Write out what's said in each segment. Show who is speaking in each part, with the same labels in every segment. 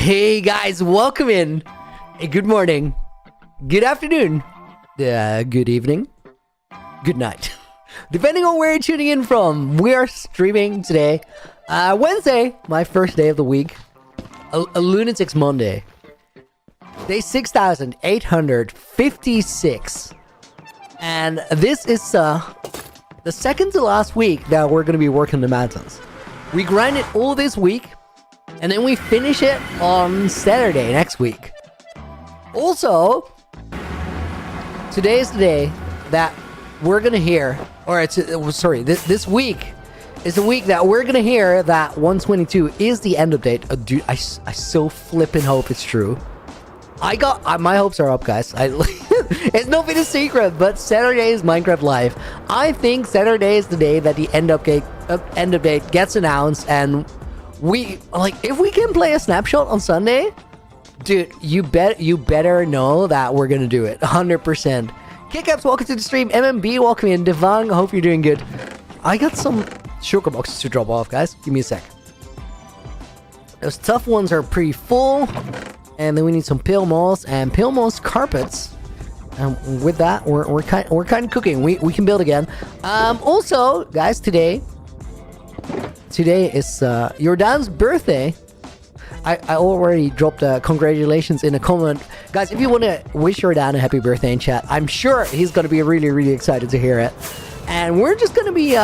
Speaker 1: Hey guys, welcome in. Hey, good morning, good afternoon, good evening, good night. Depending on where you're tuning in from, we are streaming today, Wednesday, my first day of the week, a Lunatics Monday. Day 6,856. And this is the second to last week that we're going to be working the mountains. We grind it all this week, and then we finish it on Saturday next week. Also, today is the day that we're going to hear, this week is the week that we're going to hear that 122 is the end update. Dude, I so flippin' hope it's true. My hopes are up, guys. It's no bit of secret, but Saturday is Minecraft Live. I think Saturday is the day that the end update gets announced, and if we can play a snapshot on Sunday, dude, you better know that we're gonna do it 100%. Kickaps, welcome to the stream. MMB, welcome in. Devang, I hope you're doing good. I got some sugar boxes to drop off, guys. Give me a sec. Those tough ones are pretty full. And then we need some pale moss and pale moss carpets. And with that, we're kind of cooking. We can build again. Also, guys, today is your Dan's birthday. I already dropped congratulations in a comment, guys. If you want to wish your Dan a happy birthday in chat, I'm sure he's gonna be really, really excited to hear it. And we're just gonna be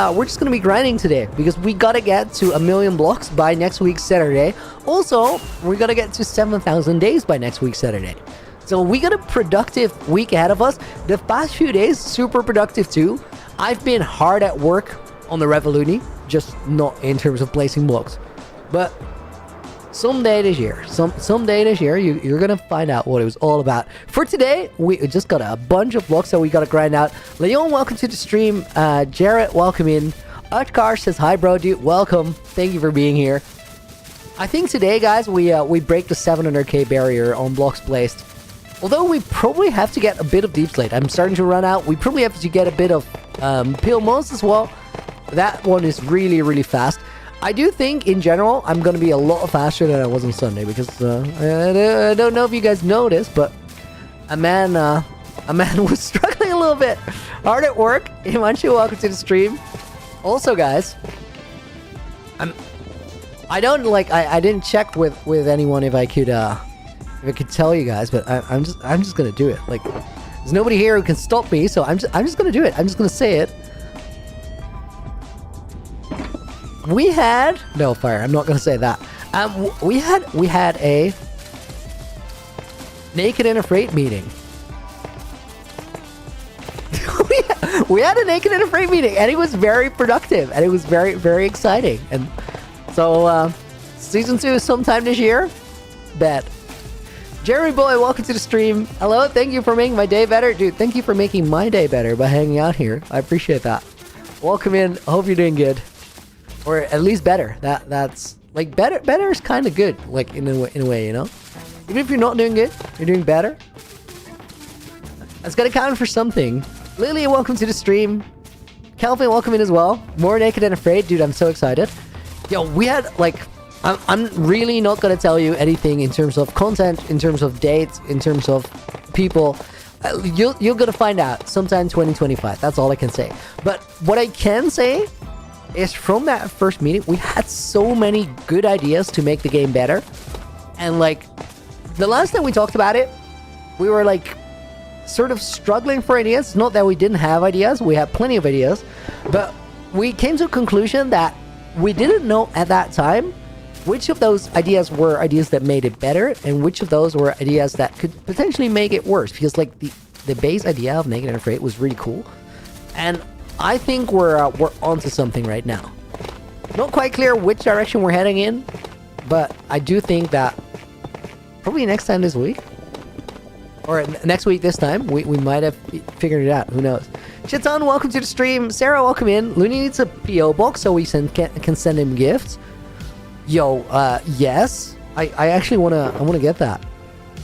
Speaker 1: grinding today because we gotta get to 1 million blocks by next week Saturday. Also, we gotta get to 7,000 days by next week Saturday. So we got a productive week ahead of us. The past few days, super productive too. I've been hard at work on the Revolution, just not in terms of placing blocks. But someday this year, you're gonna find out what it was all about. For today, we just got a bunch of blocks that we gotta grind out. Leon, welcome to the stream. Jarrett, welcome in. Utkar says hi, bro, dude. Welcome. Thank you for being here. I think today, guys, we break the 700k barrier on blocks placed. Although we probably have to get a bit of deep slate. I'm starting to run out. We probably have to get a bit of pale moss as well. That one is really, really fast. I do think, in general, I'm going to be a lot faster than I was on Sunday because I don't know if you guys noticed, but a man was struggling a little bit hard at work. Imanchu, welcome to the stream. Also, guys, I didn't check with anyone if I could tell you guys, but I'm just gonna do it. Like, there's nobody here who can stop me, so I'm just gonna do it. I'm just gonna say it. We had no fire. I'm not gonna say that. We had a Naked and Afraid meeting. we had a Naked and Afraid meeting, and it was very productive, and it was very, very exciting. And so season 2 is sometime this year. Bet. Jeremy Boy, welcome to the stream. Hello, thank you for making my day better, dude. Thank you for making my day better by hanging out here. I appreciate that. Welcome in. Hope you're doing good. Or at least better. That's like better is kind of good, like in a way, you know. Even if you're not doing good, you're doing better. That's gotta count for something. Lily, welcome to the stream. Calvin, welcome in as well. More Naked and Afraid, dude. I'm so excited. Yo, we had I'm really not gonna tell you anything in terms of content, in terms of dates, in terms of people. You're gonna find out sometime 2025. That's all I can say. But what I can say is from that first meeting, we had so many good ideas to make the game better. And the last time we talked about it, we were sort of struggling for ideas. Not that we didn't have ideas, we had plenty of ideas, but we came to a conclusion that we didn't know at that time which of those ideas were ideas that made it better and which of those were ideas that could potentially make it worse, because the base idea of Naked and Afraid was really cool. And I think we're onto something right now. Not quite clear which direction we're heading in, but I do think that probably next time this week, or next week this time, we might have figured it out. Who knows? Chiton, welcome to the stream. Sarah, welcome in. Looney needs a PO box so we can send him gifts. Yo, yes. I actually wanna get that.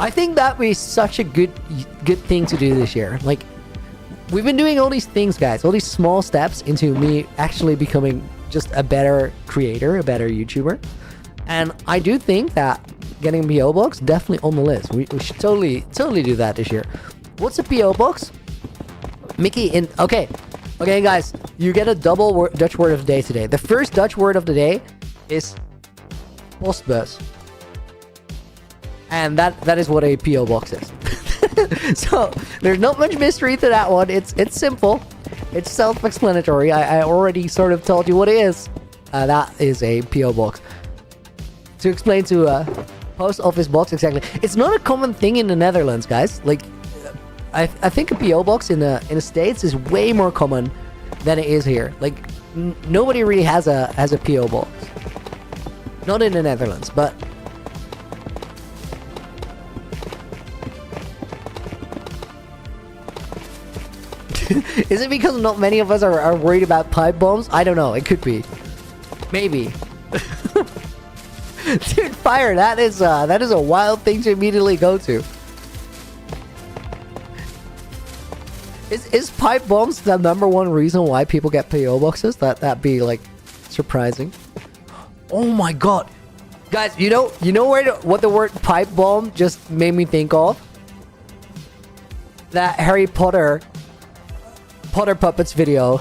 Speaker 1: I think that would be such a good thing to do this year. We've been doing all these things, guys, all these small steps into me actually becoming just a better creator, a better YouTuber. And I do think that getting a PO box, definitely on the list. We should totally do that this year. What's a PO box? Mickey, okay, guys, you get a double Dutch word of the day today. The first Dutch word of the day is postbus, and that is what a PO box is. So there's not much mystery to that one. It's simple. It's self-explanatory. I already sort of told you what it is. That is a PO box. To explain to post office box exactly. It's not a common thing in the Netherlands, guys. Like, I think a PO box in the States is way more common than it is here. Like, nobody really has a PO box. Not in the Netherlands, but. Is it because not many of us are worried about pipe bombs? I don't know. It could be. Maybe. Dude, fire! That is a wild thing to immediately go to. Is pipe bombs the #1 reason why people get PO boxes? That'd be like surprising. Oh my god, guys! You know what the word pipe bomb just made me think of? That Harry Potter puppets video.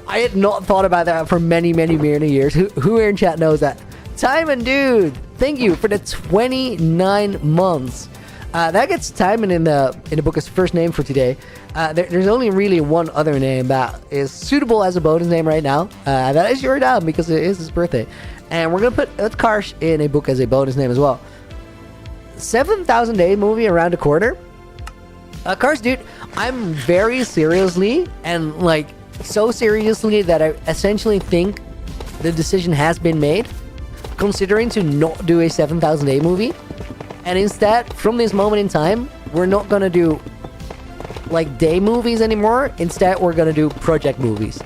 Speaker 1: I had not thought about that for many years. Who here in chat knows that? Timon, dude, thank you for the 29 months. That gets Timon in the book as first name for today. There's only really one other name that is suitable as a bonus name right now. That is Jordan because it is his birthday, and we're gonna put Utkarsh in a book as a bonus name as well. 7,000 Day movie around the corner. Karsh, dude, I'm very seriously and like so seriously that I essentially think the decision has been made. Considering to not do a 7,000 Day movie, and instead from this moment in time we're not gonna do like day movies anymore. Instead we're gonna do project movies.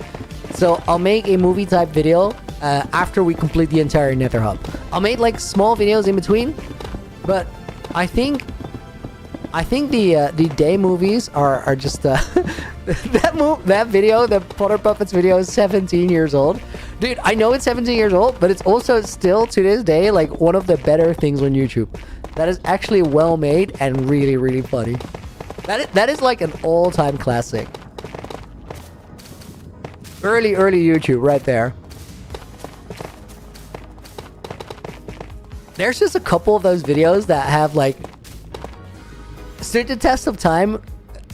Speaker 1: So I'll make a movie type video after we complete the entire Nether Hub. I'll make like small videos in between, but I think the day movies are just that video, the Potter Puppets video, is 17 years old. Dude, I know it's 17 years old, but it's also still to this day like one of the better things on YouTube. That is actually well made and really funny. That is like an all-time classic. Early YouTube right there. There's just a couple of those videos that have like stood the test of time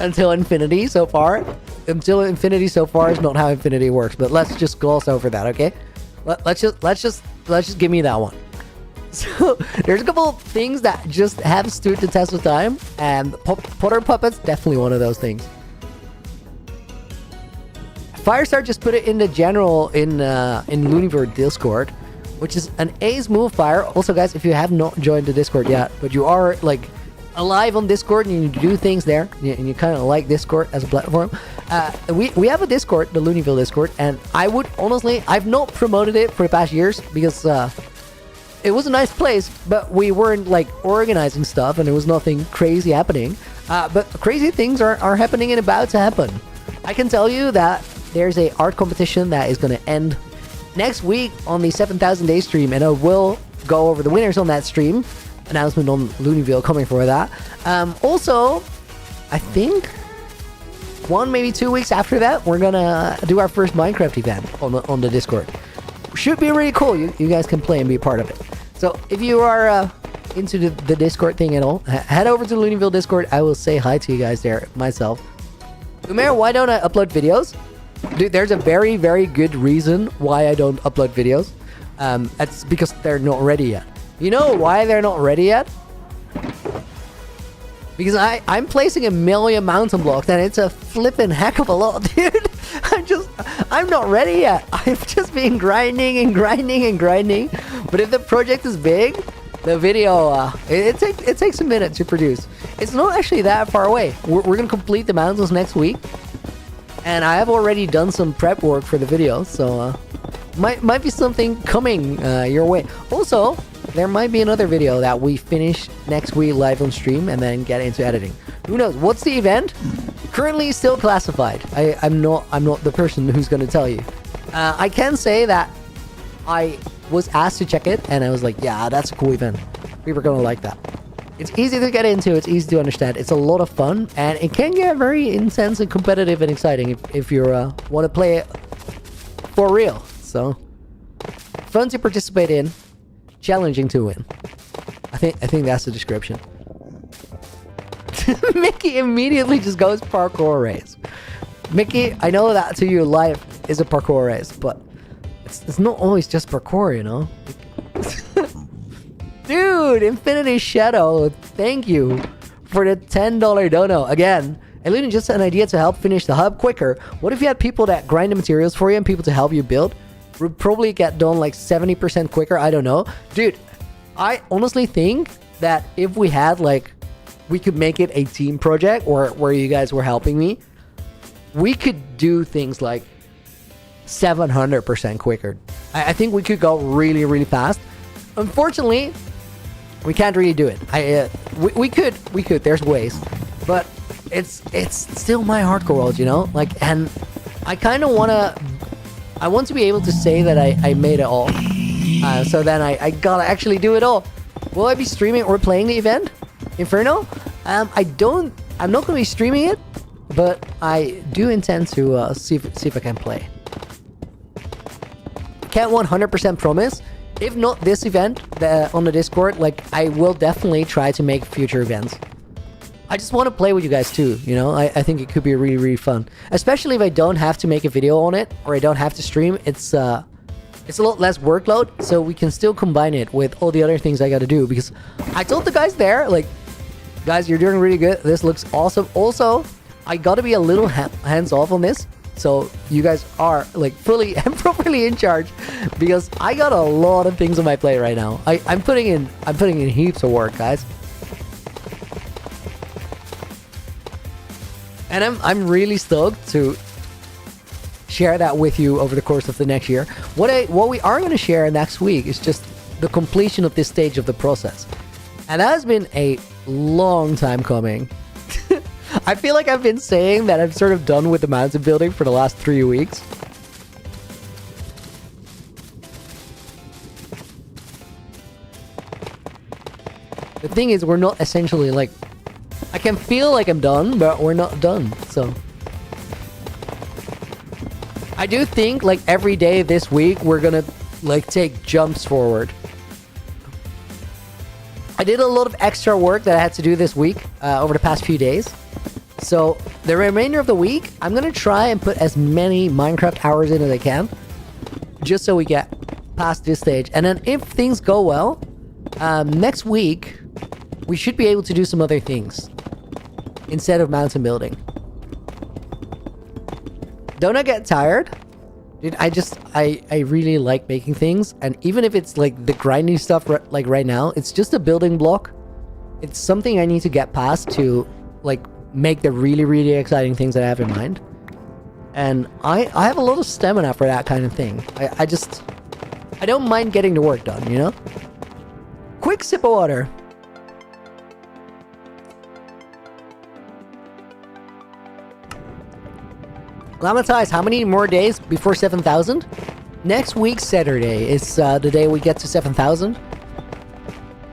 Speaker 1: until infinity so far. Until infinity so far is not how infinity works, but let's just gloss over that, okay? Let's just give me that one. So there's a couple of things that just have stood the test of time, and Potter Puppets definitely one of those things. Firestar just put it in the general in Looneyville Discord, which is an A's move fire. Also, guys, if you have not joined the Discord yet, but you are like alive on Discord and you do things there, and you kind of like Discord as a platform, we have a Discord, the Looneyville Discord, and I would honestly, I've not promoted it for the past years because it was a nice place, but we weren't like organizing stuff and there was nothing crazy happening. But crazy things are happening and about to happen. I can tell you that there's a art competition that is going to end next week on the 7,000 Day stream, and I will go over the winners on that stream. Announcement on Looneyville coming for that. Also, I think 1 maybe 2 weeks after that, we're gonna do our first Minecraft event on the Discord. Should be really cool. You guys can play and be a part of it. So if you are into the Discord thing at all, head over to the Looneyville Discord. I will say hi to you guys there myself. Umair, why don't I upload videos? Dude, there's a very good reason why I don't upload videos. It's because they're not ready yet. You know why they're not ready yet? Because I'm placing 1 million mountain blocks, and it's a flippin' heck of a lot, dude. I'm not ready yet. I've just been grinding. But if the project is big, the video, it takes a minute to produce. It's not actually that far away. We're gonna complete the mountains next week, and I have already done some prep work for the video, so might be something coming your way. Also, there might be another video that we finish next week live on stream and then get into editing. Who knows? What's the event? Currently still classified. I'm not the person who's going to tell you. I can say that I was asked to check it, and I was like, yeah, that's a cool event. People are gonna like that. It's easy to get into, it's easy to understand, it's a lot of fun, and it can get very intense and competitive and exciting if you want to play it for real. So, fun to participate in, challenging to win. I think that's the description. Mickey immediately just goes parkour race. Mickey, I know that to you life is a parkour race, but it's not always just parkour, you know? Dude, Infinity Shadow, thank you for the $10 dono. Again, alluding just an idea to help finish the hub quicker. What if you had people that grind the materials for you and people to help you build? Would probably get done like 70% quicker. I don't know. Dude, I honestly think that if we had like, we could make it a team project or where you guys were helping me, we could do things like 700% quicker. I think we could go really, really fast. Unfortunately, we can't really do it. We could. There's ways, but it's still my hardcore world, you know. Like, and I kind of I want to be able to say that I made it all. So then I gotta actually do it all. Will I be streaming or playing the event, Inferno? I'm not gonna be streaming it, but I do intend to see if I can play. Can't 100% promise. If not this event on the Discord, like, I will definitely try to make future events. I just want to play with you guys too, you know? I think it could be really, really fun. Especially if I don't have to make a video on it, or I don't have to stream. It's a lot less workload, so we can still combine it with all the other things I gotta do. Because I told the guys there, like, guys, you're doing really good. This looks awesome. Also, I gotta be a little hands-off on this. So you guys are like fully and properly in charge, because I got a lot of things on my plate right now. I'm putting in heaps of work, guys. And I'm really stoked to share that with you over the course of the next year. What we are going to share next week is just the completion of this stage of the process. And that has been a long time coming. I feel like I've been saying that I'm sort of done with the mountain building for the last 3 weeks. The thing is, we're not essentially like... I can feel like I'm done, but we're not done, so... I do think, like, every day this week, we're gonna, like, take jumps forward. I did a lot of extra work that I had to do this week, over the past few days. So, the remainder of the week, I'm gonna try and put as many Minecraft hours in as I can, just so we get past this stage. And then if things go well, next week, we should be able to do some other things instead of mountain building. Don't I get tired? Dude, I really like making things, and even if it's like the grinding stuff like right now, it's just a building block. It's something I need to get past to like make the really, really exciting things that I have in mind. And I have a lot of stamina for that kind of thing. I don't mind getting the work done, you know? Quick sip of water. Lamatize, how many more days before 7,000? Next week, Saturday, is the day we get to 7,000.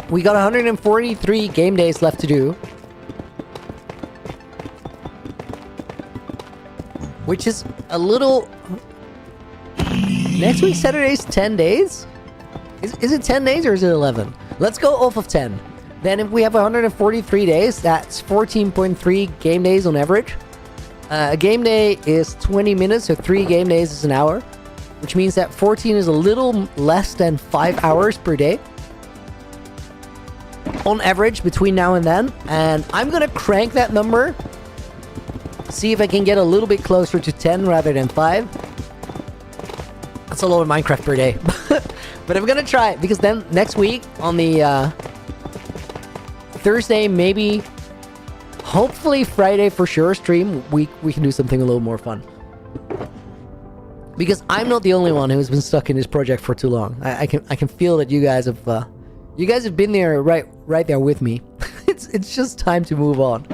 Speaker 1: We got 143 game days left to do. Which is a little... Next week, Saturday's 10 days? Is it 10 days or is it 11? Let's go off of 10. Then if we have 143 days, that's 14.3 game days on average. A game day is 20 minutes, so 3 game days is an hour. Which means that 14 is a little less than 5 hours per day. On average, between now and then. And I'm gonna crank that number. See if I can get a little bit closer to 10 rather than 5. That's a lot of Minecraft per day. But I'm gonna try it, because then next week on the Thursday, maybe, hopefully Friday for sure stream, we can do something a little more fun. Because I'm not the only one who's been stuck in this project for too long. I can feel that you guys have been there right there with me. It's just time to move on.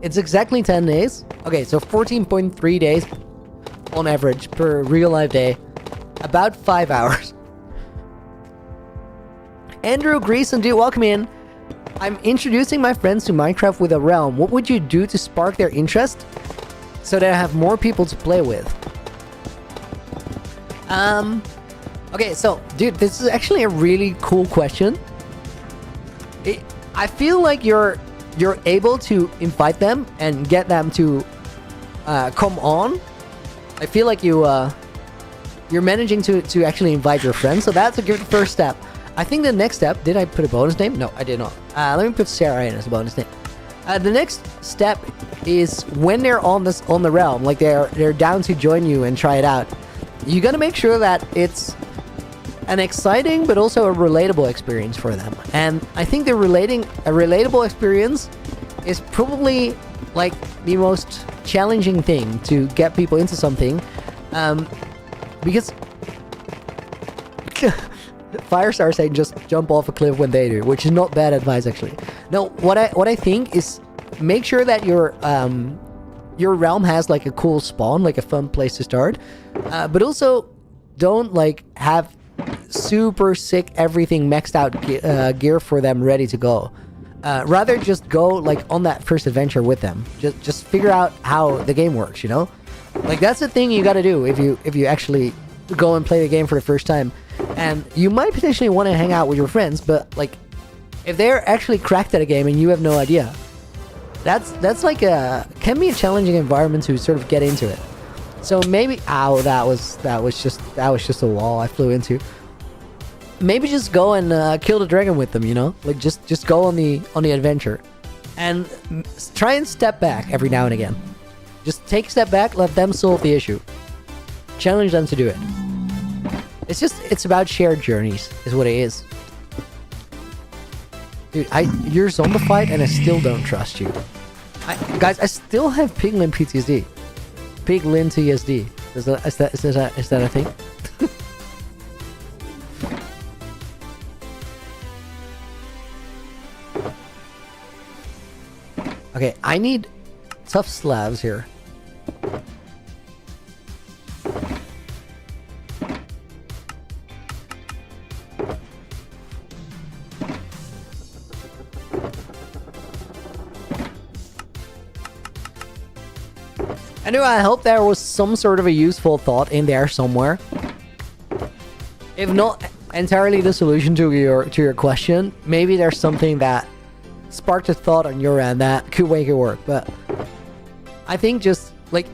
Speaker 1: It's exactly 10 days. Okay, so 14.3 days on average per real life day. About 5 hours. Andrew Greason, dude, welcome in. I'm introducing my friends to Minecraft with a realm. What would you do to spark their interest so that I have more people to play with? Okay, so, dude, this is actually a really cool question. I feel like you're able to invite them and get them to come on. I feel like you're managing to actually invite your friends, so that's a good first step. I think the next step, did I put a bonus name? No, I did not. Let me put Sarah in as a bonus name. The next step is when they're on the realm, like they're down to join you and try it out. You gotta make sure that it's an exciting but also a relatable experience for them. And I think a relatable experience is probably like the most challenging thing to get people into something, because Firestar saying just jump off a cliff when they do, which is not bad advice actually. No, what I think is make sure that your realm has like a cool spawn, like a fun place to start, but also don't like have super sick everything maxed out gear for them ready to go. Rather just go like on that first adventure with them. Just figure out how the game works, you know? Like that's the thing you gotta do if you actually go and play the game for the first time. And you might potentially want to hang out with your friends, but like if they're actually cracked at a game and you have no idea, that's like can be a challenging environment to sort of get into it. So maybe that was just a wall I flew into. Maybe just go and kill the dragon with them, you know? Like just go on the adventure and try and step back every now and again. Just take a step back, let them solve the issue. Challenge them to do it. It's about shared journeys, is what it is. Dude, you're zombified and I still don't trust you. Guys, I still have Piglin PTSD. Piglin TSD. Is that a thing? Okay, I need tough slabs here. Anyway, I hope there was some sort of a useful thought in there somewhere. If not entirely the solution to your question, maybe there's something that sparked a thought on your end that could make it work. But I think just like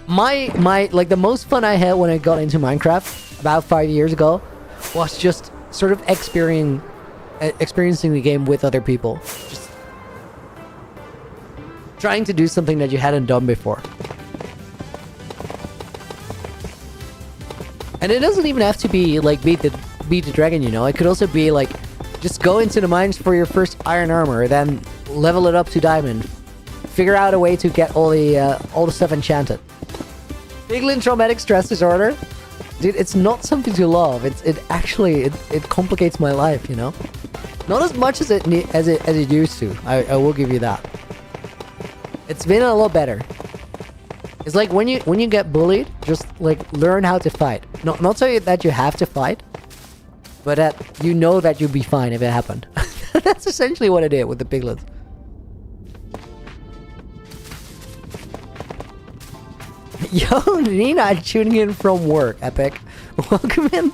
Speaker 1: my like the most fun I had when I got into Minecraft about 5 years ago was just sort of experiencing the game with other people. Just trying to do something that you hadn't done before. And it doesn't even have to be like beat the dragon, you know. It could also be like just go into the mines for your first iron armor, then level it up to diamond. Figure out a way to get all the stuff enchanted. Piglin traumatic stress disorder, dude. It's not something to love. It actually complicates my life, you know. Not as much as it used to. I will give you that. It's been a lot better. It's like when you get bullied, just like learn how to fight. Not so that you have to fight, but that you know that you'll be fine if it happened. That's essentially what I did with the piglets. Yo, Nina tuning in from work. Epic. Welcome in.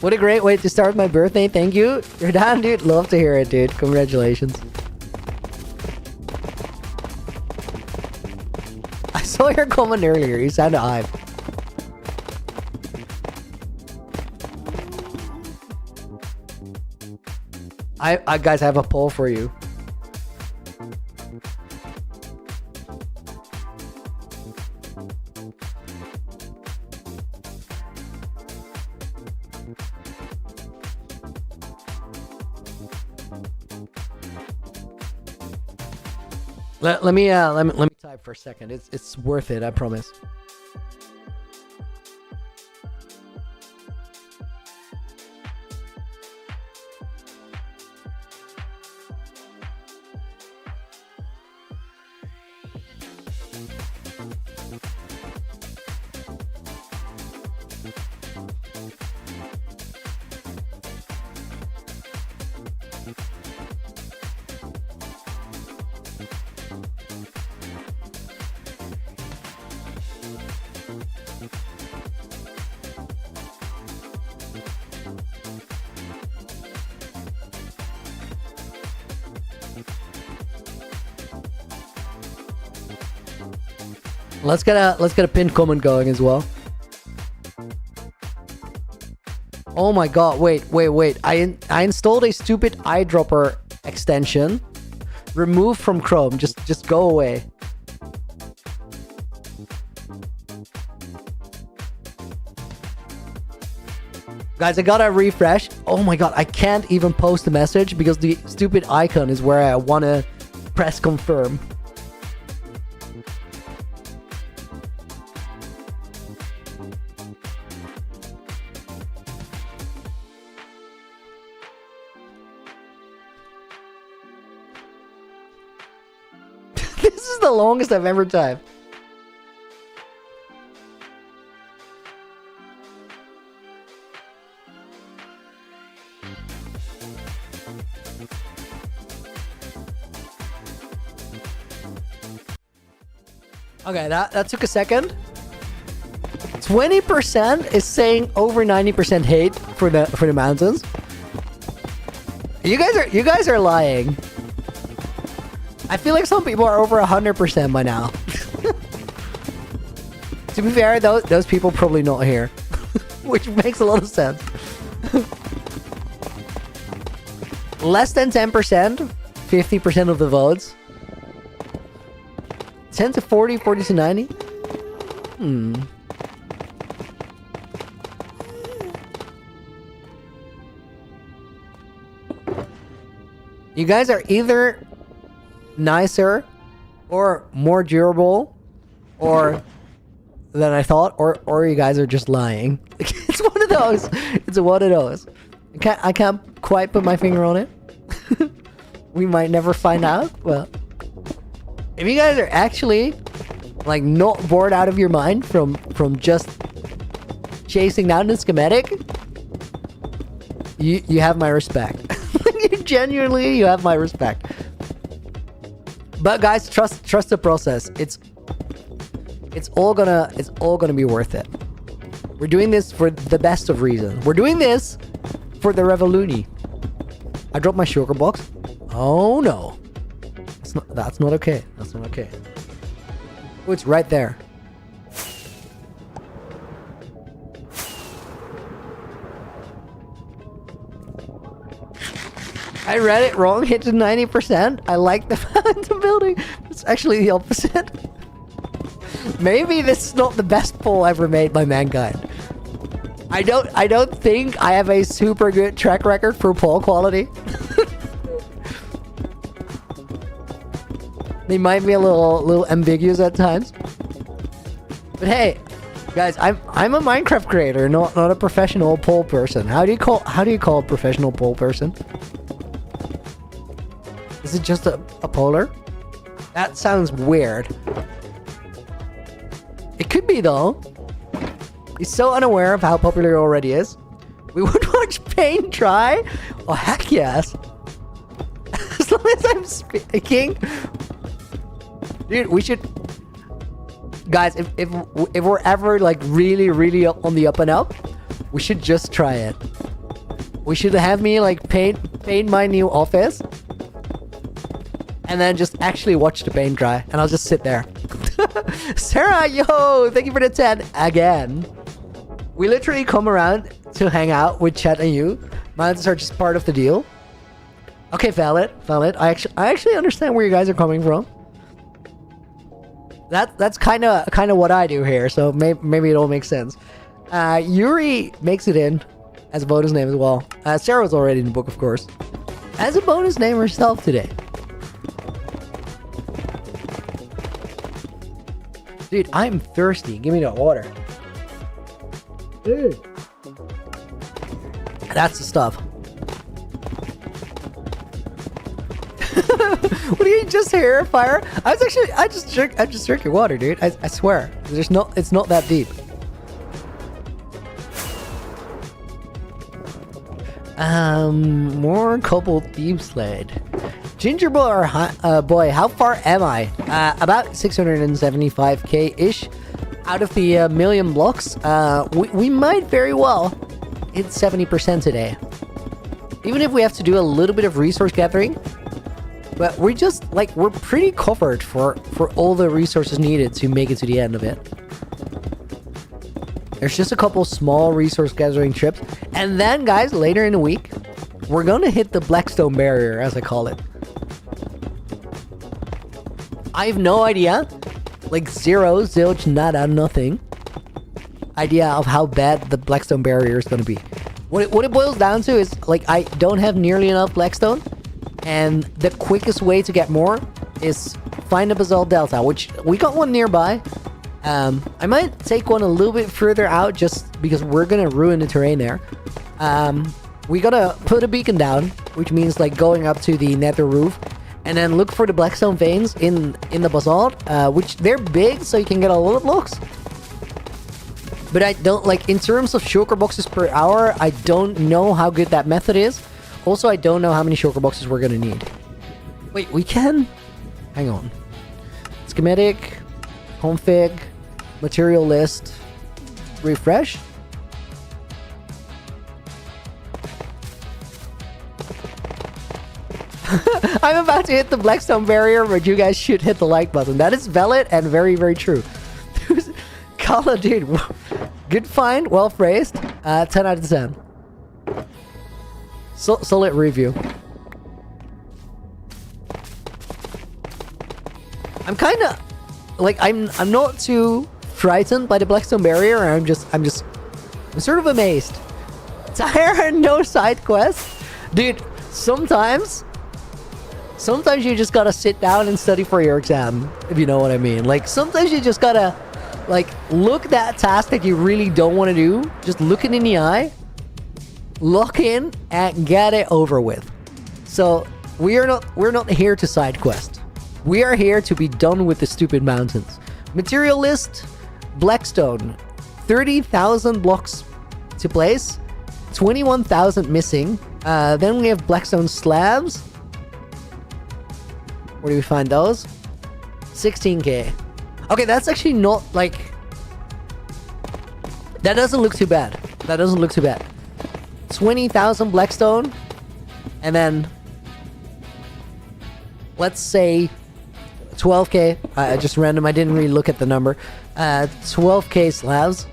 Speaker 1: What a great way to start my birthday. Thank you. You're down, dude. Love to hear it, dude. Congratulations. I saw your comment earlier. You sounded hype. I guys, I have a poll for you. Let me type for a second. It's worth it, I promise. Let's get a pinned comment going as well. Oh my god, wait. I installed a stupid eyedropper extension. Remove from Chrome. Just go away. Guys, I gotta refresh. Oh my god, I can't even post a message because the stupid icon is where I wanna press confirm. This is the longest I've ever typed. Okay, that took a second. 20% is saying over 90% hate for the mountains. You guys are lying. I feel like some people are over 100% by now. To be fair, those people probably not here, which makes a lot of sense. Less than 10%, 50% of the votes. 10 to 40, 40 to 90? You guys are either nicer or more durable or than I thought, or you guys are just lying. It's one of those. It's one of those. I can't quite put my finger on it. We might never find out. Well, if you guys are actually like not bored out of your mind from just chasing down the schematic, you have my respect. Genuinely, you have my respect. But guys, trust the process. It's all gonna be worth it. We're doing this for the best of reasons. We're doing this for the Revoluni. I dropped my sugar box. Oh no. That's not okay. That's not okay. Oh, it's right there. I read it wrong. Hit to 90%. I like the phantom building. It's actually the opposite. Maybe this is not the best poll ever made by mankind. I don't think I have a super good track record for poll quality. They might be a little ambiguous at times. But hey, guys, I'm a Minecraft creator, not a professional poll person. How do you call a professional poll person? Is it just a poller? That sounds weird. It could be though. He's so unaware of how popular it already is. We would watch paint dry? Oh heck yes. As long as I'm speaking. Dude, we should... Guys, if we're ever like really on the up and up, we should just try it. We should have me like paint my new office and then just actually watch the paint dry, and I'll just sit there. Sarah, yo, thank you for the 10 again. We literally come around to hang out with Chet and you. Mountains are just part of the deal. Okay, valid. I actually understand where you guys are coming from. That's kind of what I do here, so maybe it all makes sense. Yuri makes it in as a bonus name as well. Sarah was already in the book, of course, as a bonus name herself today. Dude, I'm thirsty. Give me the water. Dude. That's the stuff. What are you just hair fire? I just drinking water, dude. I swear. It's not that deep. More Cobalt Deep Sled. Ginger boy, how far am I? About 675k-ish out of the million blocks. We might very well hit 70% today. Even if we have to do a little bit of resource gathering. But we're just like, we're pretty covered for all the resources needed to make it to the end of it. There's just a couple small resource gathering trips. And then, guys, later in the week, we're going to hit the Blackstone Barrier, as I call it. I have no idea. Like, zero, zilch, nada, nothing. Idea of how bad the Blackstone Barrier is going to be. What it boils down to is, like, I don't have nearly enough Blackstone. And the quickest way to get more is find a Basalt Delta, which we got one nearby. I might take one a little bit further out just because we're gonna ruin the terrain there. We gotta put a beacon down, which means like going up to the nether roof and then look for the Blackstone veins in the basalt, which they're big, so you can get a lot of blocks. But I don't, like, in terms of shulker boxes per hour, I don't know how good that method is. Also, I don't know how many shulker boxes we're gonna need. Wait, we can? Hang on. Schematic, config, material list, refresh. I'm about to hit the Blackstone Barrier, but you guys should hit the like button. That is valid and very, very true. Kala, dude, good find, well phrased. 10 out of 10. Solid review. I'm kind of like I'm not too frightened by the Blackstone Barrier. I'm sort of amazed. Tire and no side quests, dude. Sometimes you just gotta sit down and study for your exam, if you know what I mean. Like sometimes you just gotta like look that task that you really don't want to do, just look it in the eye, lock in, and get it over with. So we're not here to side quest. We are here to be done with the stupid mountains. Material list, Blackstone, 30,000 blocks to place, 21,000 missing. Then we have Blackstone slabs. Where do we find those? 16k. Okay, that's actually not like... That doesn't look too bad. 20,000 Blackstone. And then... Let's say... 12k. Just random, I didn't really look at the number. 12k slabs.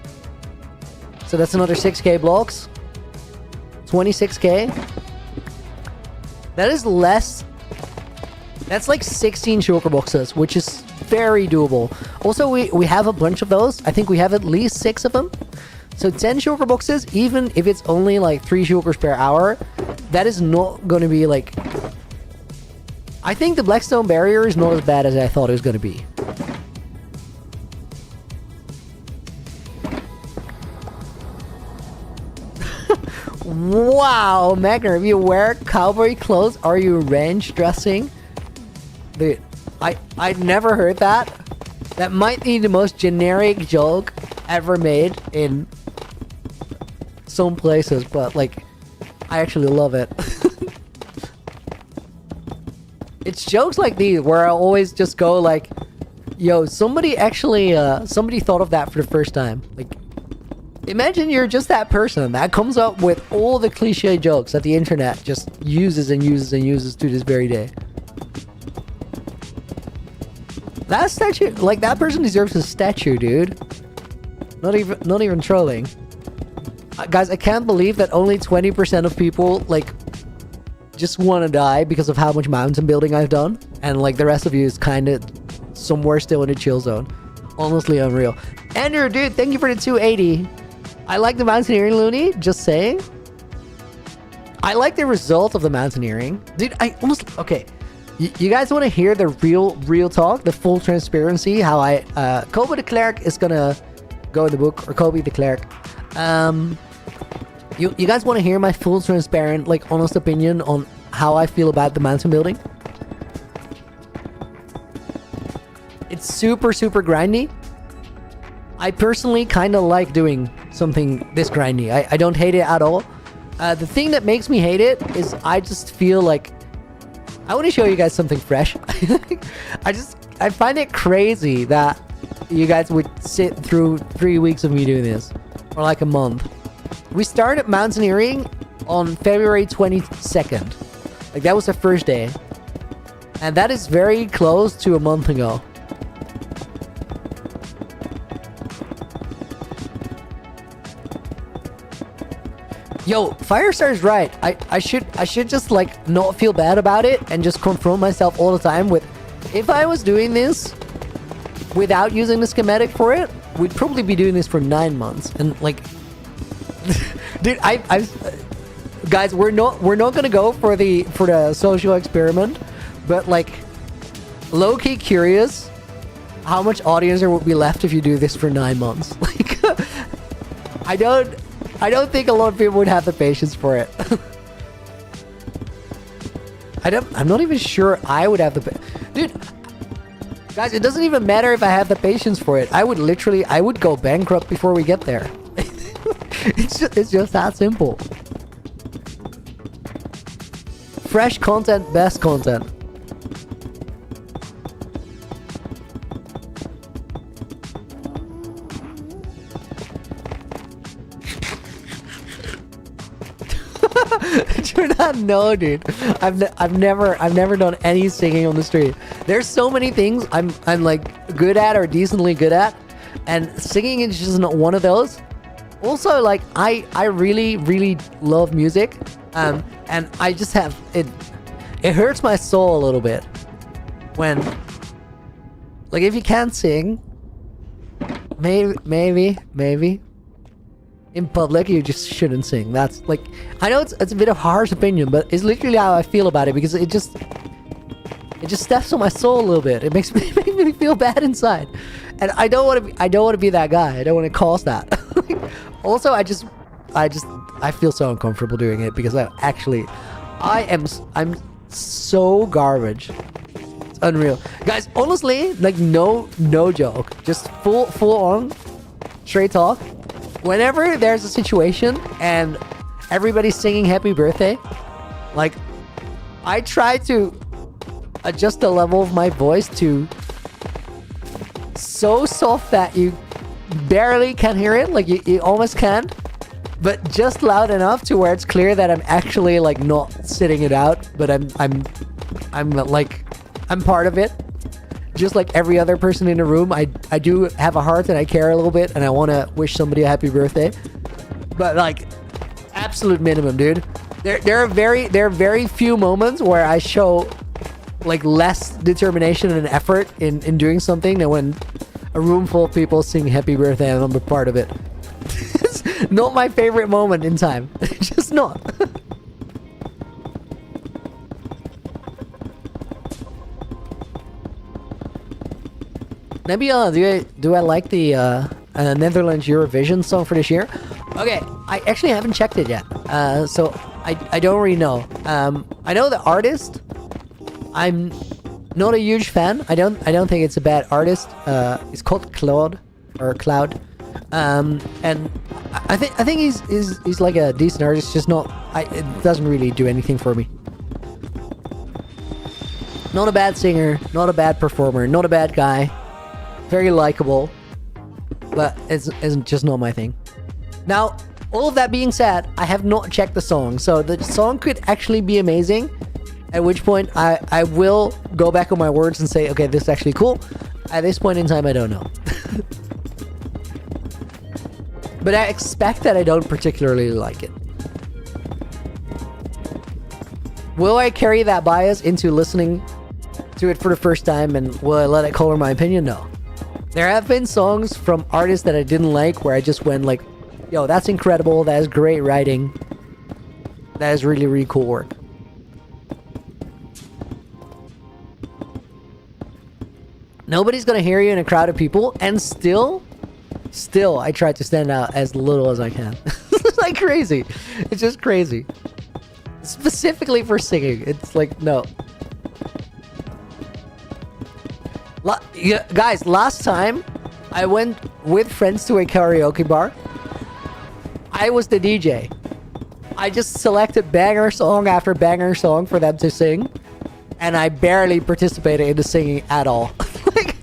Speaker 1: So that's another 6k blocks. 26k. That is less... That's like 16 shulker boxes, which is very doable. Also, we have a bunch of those. I think we have at least 6 of them. So 10 shulker boxes, even if it's only like 3 shulkers per hour, that is not going to be like... I think the Blackstone Barrier is not as bad as I thought it was going to be. Wow, Magner, if you wear cowboy clothes, are you range dressing? Dude, I'd never heard that. That might be the most generic joke ever made in some places, but like, I actually love it. It's jokes like these where I always just go like, yo, somebody actually, somebody thought of that for the first time. Like, imagine you're just that person that comes up with all the cliche jokes that the internet just uses and uses and uses to this very day. That statue, like that person deserves a statue, dude. Not even trolling. Guys, I can't believe that only 20% of people like just want to die because of how much mountain building I've done, and like the rest of you is kind of somewhere still in the chill zone. Honestly, unreal. Andrew, dude, thank you for the 280. I like the mountaineering, Looney. Just saying. I like the result of the mountaineering, dude. I almost okay. You guys want to hear the real talk, the full transparency? How I Kobe the Cleric is gonna go in the book, or Kobe the Cleric. You guys want to hear my full transparent, like honest opinion on how I feel about the mountain building? It's super grindy. I personally kind of like doing something this grindy. I don't hate it at all. The thing that makes me hate it is I just feel like I want to show you guys something fresh. I find it crazy that you guys would sit through 3 weeks of me doing this, or like a month. We started mountaineering on February 22nd. Like that was the first day. And that is very close to a month ago. Yo, Firestar's right. I should just like not feel bad about it and just confront myself all the time with, if I was doing this without using the schematic for it, we'd probably be doing this for 9 months. And like, dude, guys, we're not gonna go for the social experiment, but like, low key curious how much audience there would be left if you do this for 9 months. Like, I don't think a lot of people would have the patience for it. I'm not even sure I would have the dude. Guys, it doesn't even matter if I have the patience for it. I would go bankrupt before we get there. It's just that simple. Fresh content, best content. Do not know, dude. I've never done any singing on the street. There's so many things I'm like good at or decently good at, and singing is just not one of those. Also, like I really love music, and I just have it. It hurts my soul a little bit when, like, if you can't sing, maybe in public you just shouldn't sing. That's like, I know it's a bit of a harsh opinion, but it's literally how I feel about it, because it just steps on my soul a little bit. It makes me feel bad inside, and I don't want to be that guy. I don't want to cause that. Also, I feel so uncomfortable doing it because I'm so garbage. It's unreal, guys. Honestly, like, no joke, just full on straight talk. Whenever there's a situation and everybody's singing happy birthday, like, I try to adjust the level of my voice to so soft that you barely can hear it, like you almost can't, but just loud enough to where it's clear that I'm actually like not sitting it out, but I'm part of it. Just like every other person in the room, I do have a heart and I care a little bit and I want to wish somebody a happy birthday. But like, absolute minimum, dude. There are very few moments where I show like less determination and effort in doing something than when a room full of people sing happy birthday and I'm a part of it. It's not my favorite moment in time. Just not. Nebula, do I like the Netherlands Eurovision song for this year? Okay, I actually haven't checked it yet, so I don't really know. I know the artist. I'm not a huge fan. I don't think it's a bad artist. It's called Cloud, and I think he's like a decent artist. Just not. It doesn't really do anything for me. Not a bad singer, not a bad performer, not a bad guy. Very likable, but it's just not my thing. Now, all of that being said, I have not checked the song, so the song could actually be amazing, at which point I will go back on my words and say, okay, this is actually cool. At this point in time, I don't know. But I expect that I don't particularly like it. Will I carry that bias into listening to it for the first time, and will I let it color my opinion? No. There have been songs from artists that I didn't like where I just went like, yo, that's incredible, that is great writing, that is really, really cool work. Nobody's gonna hear you in a crowd of people, and still I try to stand out as little as I can. It's like crazy. It's just crazy. Specifically for singing, it's like, no. Guys, last time I went with friends to a karaoke bar, I was the DJ. I just selected banger song after banger song for them to sing, and I barely participated in the singing at all. Like,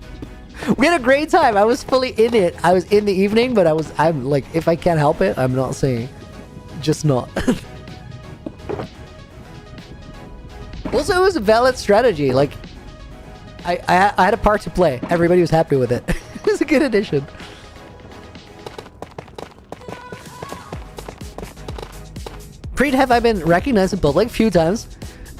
Speaker 1: we had a great time. I was fully in it. I was in the evening, but I'm like, if I can't help it, I'm not singing. Just not. Also, it was a valid strategy. Like, I had a part to play. Everybody was happy with it. It was a good addition. Preet, have I been recognized in public a few times?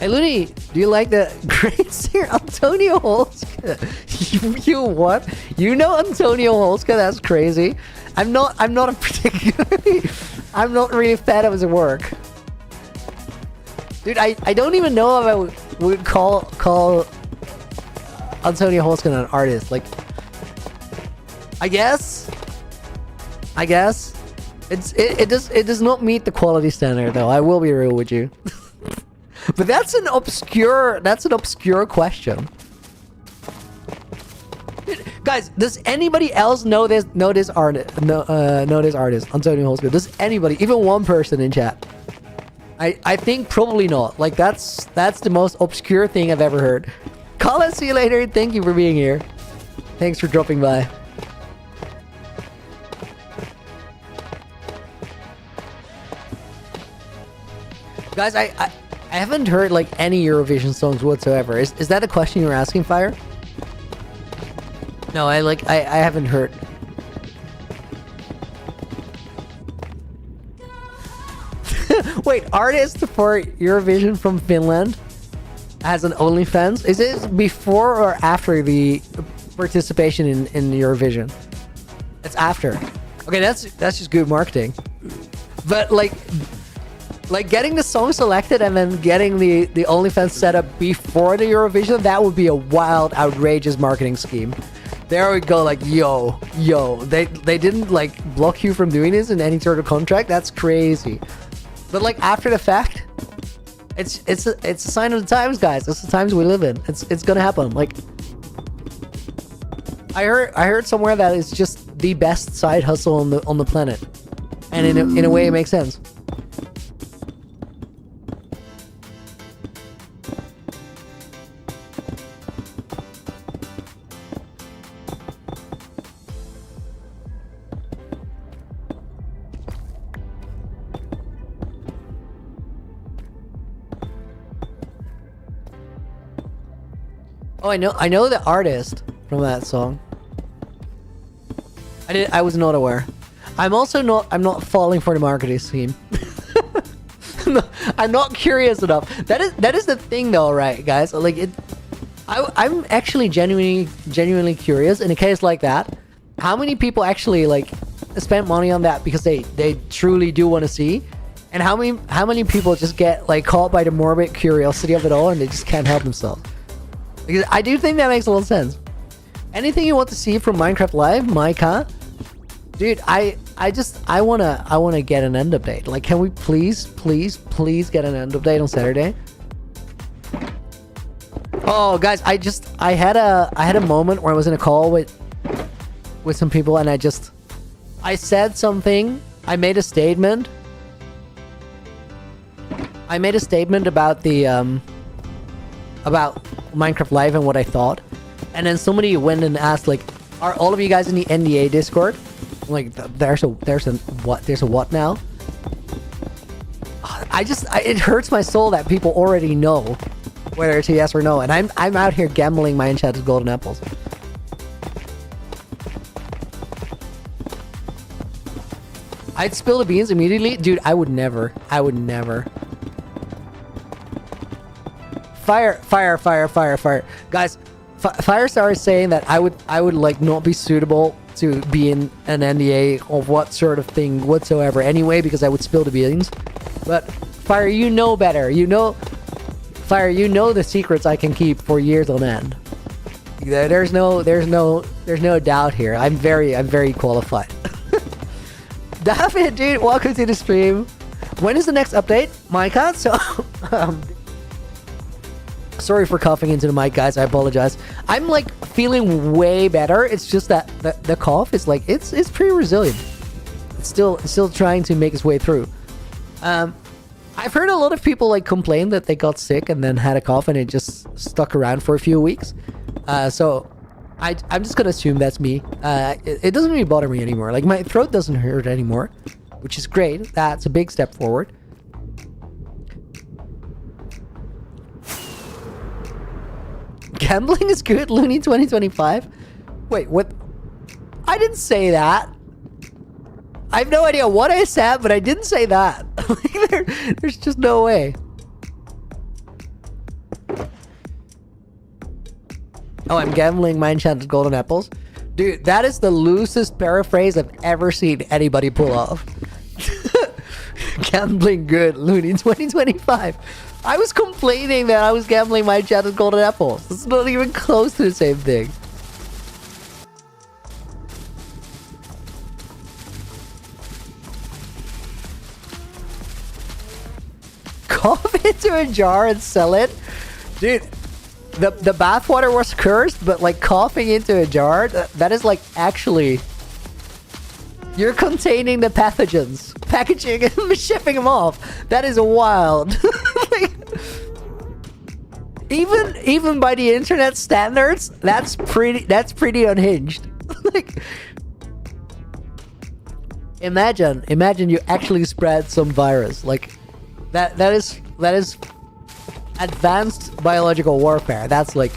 Speaker 1: Hey Looney, do you like the great singer Antonio Holska? you what? You know Antonio Holska? That's crazy. I'm not a particularly I'm not really a fan of his work. Dude, I don't even know if I would call Antonio Holska an artist. Like, I guess it does not meet the quality standard though. I will be real with you. But that's an obscure question. Guys, does anybody else know this artist? Know this artist, Antonio Holska? Does anybody, even one person in chat? I think probably not. Like that's the most obscure thing I've ever heard. Colin, see you later. Thank you for being here. Thanks for dropping by. Guys, I haven't heard like any Eurovision songs whatsoever. Is that a question you're asking, Fire? No, I haven't heard. Wait, artist for Eurovision from Finland has an OnlyFans? Is it before or after the participation in Eurovision? It's after. Okay, that's just good marketing. But like getting the song selected and then getting the OnlyFans set up before the Eurovision, that would be a wild, outrageous marketing scheme. There we go, like, yo, they didn't like block you from doing this in any sort of contract. That's crazy. But like after the fact, it's a sign of the times, guys. It's the times we live in. It's gonna happen. Like, I heard somewhere that it's just the best side hustle on the planet, and in a way it makes sense. Oh, I know the artist from that song. I was not aware. I'm not falling for the marketing scheme. I'm not curious enough. That is the thing though, right, guys? Like I'm actually genuinely curious in a case like that. How many people actually like spend money on that because they truly do want to see? And how many people just get like caught by the morbid curiosity of it all and they just can't help themselves? Because I do think that makes a lot of sense. Anything you want to see from Minecraft Live, Micah? Dude, I wanna get an end update. Like, can we please get an end update on Saturday? Oh, guys, I had a moment where I was in a call with some people and I said something. I made a statement. About the about Minecraft Live and what I thought, and then somebody went and asked, like, are all of you guys in the NDA Discord? I'm like, there's a what now? It hurts my soul that people already know whether it's a yes or no, and I'm out here gambling my enchanted golden apples. I'd spill the beans immediately, dude. I would never. Fire. Guys, Firestar is saying that I would like not be suitable to be in an NDA of what sort of thing whatsoever anyway, because I would spill the beans. But Fire, you know better. Fire, you know the secrets I can keep for years on end. There's no doubt here. I'm very qualified. David, dude, welcome to the stream. When is the next update, Micah? So sorry for coughing into the mic, guys. I apologize. I'm like feeling way better. It's just that the cough is like it's pretty resilient. It's still trying to make its way through. I've heard a lot of people like complain that they got sick and then had a cough and it just stuck around for a few weeks. So I'm just gonna assume that's me. It doesn't really bother me anymore. Like, my throat doesn't hurt anymore, which is great. That's a big step forward. Gambling is good, Looney 2025? Wait, what? I didn't say that. I have no idea what I said, but I didn't say that. There's just no way. Oh, I'm gambling my enchanted golden apples. Dude, that is the loosest paraphrase I've ever seen anybody pull off. Gambling good, Looney 2025. I was complaining that I was gambling my enchanted golden apples. It's not even close to the same thing. Cough into a jar and sell it? Dude, the bathwater was cursed, but like coughing into a jar, that is like actually... You're containing the pathogens, packaging and shipping them off. That is wild. Even by the internet standards, that's pretty unhinged. Like, imagine you actually spread some virus. Like that is advanced biological warfare. That's like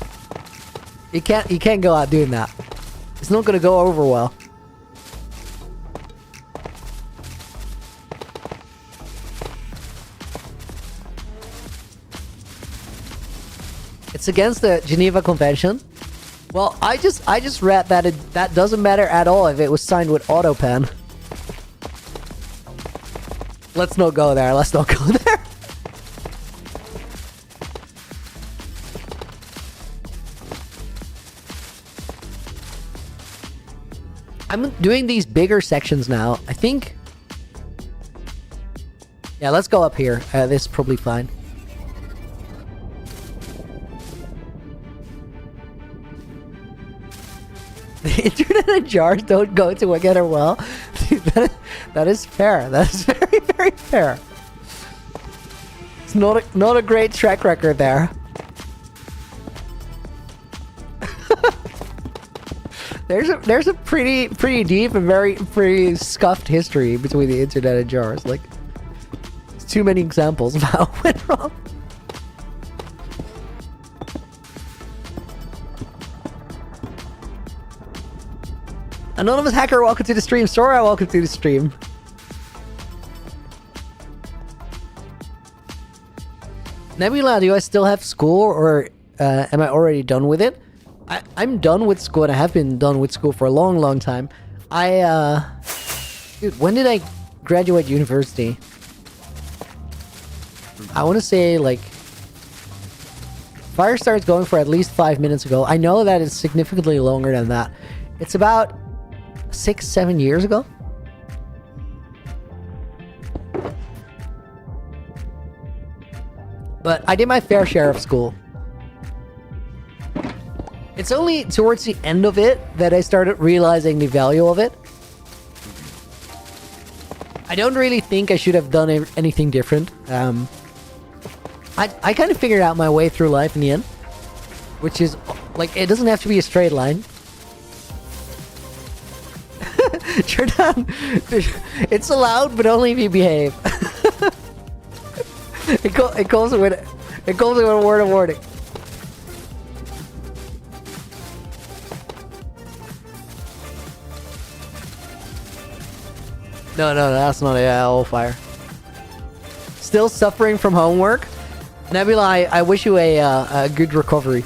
Speaker 1: you can't go out doing that. It's not gonna go over well. It's against the Geneva Convention. Well, I just read that that doesn't matter at all if it was signed with AutoPen. Let's not go there. Let's not go there. I'm doing these bigger sections now. I think... Yeah, let's go up here. This is probably fine. The internet and jars don't go together well. Dude, that is fair. That is very, very fair. It's not a great track record there. There's a pretty deep and pretty scuffed history between the internet and jars. Like, there's too many examples of how it went wrong. Anonymous Hacker, welcome to the stream. Sora, welcome to the stream. Nebula, do I still have school, or am I already done with it? I'm done with school, and I have been done with school for a long time. Dude, when did I graduate university? I want to say, like... Fire starts going for at least 5 minutes ago. I know that it's significantly longer than that. It's about 6-7 years ago. But I did my fair share of school. It's only towards the end of it that I started realizing the value of it. I don't really think I should have done anything different. I kind of figured out my way through life in the end. Which is, like, it doesn't have to be a straight line. Jordan, it's allowed, but only if you behave. it calls it with a word of warning. No, that's not a hellfire. Still suffering from homework? Nebula, I wish you a good recovery.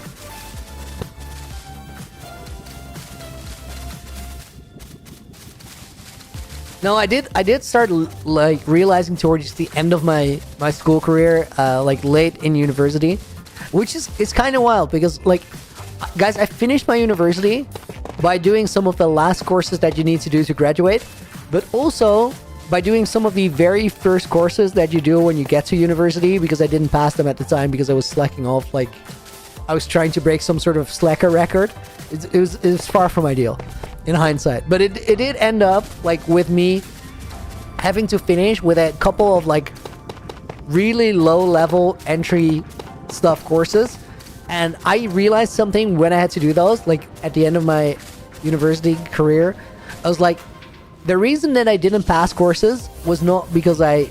Speaker 1: No, I did start like realizing towards the end of my school career, like late in university, which is it's kind of wild because, like, guys, I finished my university by doing some of the last courses that you need to do to graduate, but also by doing some of the very first courses that you do when you get to university, because I didn't pass them at the time because I was slacking off. Like, I was trying to break some sort of slacker record. It was far from ideal in hindsight, but it did end up like with me having to finish with a couple of like really low level entry stuff courses, and I realized something when I had to do those, like at the end of my university career. I was like, the reason that I didn't pass courses was not because I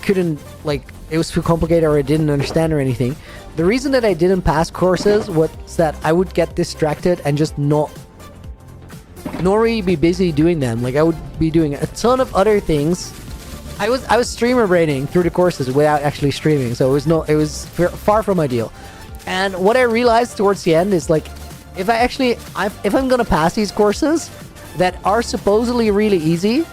Speaker 1: couldn't, like, it was too complicated or I didn't understand or anything. The reason that I didn't pass courses was that I would get distracted and just not really be busy doing them. Like I would be doing a ton of other things. I was streamer braining through the courses without actually streaming, so it was far from ideal. And what I realized towards the end is like, if I'm gonna pass these courses that are supposedly really easy,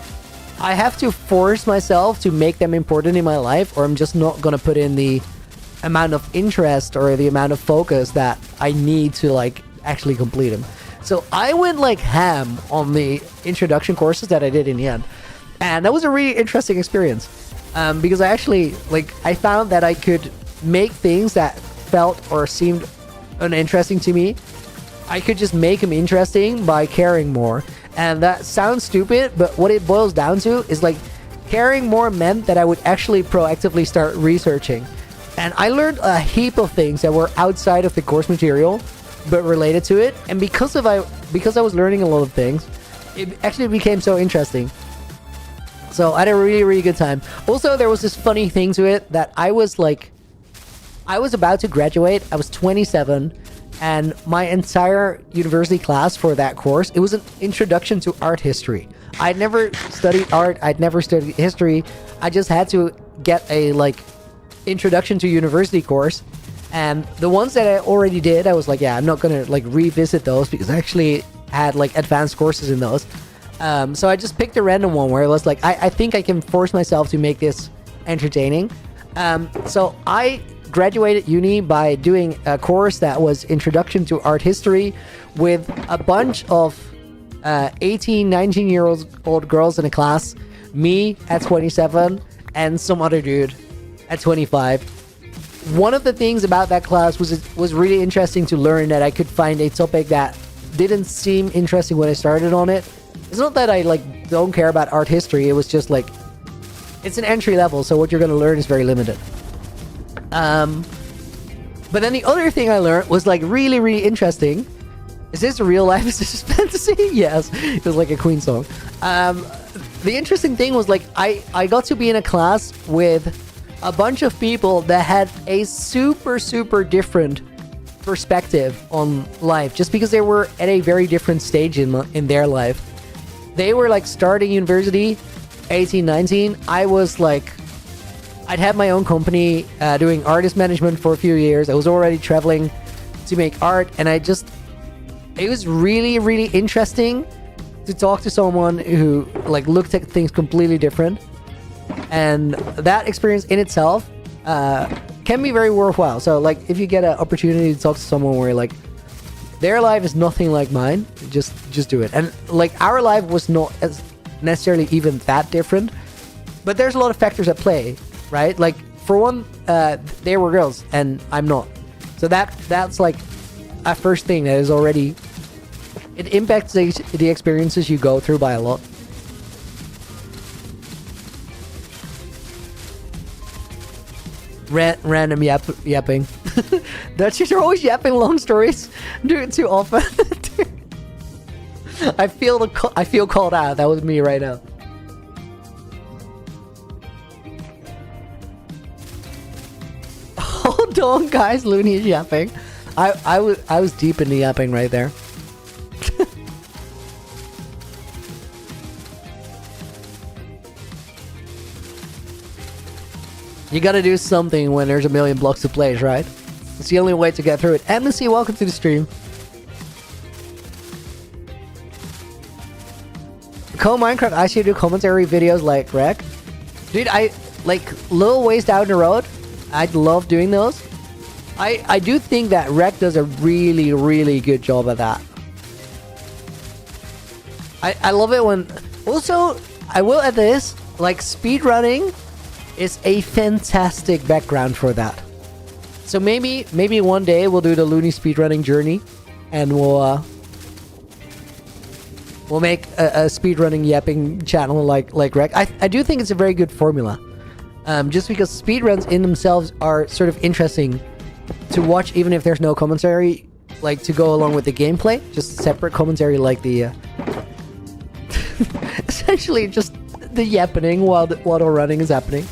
Speaker 1: I have to force myself to make them important in my life, or I'm just not gonna put in the amount of interest or the amount of focus that I need to like actually complete them. So I went like ham on the introduction courses that I did in the end, and that was a really interesting experience, because I found that I could make things that felt or seemed uninteresting to me, I could just make them interesting by caring more. And that sounds stupid, but what it boils down to is like, caring more meant that I would actually proactively start researching. And I learned a heap of things that were outside of the course material, but related to it. And because I was learning a lot of things, it actually became so interesting. So I had a really, really good time. Also, there was this funny thing to it that I was about to graduate. I was 27, and my entire university class for that course, it was an introduction to art history. I'd never studied art. I'd never studied history. I just had to get a introduction to university course. And the ones that I already did, I was like, yeah, I'm not gonna revisit those because I actually had advanced courses in those. So I just picked a random one where it was like, I think I can force myself to make this entertaining. So I graduated uni by doing a course that was Introduction to Art History with a bunch of 18, 19-year-old girls in a class, me at 27, and some other dude at 25. One of the things about that class was really interesting to learn that I could find a topic that didn't seem interesting when I started on it. It's not that I don't care about art history, it was just it's an entry level, so what you're going to learn is very limited. But then the other thing I learned was really, really interesting. Is this real life? Is this fantasy? Yes. It was like a Queen song. The interesting thing was I got to be in a class with a bunch of people that had a super, super different perspective on life, just because they were at a very different stage in their life. They were starting university, 18, 19. I was I'd had my own company doing artist management for a few years. I was already traveling to make art, and it was really, really interesting to talk to someone who looked at things completely different. And that experience in itself can be very worthwhile. So if you get an opportunity to talk to someone where their life is nothing like mine, just do it. And our life was not as necessarily even that different, but there's a lot of factors at play. Right? For one, they were girls and I'm not. So that's a first thing that is already, it impacts the experiences you go through by a lot. Random yapping. Dutchies are always yapping long stories. Do it too often. I feel called out. That was me right now. Hold on, guys. Looney is yapping. I was deep in the yapping right there. You gotta do something when there's a million blocks to place, right? It's the only way to get through it. Amnesty, welcome to the stream. Co-Minecraft, I should do commentary videos like Rec. Dude, little ways down the road, I'd love doing those. I do think that Rec does a really, really good job at that. I love it when... Also, I will add this, speedrunning is a fantastic background for that. So maybe one day we'll do the Looney speedrunning journey, and we'll make a speedrunning yapping channel like Rec. I do think it's a very good formula. Just because speedruns in themselves are sort of interesting to watch, even if there's no commentary, to go along with the gameplay. Just separate commentary, the essentially just the yapping while the running is happening.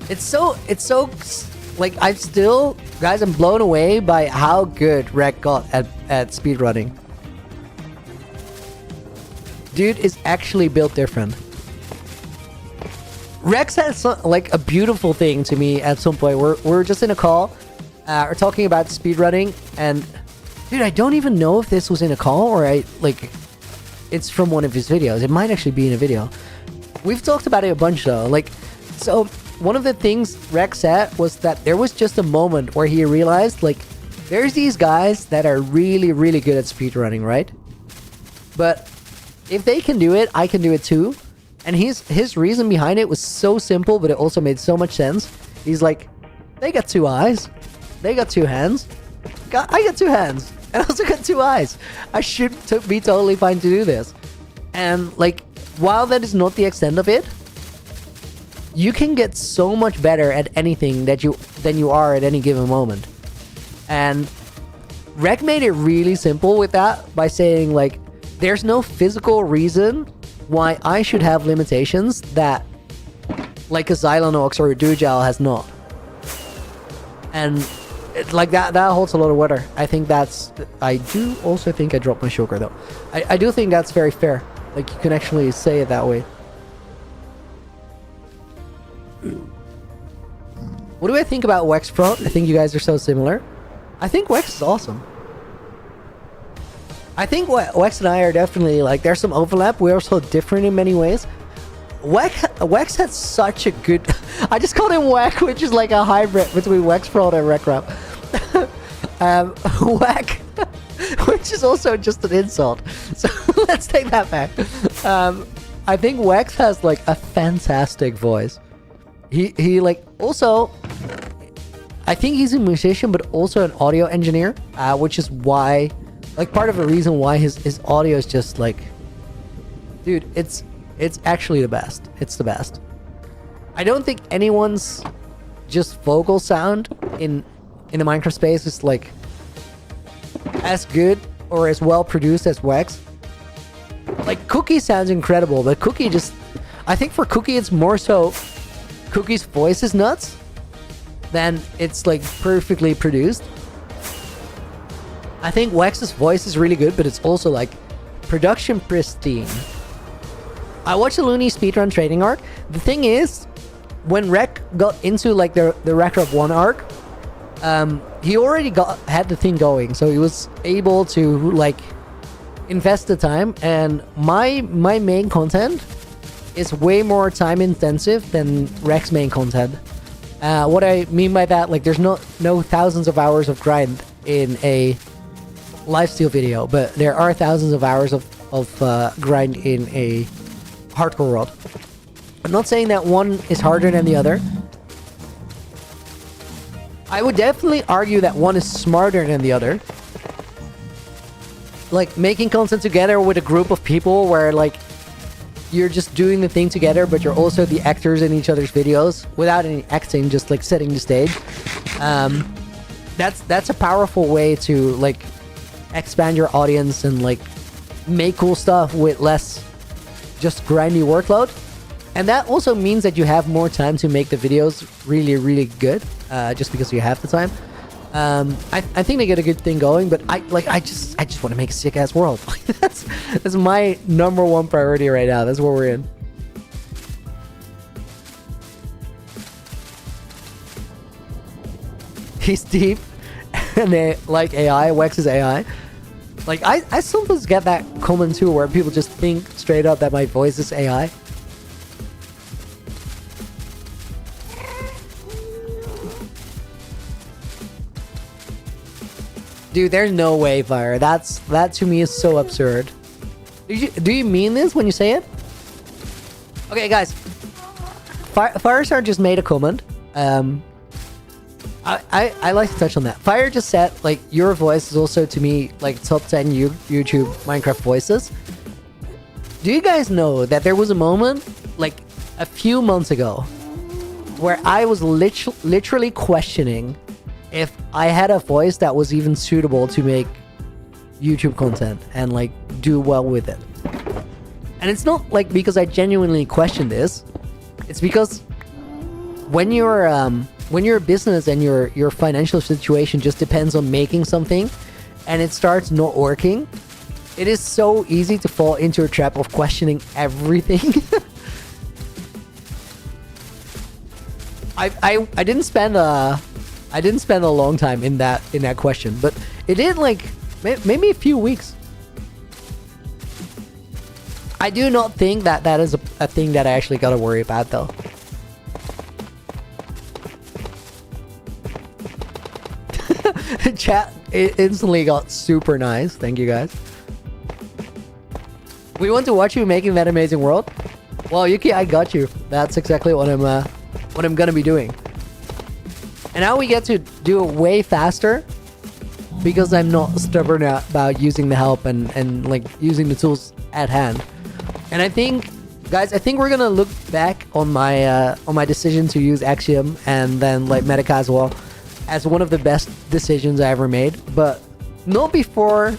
Speaker 1: It's so like guys, I'm blown away by how good Rek got at speedrunning. Dude is actually built different. Rex has like a beautiful thing to me at some point. We're just in a call, we're talking about speedrunning, and dude, I don't even know if this was in a call or it's from one of his videos. It might actually be in a video. We've talked about it a bunch though. Like, so one of the things Rex said was that there was just a moment where he realized, like, there's these guys that are really, really good at speedrunning, right? But if they can do it, I can do it too. And his reason behind it was so simple, but it also made so much sense. He's like, they got 2 eyes, they got 2 hands, I got 2 hands, and I also got 2 eyes. I should be totally fine to do this. And like, while that is not the extent of it, you can get so much better at anything than you are at any given moment. And Rek made it really simple with that by saying, like, there's no physical reason why I should have limitations that like a Xylanox or a Dujal has not. And like that holds a lot of water. I do also think I dropped my sugar though. I do think that's very fair. Like, you can actually say it that way. What do I think about Wexfront? I think you guys are so similar. I think Wex is awesome. I think Wex and I are definitely, like, there's some overlap. We're also different in many ways. Wex had such a good... I just called him Weck, which is like a hybrid between Wexfront and Rekrap. Weck, which is also just an insult. So let's take that back. I think Wex has, like, a fantastic voice. He like, also... I think he's a musician, but also an audio engineer, which is why... Like, part of the reason why his audio is just like, dude, it's actually the best. It's the best. I don't think anyone's just vocal sound in the Minecraft space is like as good or as well produced as Wex. Like, Cookie sounds incredible, but Cookie just, I think for Cookie it's more so Cookie's voice is nuts than it's like perfectly produced. I think Wex's voice is really good, but it's also like production pristine. I watched the Looney speedrun training arc. The thing is, when Rek got into like the Rekrap 1 arc, he already had the thing going, so he was able to like invest the time. And my main content is way more time intensive than Rek's main content. What I mean by that, like, there's no thousands of hours of grind in a lifesteal video, but there are thousands of hours of grind in a hardcore world. I'm not saying that one is harder than the other. I would definitely argue that one is smarter than the other. Like, making content together with a group of people where, like, you're just doing the thing together, but you're also the actors in each other's videos without any acting, just like setting the stage. That's a powerful way to like expand your audience and like make cool stuff with less just grindy workload. And that also means that you have more time to make the videos really, really good, just because you have the time. I think they get a good thing going, but I just want to make a sick ass world. that's my number one priority right now. That's what we're in. He's deep, and they like AI. Wex is AI. Like, I sometimes get that comment too, where people just think straight up that my voice is AI. Dude, there's no way, Fire. That to me is so absurd. Do you mean this when you say it? Okay, guys. Firestar just made a comment. I like to touch on that. Fire just said, like, your voice is also, to me, like, top 10 YouTube Minecraft voices. Do you guys know that there was a moment, like, a few months ago, where I was literally questioning if I had a voice that was even suitable to make YouTube content and, like, do well with it? And it's not, like, because I genuinely question this. It's because when you're a business and your financial situation just depends on making something, and it starts not working, it is so easy to fall into a trap of questioning everything. I didn't spend a long time in that question, but it did like maybe a few weeks. I do not think that is a thing that I actually gotta worry about though. Chat instantly got super nice. Thank you guys. We want to watch you making that amazing world. Well, Yuki, I got you. That's exactly what I'm gonna be doing. And now we get to do it way faster because I'm not stubborn about using the help and like using the tools at hand. And I think, guys, we're gonna look back on my decision to use Axiom and then like Medica as well as one of the best decisions I ever made, but not before.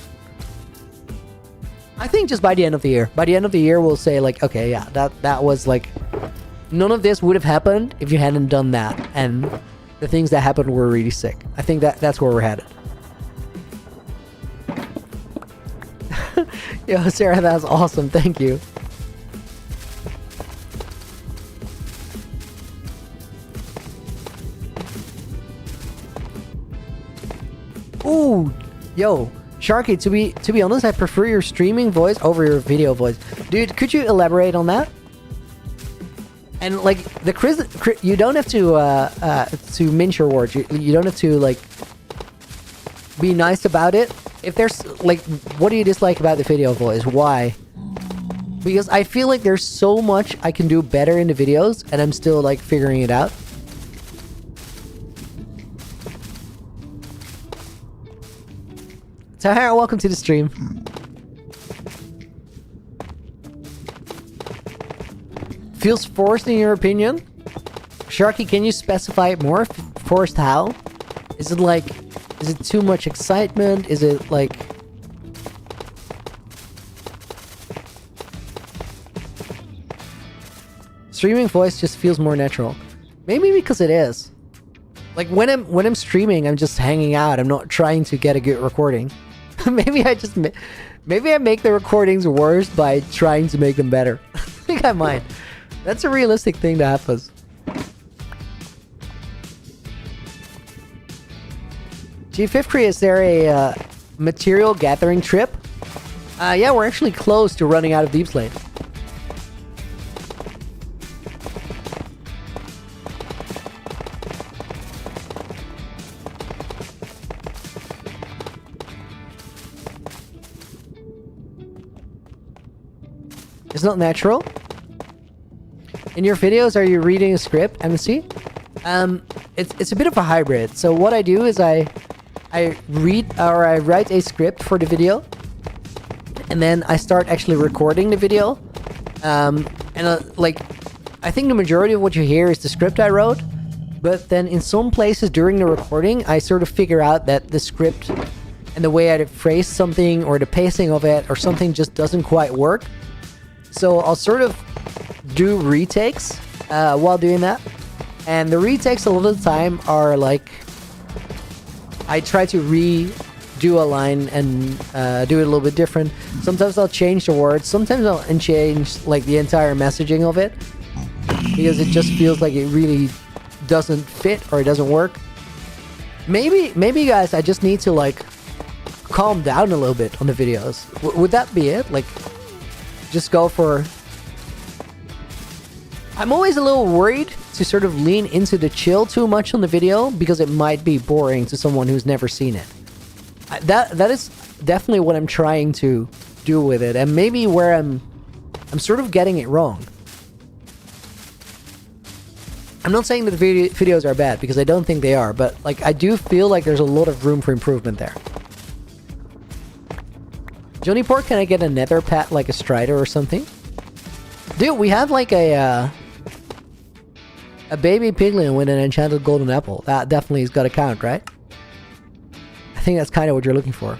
Speaker 1: I think just by the end of the year. By the end of the year, we'll say like, okay, yeah, that was like, none of this would have happened if you hadn't done that, and the things that happened were really sick. I think that's where we're headed. Yo, Sarah, that's awesome. Thank you. Ooh, yo, Sharky, to be honest, I prefer your streaming voice over your video voice. Dude, could you elaborate on that? And like the Chris, you don't have to mince your words. You don't have to like be nice about it. If there's like, what do you dislike about the video voice? Why? Because I feel like there's so much I can do better in the videos, and I'm still like figuring it out. Tahara, welcome to the stream. Feels forced in your opinion? Sharky, can you specify it more? Forced how? Is it too much excitement? Is it like... Streaming voice just feels more natural. Maybe because it is. Like when I'm streaming, I'm just hanging out. I'm not trying to get a good recording. Maybe I make the recordings worse by trying to make them better. I think I might. That's a realistic thing to happen. G50, is there a material gathering trip? Yeah, we're actually close to running out of Deep Slate. It's not natural. In your videos, are you reading a script, MC? It's a bit of a hybrid. So what I do is I write a script for the video, and then I start actually recording the video. Like, I think the majority of what you hear is the script I wrote, but then in some places during the recording, I sort of figure out that the script and the way I phrase something or the pacing of it or something just doesn't quite work. So I'll sort of do retakes while doing that. And the retakes a lot of the time are like, I try to redo a line and do it a little bit different. Sometimes I'll change the words. Sometimes I'll change like the entire messaging of it, because it just feels like it really doesn't fit or it doesn't work. Maybe guys, I just need to like calm down a little bit on the videos. Would that be it? Like, just go for... I'm always a little worried to sort of lean into the chill too much on the video, because it might be boring to someone who's never seen it. That is definitely what I'm trying to do with it, and maybe where I'm sort of getting it wrong. I'm not saying that the videos are bad, because I don't think they are, but like I do feel like there's a lot of room for improvement there. Johnny Pork, can I get a nether pet like a Strider or something? Dude, we have like a baby piglin with an enchanted golden apple. That definitely has got to count, right? I think that's kind of what you're looking for.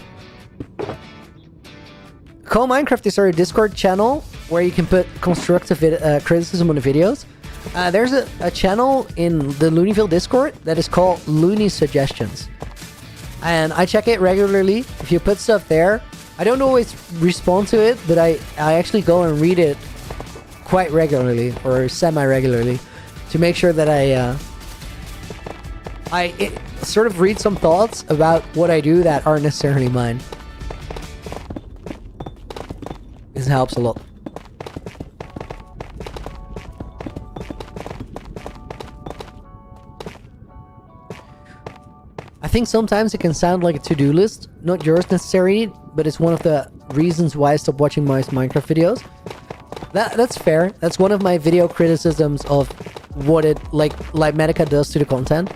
Speaker 1: Co Minecraft is our Discord channel where you can put constructive criticism on the videos. There's a channel in the Looneyville Discord that is called Looney Suggestions. And I check it regularly. If you put stuff there, I don't always respond to it, but I actually go and read it quite regularly or semi-regularly to make sure that I sort of read some thoughts about what I do that aren't necessarily mine. This helps a lot. I think sometimes it can sound like a to-do list, not yours necessarily, but it's one of the reasons why I stopped watching my Minecraft videos. That's fair. That's one of my video criticisms of what it like Litematica does to the content.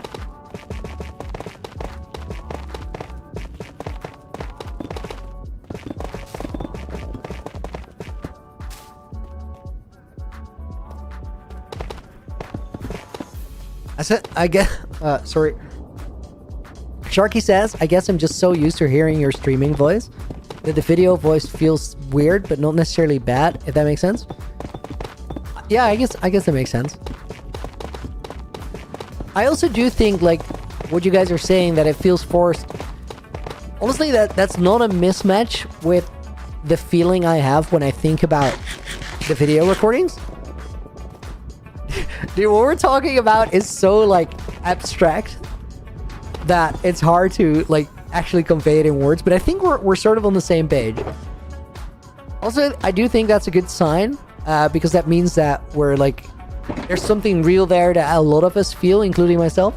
Speaker 1: I guess, sorry. Sharky says, I guess I'm just so used to hearing your streaming voice that the video voice feels weird, but not necessarily bad, if that makes sense. Yeah, I guess that makes sense. I also do think, like, what you guys are saying, that it feels forced. Honestly, that's not a mismatch with the feeling I have when I think about the video recordings. Dude, what we're talking about is so, like, abstract that it's hard to, like, actually convey it in words, but I think we're sort of on the same page. Also, I do think that's a good sign, because that means that we're, like, there's something real there that a lot of us feel, including myself.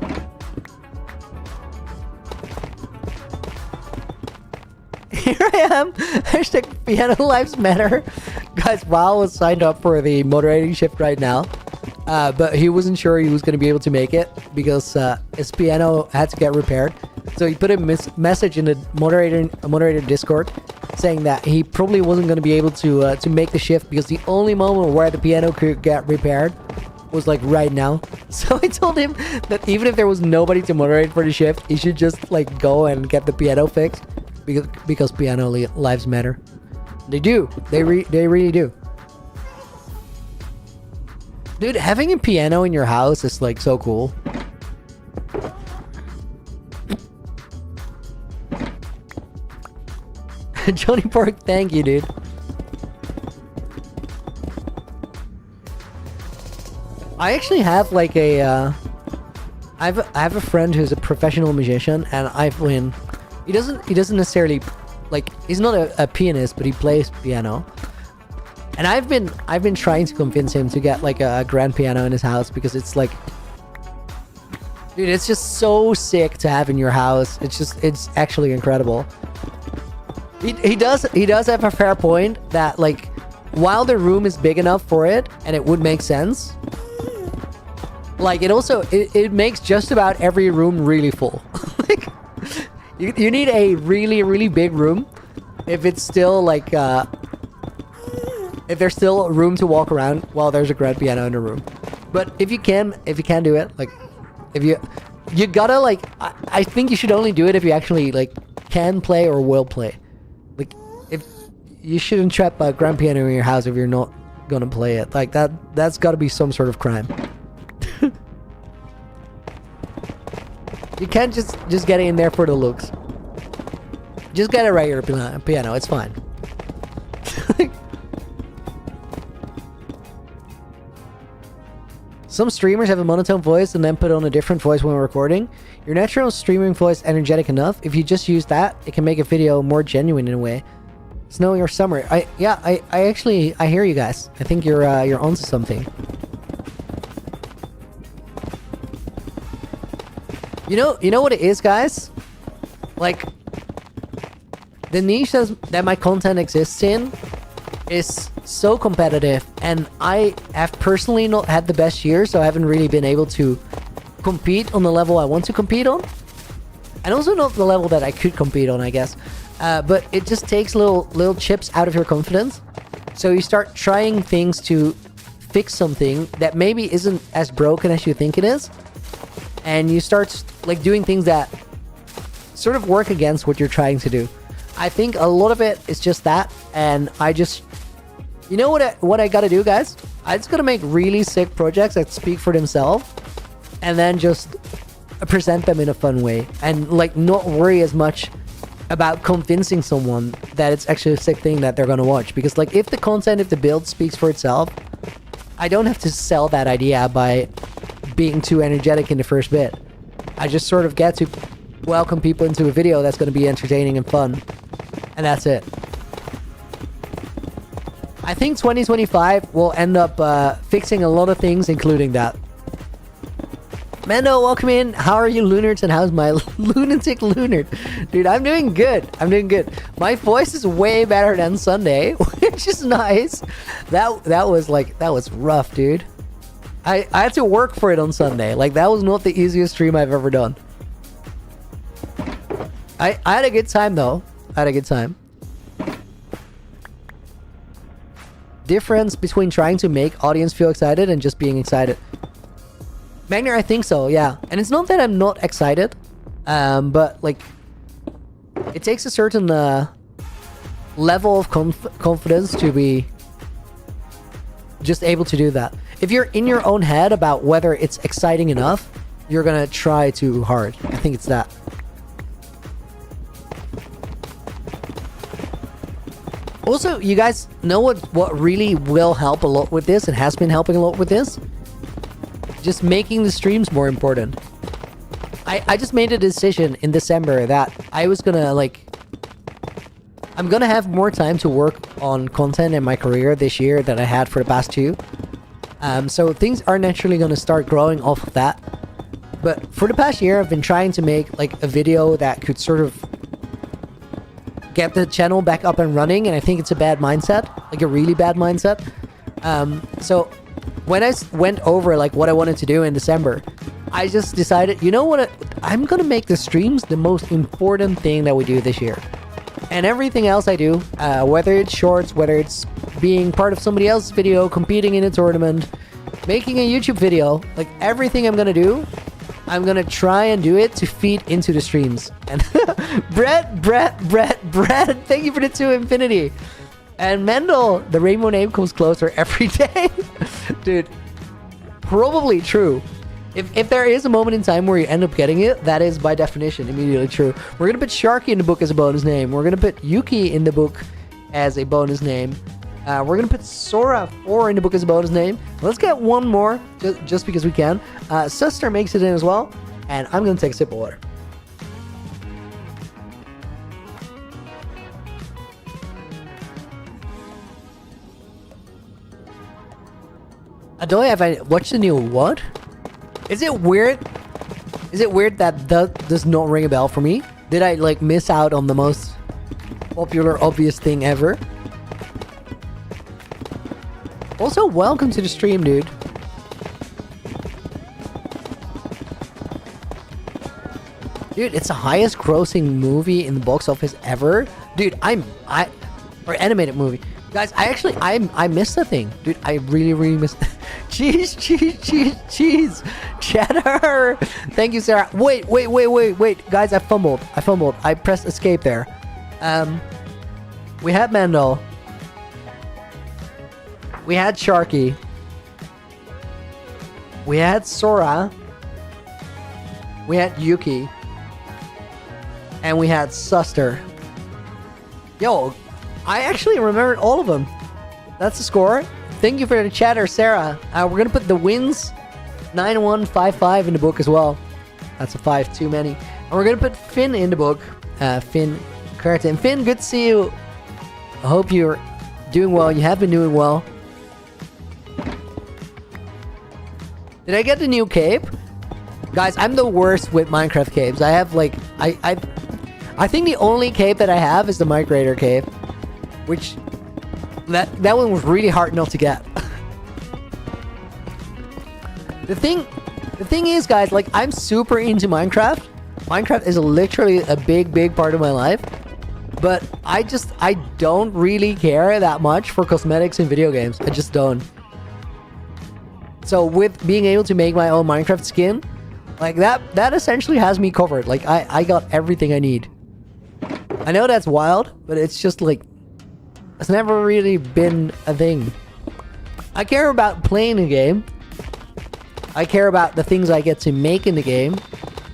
Speaker 1: Here I am, hashtag Piano Lives Matter. Guys, Val was signed up for the moderating shift right now. But he wasn't sure he was going to be able to make it because his piano had to get repaired. So he put a message in the moderator Discord saying that he probably wasn't going to be able to make the shift because the only moment where the piano could get repaired was like right now. So I told him that even if there was nobody to moderate for the shift, he should just like go and get the piano fixed because piano lives matter. They do. They really do. Dude, having a piano in your house is like so cool. Johnny Pork, thank you, dude. I actually have like a I have a friend who's a professional musician, and he doesn't necessarily, like, he's not a pianist, but he plays piano. And I've been trying to convince him to get like a grand piano in his house because it's like, dude, it's just so sick to have in your house. It's actually incredible. He does have a fair point that, like, while the room is big enough for it and it would make sense, like, it makes just about every room really full. Like, you need a really, really big room if it's still like if there's still room to walk around while there's a grand piano in the room. But if you can do it, like, if you gotta, like, I think you should only do it if you actually, like, can play or will play. Like, if you shouldn't trap a grand piano in your house if you're not gonna play it. Like, that's gotta be some sort of crime. You can't just get in there for the looks. Just get a regular piano, it's fine. Some streamers have a monotone voice and then put on a different voice when recording. Your natural streaming voice energetic enough. If you just use that, it can make a video more genuine in a way. Snowy or summer. I actually hear you guys. I think you're onto something. You know what it is, guys? Like, the niche that my content exists in is so competitive, and I have personally not had the best year, so I haven't really been able to compete on the level I want to compete on, and also not the level that I could compete on, I guess. But it just takes little chips out of your confidence, so you start trying things to fix something that maybe isn't as broken as you think it is, and you start, like, doing things that sort of work against what you're trying to do. I think a lot of it is just that, and I just, you know what I gotta do, guys? I just gotta make really sick projects that speak for themselves, and then just present them in a fun way, and like not worry as much about convincing someone that it's actually a sick thing that they're gonna watch. Because like if the build speaks for itself, I don't have to sell that idea by being too energetic in the first bit. I just sort of get to welcome people into a video that's going to be entertaining and fun. And that's it. I think 2025 will end up fixing a lot of things, including that. Mando, welcome in. How are you, Lunards? And how's my lunatic Lunard? Dude, I'm doing good. I'm doing good. My voice is way better than Sunday, which is nice. That was rough, dude. I had to work for it on Sunday. Like, that was not the easiest stream I've ever done. I had a good time, though. I had a good time. Difference between trying to make audience feel excited and just being excited. Magner, I think so, yeah. And it's not that I'm not excited, but like, it takes a certain level of confidence to be just able to do that. If you're in your own head about whether it's exciting enough, you're gonna try too hard. I think it's that. Also, you guys know what really will help a lot with this, and has been helping a lot with this? Just making the streams more important. I just made a decision in December that I was gonna I'm gonna have more time to work on content in my career this year than I had for the past 2. So things are naturally gonna start growing off of that. But for the past year, I've been trying to make like a video that could sort of get the channel back up and running, and I think it's a bad mindset, like a really bad mindset. So when I went over like what I wanted to do in December, I just decided, you know what, I'm gonna make the streams the most important thing that we do this year. And everything else I do, whether it's shorts, whether it's being part of somebody else's video, competing in a tournament, making a YouTube video, like everything I'm gonna do, I'm gonna try and do it to feed into the streams. And Brett, thank you for the 2 infinity. And Mendel, the rainbow name comes closer every day. Dude, probably true. If there is a moment in time where you end up getting it, that is by definition immediately true. We're gonna put Sharky in the book as a bonus name. We're gonna put Yuki in the book as a bonus name. We're gonna put Sora 4 in the book as a bonus name. Let's get one more, just because we can. Suster makes it in as well, and I'm gonna take a sip of water. Adoy, have I watched the new what? Is it weird? Is it weird that does not ring a bell for me? Did I like miss out on the most popular, obvious thing ever? Also, welcome to the stream, dude. Dude, it's the highest grossing movie in the box office ever. Dude, or animated movie. Guys, I missed the thing. Dude, I really missed cheese. Cheddar. Thank you, Sarah. Wait. Guys, I fumbled. I pressed escape there. We had Mando. We had Sharky. We had Sora. We had Yuki. And we had Suster. Yo, I actually remembered all of them. That's the score. Thank you for the chatter, Sarah. We're going to put the wins 9155 in the book as well. That's a 5 too many. And we're going to put Finn in the book. Finn Curtin. Finn, good to see you. I hope you're doing well. You have been doing well. Did I get the new cape? Guys, I'm the worst with Minecraft capes. I have like... I think the only cape that I have is the Migrator cape. Which... That one was really hard not to get. The thing is, guys, like, I'm super into Minecraft. Minecraft is literally a big part of my life. But I don't really care that much for cosmetics in video games. I just don't. So with being able to make my own Minecraft skin, like that essentially has me covered. Like I got everything I need. I know that's wild, but it's just like, it's never really been a thing. I care about playing the game. I care about the things I get to make in the game.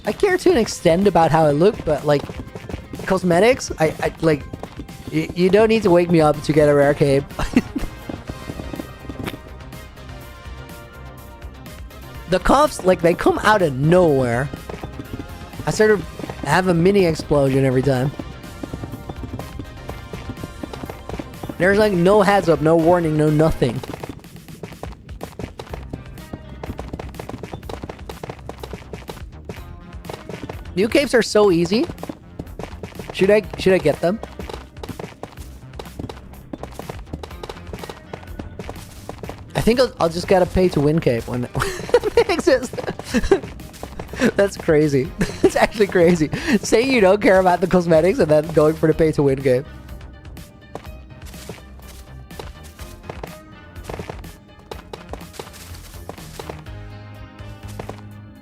Speaker 1: I care to an extent about how I look, but like cosmetics, I like you don't need to wake me up to get a rare cape. The coughs, like, they come out of nowhere. I sort of have a mini explosion every time. There's like no heads up, no warning, no nothing. New capes are so easy. Should I get them? I think I'll just get a pay to win cape when it exists. That's crazy. It's actually crazy. Saying you don't care about the cosmetics and then going for the pay to win cape.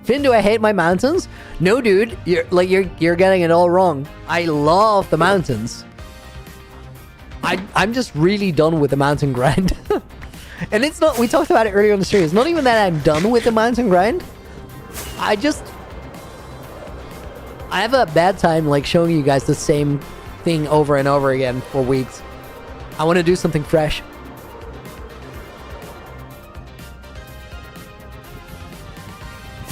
Speaker 1: Finn, do I hate my mountains? No, dude. You're getting it all wrong. I love the mountains. I'm just really done with the mountain grind. And it's not, we talked about it earlier on the stream. It's not even that I'm done with the mountain grind. I have a bad time like showing you guys the same thing over and over again for weeks. I want to do something fresh.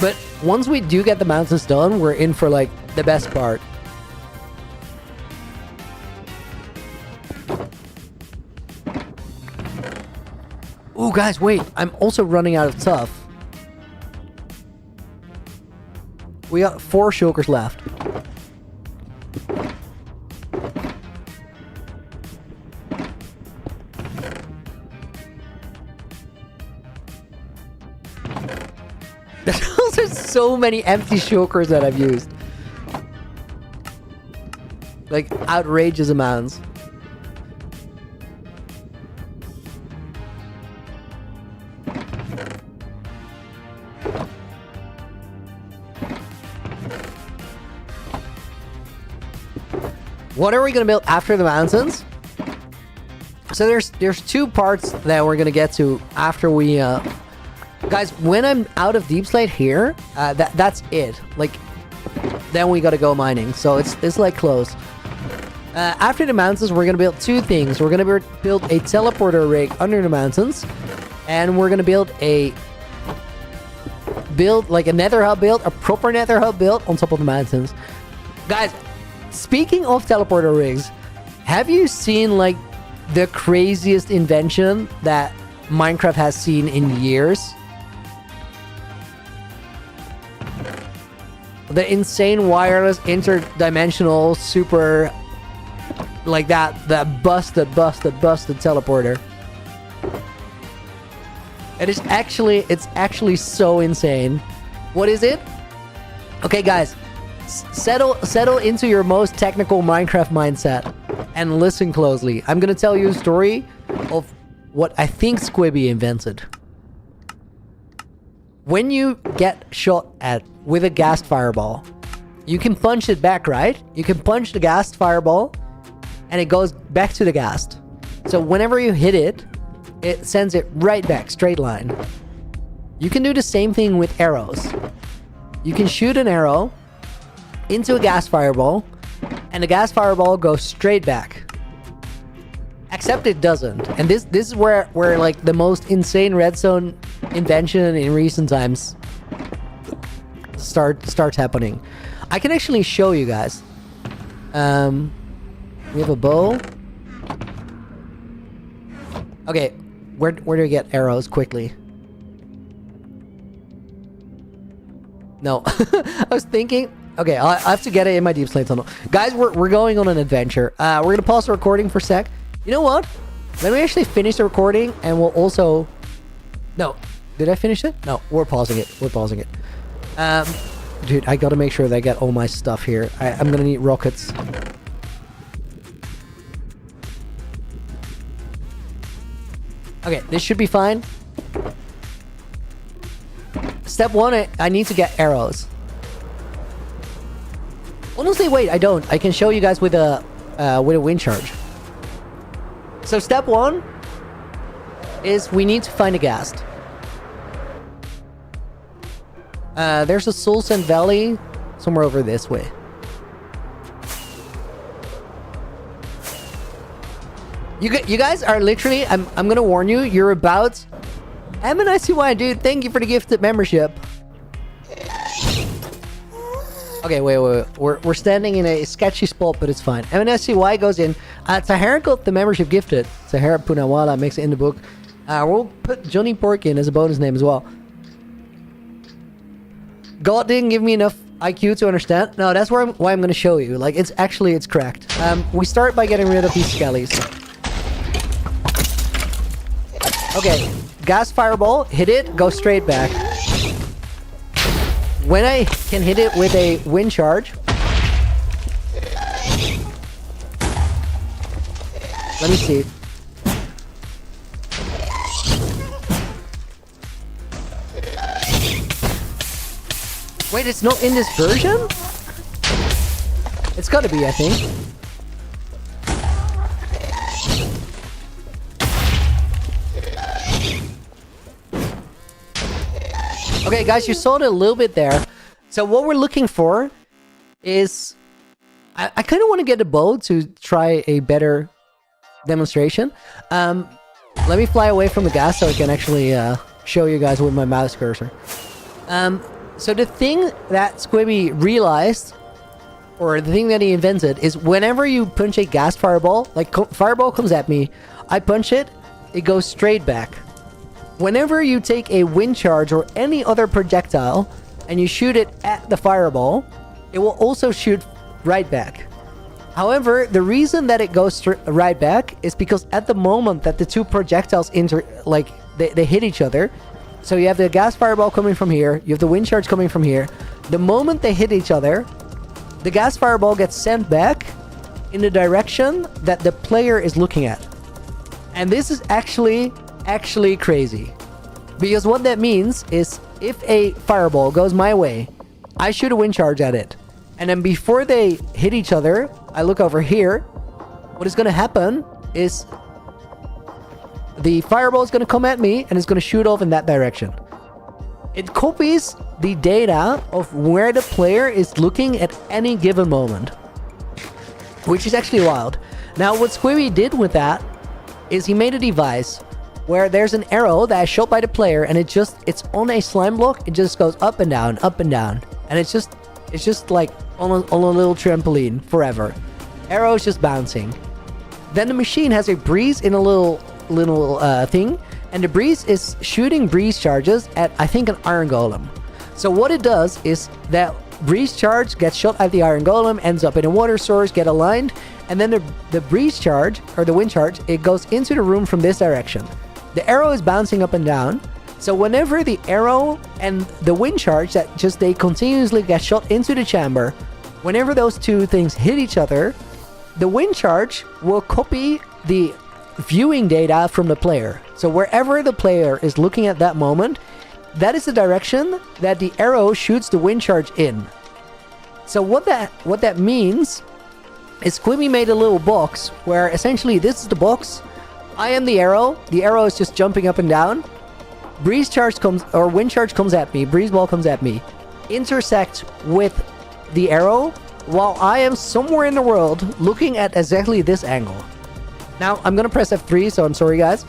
Speaker 1: But once we do get the mountains done, we're in for like the best part. Ooh, guys, wait. I'm also running out of stuff. We got 4 shulkers left. Those are so many empty shulkers that I've used. Like, outrageous amounts. What are we gonna build after the mountains? So there's 2 parts that we're gonna get to after we guys, when I'm out of deep slate here, that's it. Like, then we gotta go mining. So it's like close. After the mountains, we're gonna build 2 things. We're gonna build a teleporter rig under the mountains, and we're gonna build like a nether hub build, a proper nether hub build on top of the mountains. Guys, speaking of teleporter rigs, have you seen like the craziest invention that Minecraft has seen in years? The insane wireless interdimensional super like that busted teleporter. It's actually so insane. What is it? Okay, guys, settle into your most technical Minecraft mindset and listen closely. I'm gonna tell you a story of what I think Squibby invented. When you get shot at with a ghast fireball, you can punch it back, right? You can punch the ghast fireball and it goes back to the ghast. So whenever you hit it, it sends it right back, straight line. You can do the same thing with arrows. You can shoot an arrow into a ghast fireball, and the ghast fireball goes straight back. Except it doesn't. And this is where like the most insane redstone invention in recent times starts happening. I can actually show you guys. We have a bow. Okay, where do we get arrows quickly? No, I was thinking. Okay, I have to get it in my deep slate tunnel. Guys, we're going on an adventure. We're gonna pause the recording for a sec. You know what? Let me actually finish the recording, and we'll also. No, did I finish it? No, we're pausing it. We're pausing it. Dude, I gotta make sure that I get all my stuff here. I'm gonna need rockets. Okay, this should be fine. Step 1, I need to get arrows. Honestly, wait, I don't. I can show you guys with a wind charge. So step 1, is we need to find a ghast. There's a Soul Sand Valley somewhere over this way. You guys are literally, I'm gonna warn you, you're about... MNICY, dude, thank you for the gifted membership. Okay, wait. We're standing in a sketchy spot, but it's fine. MNSCY goes in. Tahara got the membership gifted. Tahara Punawala makes it in the book. We'll put Johnny Pork in as a bonus name as well. God didn't give me enough IQ to understand. No, that's why I'm going to show you. Like, it's correct. We start by getting rid of these skellies. Okay, gas fireball. Hit it. Go straight back. When I can hit it with a wind charge, let me see. Wait, it's not in this version? It's gotta be, I think. Okay, guys, you saw it a little bit there. So what we're looking for is... I kind of want to get a bow to try a better demonstration. Let me fly away from the gas so I can actually show you guys with my mouse cursor. So the thing that Squibby realized, or the thing that he invented, is whenever you punch a gas fireball, like fireball comes at me, I punch it, it goes straight back. Whenever you take a wind charge or any other projectile and you shoot it at the fireball, it will also shoot right back. However, the reason that it goes right back is because at the moment that the two projectiles they hit each other, so you have the gas fireball coming from here, you have the wind charge coming from here. The moment they hit each other, the gas fireball gets sent back in the direction that the player is looking at. And this is actually crazy. Because what that means is if a fireball goes my way, I shoot a wind charge at it. And then before they hit each other, I look over here. What is going to happen is the fireball is going to come at me and it's going to shoot off in that direction. It copies the data of where the player is looking at any given moment, which is actually wild. Now, what Squibby did with that is he made a device where there's an arrow that is shot by the player and it's on a slime block. It just goes up and down, and it's just like on a little trampoline forever. Arrow is just bouncing. Then the machine has a breeze in a little thing, and the breeze is shooting breeze charges at, I think, an iron golem. So what it does is that breeze charge gets shot at the iron golem, ends up in a water source, get aligned, and then the breeze charge, or the wind charge, it goes into the room from this direction. The arrow is bouncing up and down, so whenever the arrow and the wind charge they continuously get shot into the chamber, whenever those two things hit each other, the wind charge will copy the viewing data from the player. So wherever the player is looking at that moment, that is the direction that the arrow shoots the wind charge in. So what that means is Squibby made a little box where essentially this is the box. I am the arrow is just jumping up and down. Breeze charge comes, or wind charge comes at me, breeze ball comes at me, intersect with the arrow while I am somewhere in the world looking at exactly this angle. Now, I'm gonna press F3, so I'm sorry guys.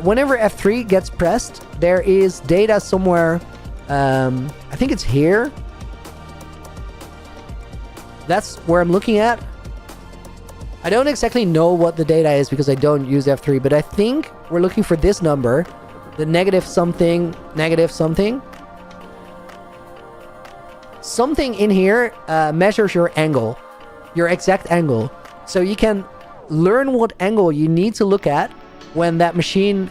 Speaker 1: Whenever F3 gets pressed, there is data somewhere, I think it's here. That's where I'm looking at. I don't exactly know what the data is because I don't use F3, but I think we're looking for this number, the negative something. Something in here measures your angle, your exact angle. So you can learn what angle you need to look at when that machine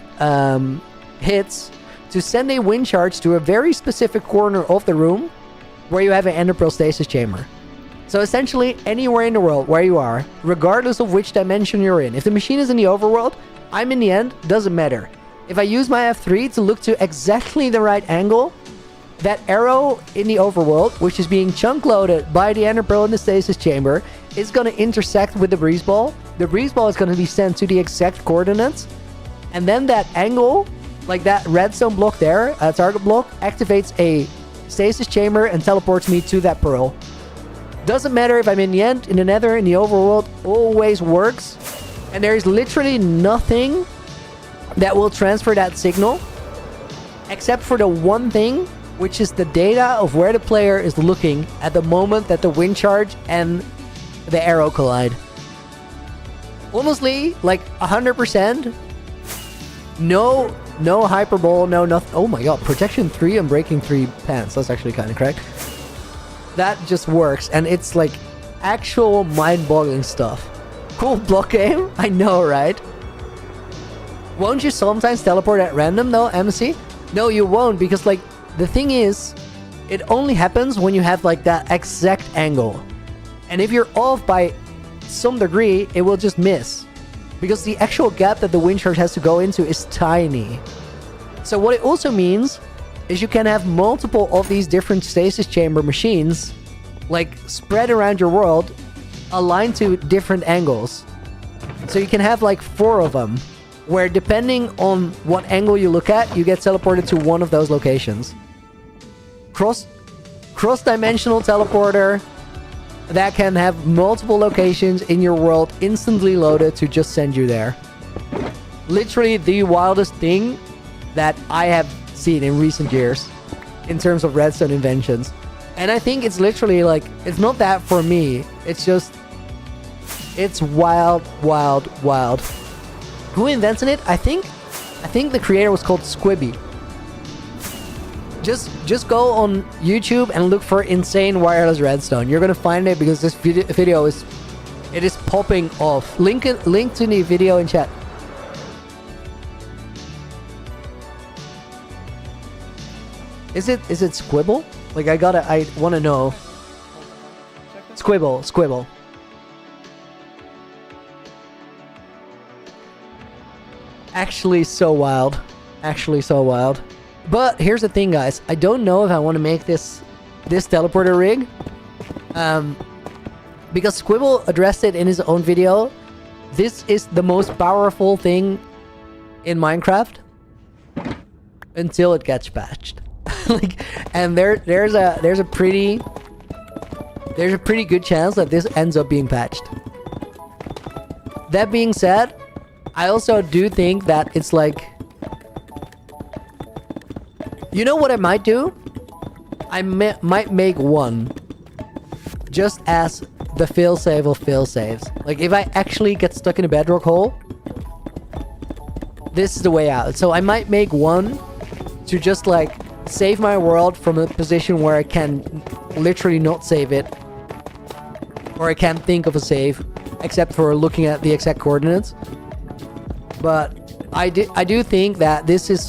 Speaker 1: hits to send a wind charge to a very specific corner of the room where you have an Ender Pearl stasis chamber. So essentially, anywhere in the world where you are, regardless of which dimension you're in. If the machine is in the overworld, I'm in the end, doesn't matter. If I use my F3 to look to exactly the right angle, that arrow in the overworld, which is being chunk loaded by the Ender Pearl in the stasis chamber, is going to intersect with the breeze ball. The breeze ball is going to be sent to the exact coordinates And then that angle, like that redstone block there, target block, activates a stasis chamber and teleports me to that pearl. Doesn't matter if I'm in the end, in the nether, in the overworld, always works. And there is literally nothing that will transfer that signal, except for the one thing, which is the data of where the player is looking at the moment that the wind charge and the arrow collide. Honestly, like 100%, no hyperbole, no nothing. Oh my god, protection 3 and breaking 3 pants. That's actually kind of correct. That just works, and it's like actual mind-boggling stuff. Cool block game, I know, right? Won't you sometimes teleport at random though, MC? No, you won't, because like the thing is, it only happens when you have like that exact angle. And if you're off by some degree, it will just miss. Because the actual gap that the wind charge has to go into is tiny. So what it also means is you can have multiple of these different stasis chamber machines like spread around your world, aligned to different angles. So you can have like 4 of them, where depending on what angle you look at, you get teleported to one of those locations. Cross-dimensional teleporter that can have multiple locations in your world instantly loaded to just send you there. Literally the wildest thing that I have seen in recent years in terms of redstone inventions. And I think it's literally like, it's not that for me, it's just, it's wild, wild, wild. Who invented it? I think the creator was called Squibby. Just go on YouTube and look for insane wireless redstone. You're gonna find it because this video is popping off. Link to the video in chat. Is it Squibble? Like I wanna know. Squibble. Actually so wild. But here's the thing, guys. I don't know if I want to make this teleporter rig. Because Squibble addressed it in his own video. This is the most powerful thing in Minecraft until it gets patched. Like, and there's a pretty good chance that this ends up being patched. That being said, I also do think that it's like, you know what I might do? I might make one just as the failsafe of failsafes. Like, if I actually get stuck in a bedrock hole, this is the way out. So I might make one to just like save my world from a position where I can literally not save it, or I can't think of a save except for looking at the exact coordinates. But I do think that this is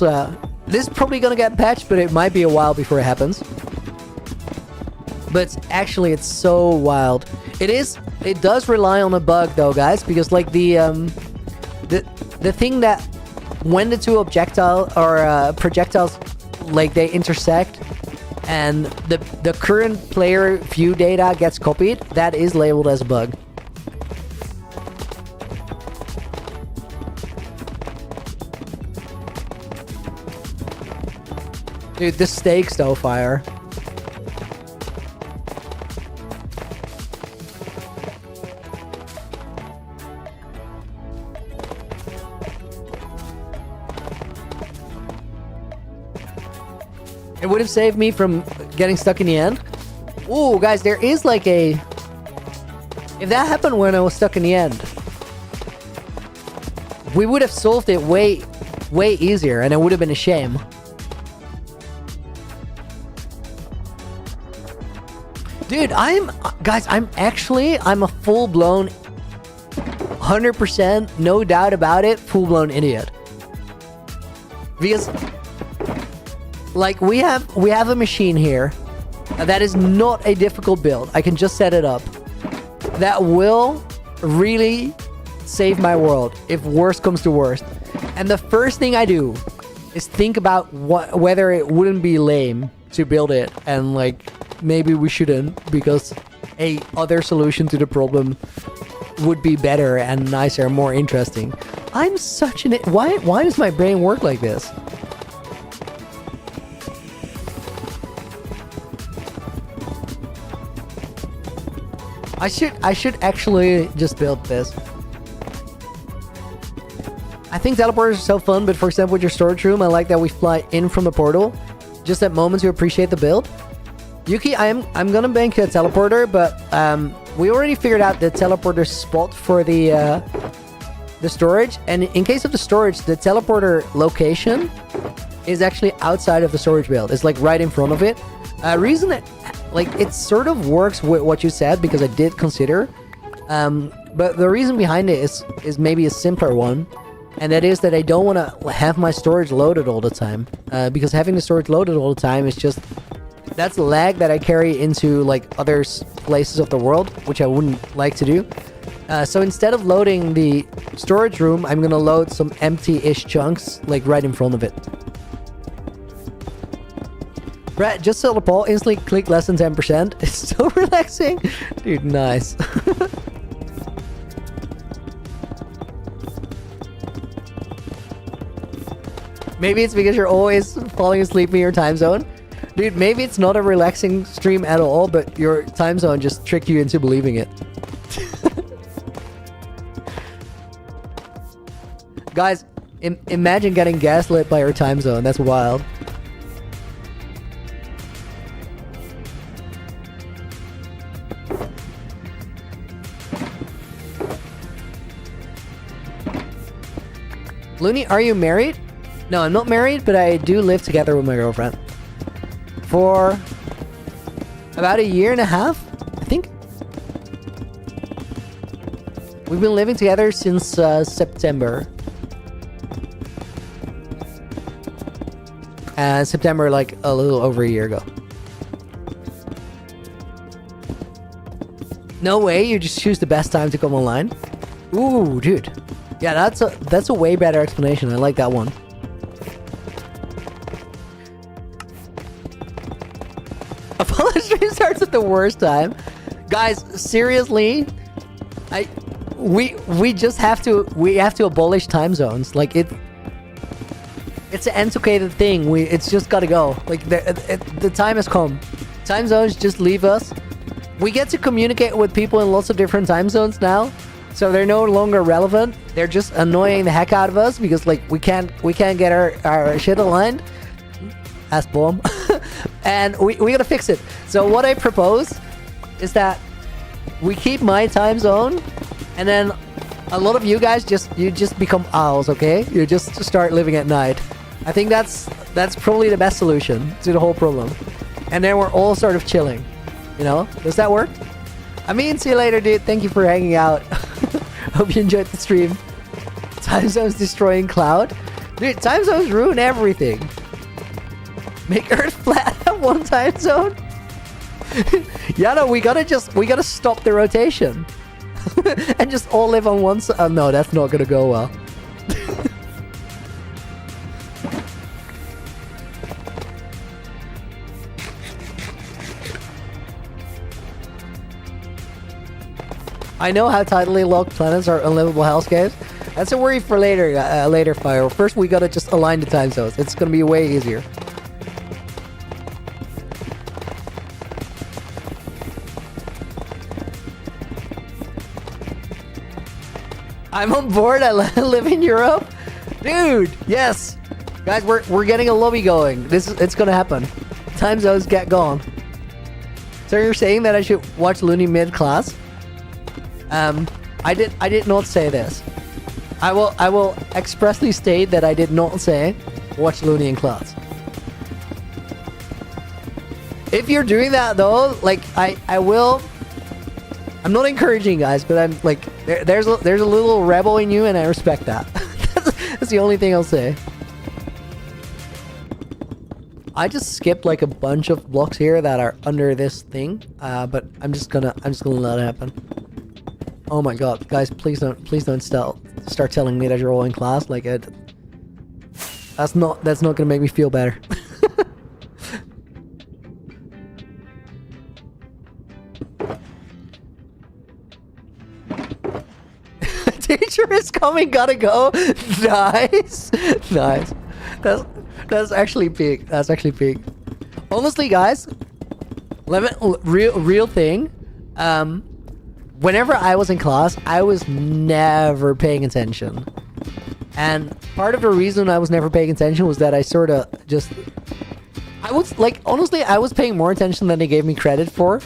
Speaker 1: probably gonna get patched, but it might be a while before it happens. But actually, it's so wild. It does rely on a bug though, guys, because like the thing that when the two projectiles like they intersect and the current player view data gets copied, that is labeled as a bug. Dude, the stakes though, fire. It would have saved me from getting stuck in the end. Ooh, guys, there is like a... If that happened when I was stuck in the end, we would have solved it way easier, and it would have been a shame. Dude, I'm a full-blown, 100%, no doubt about it, full-blown idiot. Because, like, we have a machine here that is not a difficult build. I can just set it up. That will really save my world if worst comes to worst. And the first thing I do is think about whether it wouldn't be lame to build it, and like, maybe we shouldn't, because a other solution to the problem would be better and nicer and more interesting. I'm such an... Why does my brain work like this? I should actually just build this. I think teleporters are so fun, but for example with your storage room, I like that we fly in from the portal. Just at moments you appreciate the build. Yuki, I'm gonna bank a teleporter, but we already figured out the teleporter spot for the storage, and in case of the storage, the teleporter location is actually outside of the storage build. It's like right in front of it. Reason that like it sort of works with what you said, because I did consider, but the reason behind it is maybe a simpler one, and that is that I don't want to have my storage loaded all the time, because having the storage loaded all the time is just, that's lag that I carry into like other places of the world, which I wouldn't like to do. So instead of loading the storage room, I'm gonna load some empty-ish chunks like right in front of it. Brett, just sell the ball, instantly click less than 10%. It's so relaxing. Dude, nice. Maybe it's because you're always falling asleep in your time zone. Dude, maybe it's not a relaxing stream at all, but your time zone just tricked you into believing it. Guys, imagine getting gaslit by your time zone. That's wild. Looney, are you married? No, I'm not married, but I do live together with my girlfriend. For about a year and a half, I think. We've been living together since September. September, like a little over a year ago. No way, you just choose the best time to come online? Ooh, dude. Yeah, that's a way better explanation. I like that one. Apollo stream starts at the worst time. Guys, seriously, we just have to abolish time zones. Like it's an antiquated thing. It's just gotta go. Like the time has come. Time zones just leave us. We get to communicate with people in lots of different time zones now, so they're no longer relevant. They're just annoying the heck out of us because like we can't get our shit aligned. Ass bomb. And we gotta fix it. So what I propose is that we keep my time zone, and then a lot of you guys just become owls, okay? You just start living at night. I think that's probably the best solution to the whole problem. And then we're all sort of chilling. You know? Does that work? I mean, see you later, dude. Thank you for hanging out. Hope you enjoyed the stream. Time zones destroying cloud. Dude, time zones ruin everything. Make Earth flat at one time zone? Yeah, no, we gotta stop the rotation. And just all live on one side. Oh, no, that's not gonna go well. I know how tidally locked planets are unlivable hellscapes. That's a worry for later, Fire. First, we gotta just align the time zones. It's gonna be way easier. I'm on board. I live in Europe, dude. Yes, guys, we're getting a lobby going. It's gonna happen. Time zones get gone. So you're saying that I should watch Looney mid class? I did not say this. I will expressly state that I did not say watch Looney in class. If you're doing that though, like I will. I'm not encouraging guys, but I'm like there's a little rebel in you, and I respect that. That's the only thing I'll say. I just skipped like a bunch of blocks here that are under this thing, but I'm just gonna let it happen. Oh my god, guys, please don't start telling me that you're all in class. Like that's not gonna make me feel better. Dude, teacher is coming, gotta go. Nice. Nice. That's actually peak. That's actually peak. Honestly, guys, real thing. Whenever I was in class, I was never paying attention. And part of the reason I was never paying attention was that I sort of just... I was, like, honestly, I was paying more attention than they gave me credit for.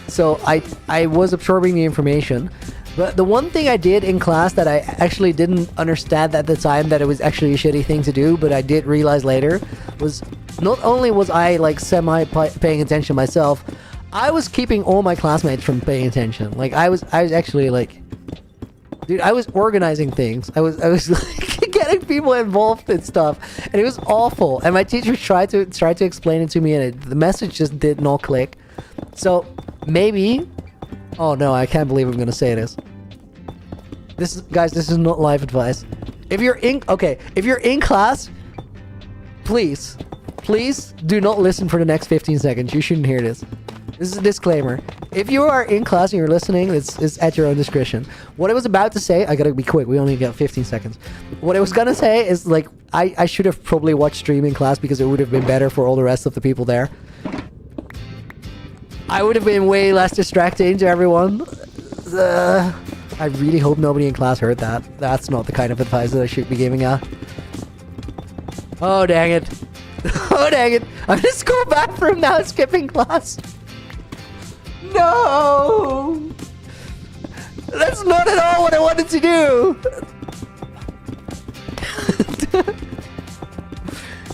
Speaker 1: So I was absorbing the information. But the one thing I did in class that I actually didn't understand at the time that it was actually a shitty thing to do, but I did realize later, was not only was I, like, semi-paying attention myself, I was keeping all my classmates from paying attention. Like, I was actually, like... Dude, I was organizing things. I was like getting people involved in stuff, and it was awful. And my teacher tried to explain it to me, and the message just did not click. So maybe, oh no, I can't believe I'm gonna say this. Guys, this is not life advice. If you're in class, please do not listen for the next 15 seconds. You shouldn't hear this. This is a disclaimer. If you are in class and you're listening, it's at your own discretion. What I was about to say, I gotta be quick. We only got 15 seconds. What I was gonna say is, like, I should have probably watched streaming class because it would have been better for all the rest of the people there. I would have been way less distracting to everyone. I really hope nobody in class heard that. That's not the kind of advice that I should be giving out. Oh, dang it. Oh, dang it. I'm in the school bathroom now, skipping class. No! That's not at all what I wanted to do!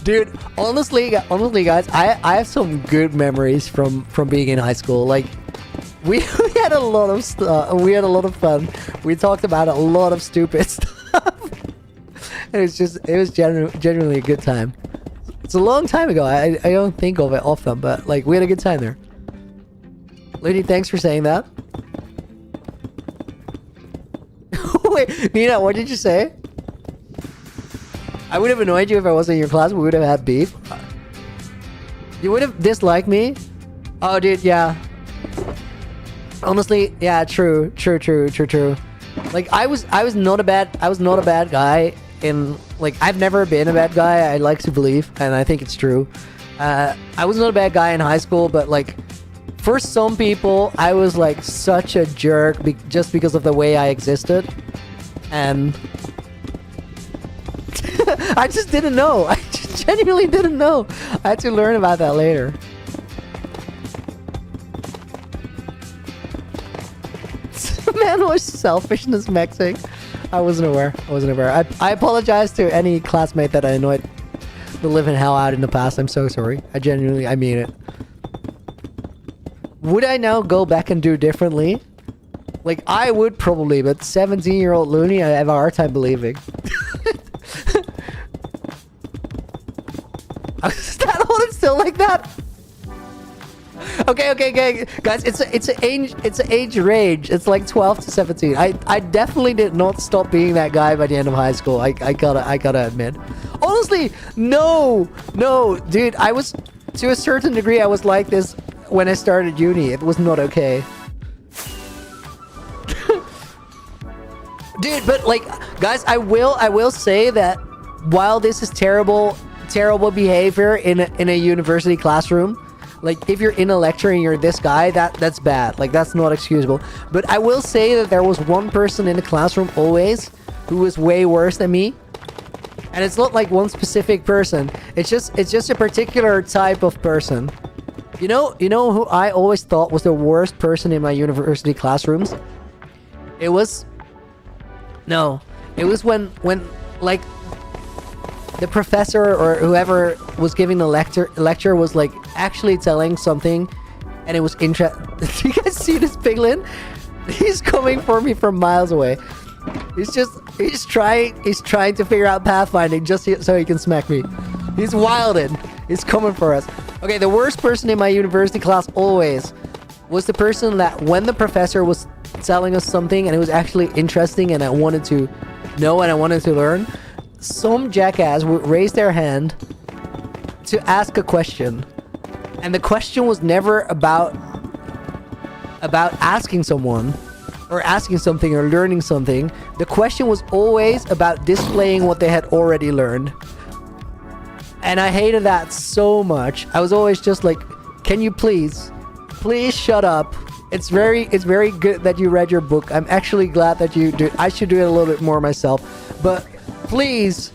Speaker 1: Dude, honestly guys, I have some good memories from being in high school. Like, we had a lot of we had a lot of fun. We talked about a lot of stupid stuff. It was genuinely a good time. It's a long time ago. I don't think of it often, but, like, we had a good time there. Lady, thanks for saying that. Wait, Nina, what did you say? I would have annoyed you if I wasn't in your class. We would have had beef. You would have disliked me? Oh, dude, yeah. Honestly, yeah, true. Like, I was not a bad guy in, like, I've never been a bad guy. I like to believe, and I think it's true. I was not a bad guy in high school, but, like, for some people, I was, like, such a jerk just because of the way I existed. And I just didn't know. I just genuinely didn't know. I had to learn about that later. Man was selfishness mexing. I wasn't aware. I apologize to any classmate that I annoyed the living hell out in the past. I'm so sorry. I mean it. Would I now go back and do differently? Like, I would probably, but 17-year-old Looney, I have a hard time believing. Is that all? It's still like that? Okay, guys, it's an age range. It's like 12 to 17. I definitely did not stop being that guy by the end of high school. I gotta admit. Honestly, no, dude. I was, to a certain degree, I was like this when I started uni. It was not okay. Dude, but, like, guys, I will say that while this is terrible behavior in a university classroom, like, if you're in a lecture and you're this guy, that's bad. Like, that's not excusable. But I will say that there was one person in the classroom always who was way worse than me. And it's not like one specific person. It's just a particular type of person. You know who I always thought was the worst person in my university classrooms? It was when like the professor or whoever was giving the lecture was, like, actually telling something, and it was Do you guys see this piglin? He's coming for me from miles away. He's trying to figure out pathfinding just so he can smack me. He's wildin'. He's coming for us. Okay, the worst person in my university class always was the person that when the professor was telling us something and it was actually interesting and I wanted to know and I wanted to learn, some jackass would raise their hand to ask a question. And the question was never about asking someone. or asking something or learning something, the question was always about displaying what they had already learned. And I hated that so much. I was always just like, can you please shut up? It's very good that you read your book. I'm actually glad that you do. I should do it a little bit more myself. But please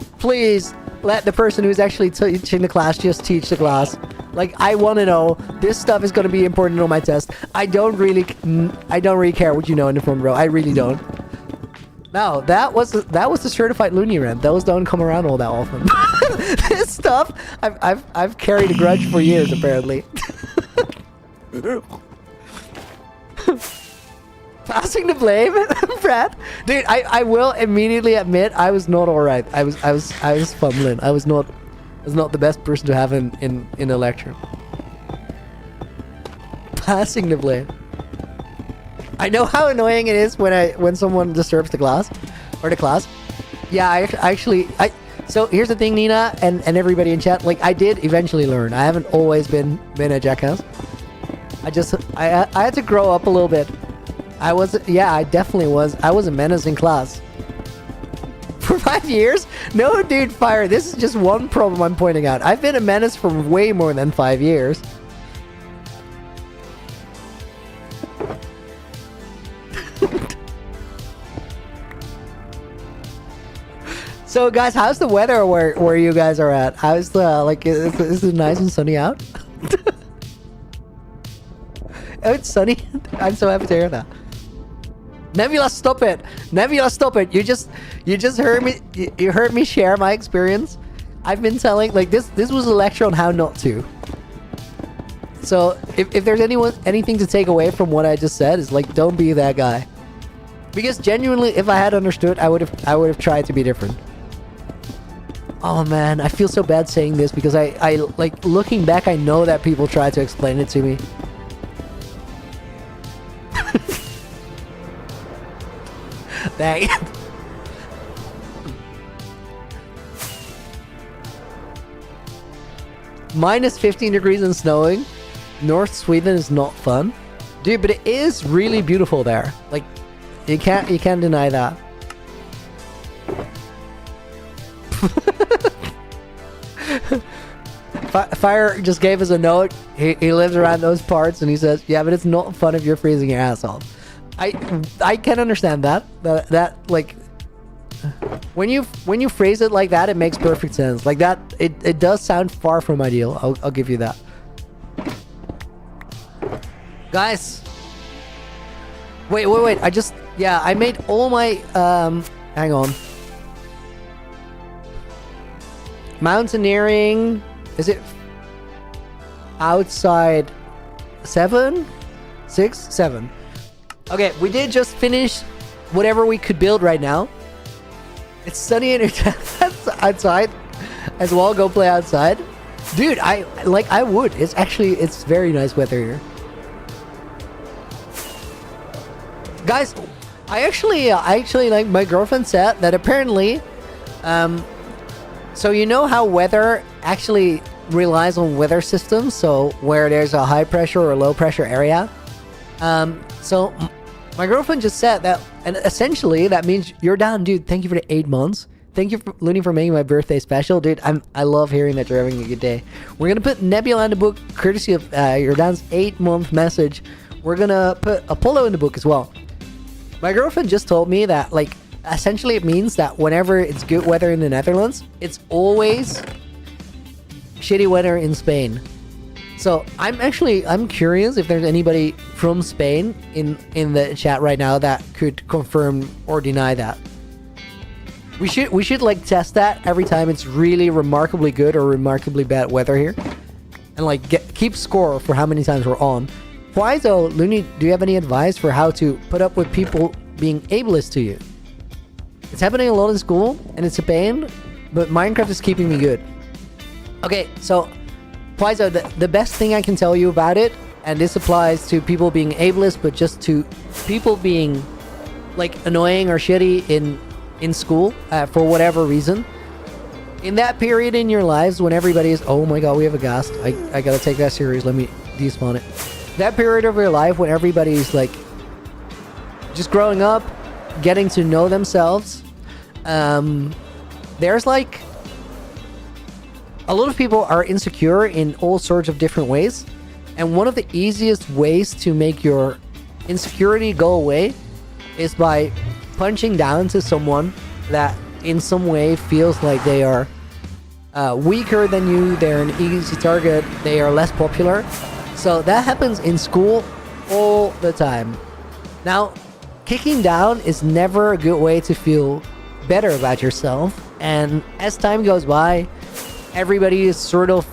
Speaker 1: let the person who's actually teaching the class just teach the class. Like, I want to know. This stuff is going to be important on my test. I don't really care what you know in the front row. I really don't. No, that was the certified loony rant. Those don't come around all that often. This stuff, I've carried a grudge for years, apparently. Passing the blame, Brad. Dude, I will immediately admit I was not alright. I was fumbling. I was not the best person to have in a lecture. Passing the blame. I know how annoying it is when someone disturbs the class or the class. Yeah, I actually so here's the thing, Nina and everybody in chat. Like, I did eventually learn. I haven't always been a jackass. I had to grow up a little bit. I definitely was. I was a menace in class. For 5 years? No, dude, Fire. This is just one problem I'm pointing out. I've been a menace for way more than 5 years. So, guys, how's the weather where you guys are at? How's the, like, is it nice and sunny out? Oh, it's sunny. I'm so happy to hear that. Nebula, stop it. Nebula, stop it. You just heard me. You heard me share my experience. I've been telling, like, this was a lecture on how not to. So if there's anything to take away from what I just said, is like, don't be that guy. Because genuinely, if I had understood, I would have tried to be different. Oh man, I feel so bad saying this because I like, looking back, I know that people tried to explain it to me. Dang it. Minus 15 degrees and snowing. North Sweden is not fun. Dude, but it is really beautiful there. Like, you can't deny that. Fire just gave us a note. He lives around those parts and he says, yeah, but it's not fun if you're freezing your ass off. I can understand that like, when you phrase it like that, it makes perfect sense. Like that, it does sound far from ideal. I'll give you that. Guys, wait, I made all my hang on. Mountaineering, is it outside 7? 6? 7. Okay, we did just finish whatever we could build right now. It's sunny and it's outside as well. Go play outside. Dude, I would. It's very nice weather here. Guys, I actually like, my girlfriend said that apparently, so you know how weather actually relies on weather systems, so where there's a high pressure or low pressure area. So my girlfriend just said that, and essentially that means you're down, dude. Thank you for the 8 months. Thank you, Looney, for making my birthday special, dude. I love hearing that you're having a good day. We're gonna put Nebula in the book, courtesy of your dad's 8-month message. We're gonna put Apollo in the book as well. My girlfriend just told me that, like, essentially it means that whenever it's good weather in the Netherlands, it's always shitty weather in Spain. So I'm curious if there's anybody from Spain in the chat right now that could confirm or deny that. We should like test that every time it's really remarkably good or remarkably bad weather here, and like keep score for how many times we're on. Why though, Looney? Do you have any advice for how to put up with people being ableist to you? It's happening a lot in school and it's a pain, but Minecraft is keeping me good. Okay, so Paizo, the best thing I can tell you about it, and this applies to people being ableist, but just to people being like annoying or shitty in school for whatever reason. In that period in your lives when everybody is, oh my god, we have a ghast. I gotta take that serious. Let me despawn it. That period of your life when everybody's like just growing up, getting to know themselves. There's like a lot of people are insecure in all sorts of different ways, and one of the easiest ways to make your insecurity go away is by punching down to someone that in some way feels like they are weaker than you, they're an easy target, they are less popular. So that happens in school all the time. Now, kicking down is never a good way to feel better about yourself, and as time goes by, everybody is sort of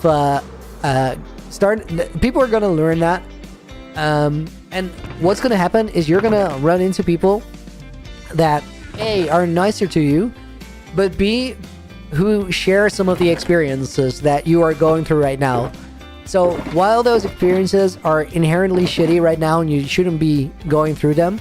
Speaker 1: people are going to learn that, and what's going to happen is you're going to run into people that A, are nicer to you, but B, who share some of the experiences that you are going through right now. So while those experiences are inherently shitty right now and you shouldn't be going through them,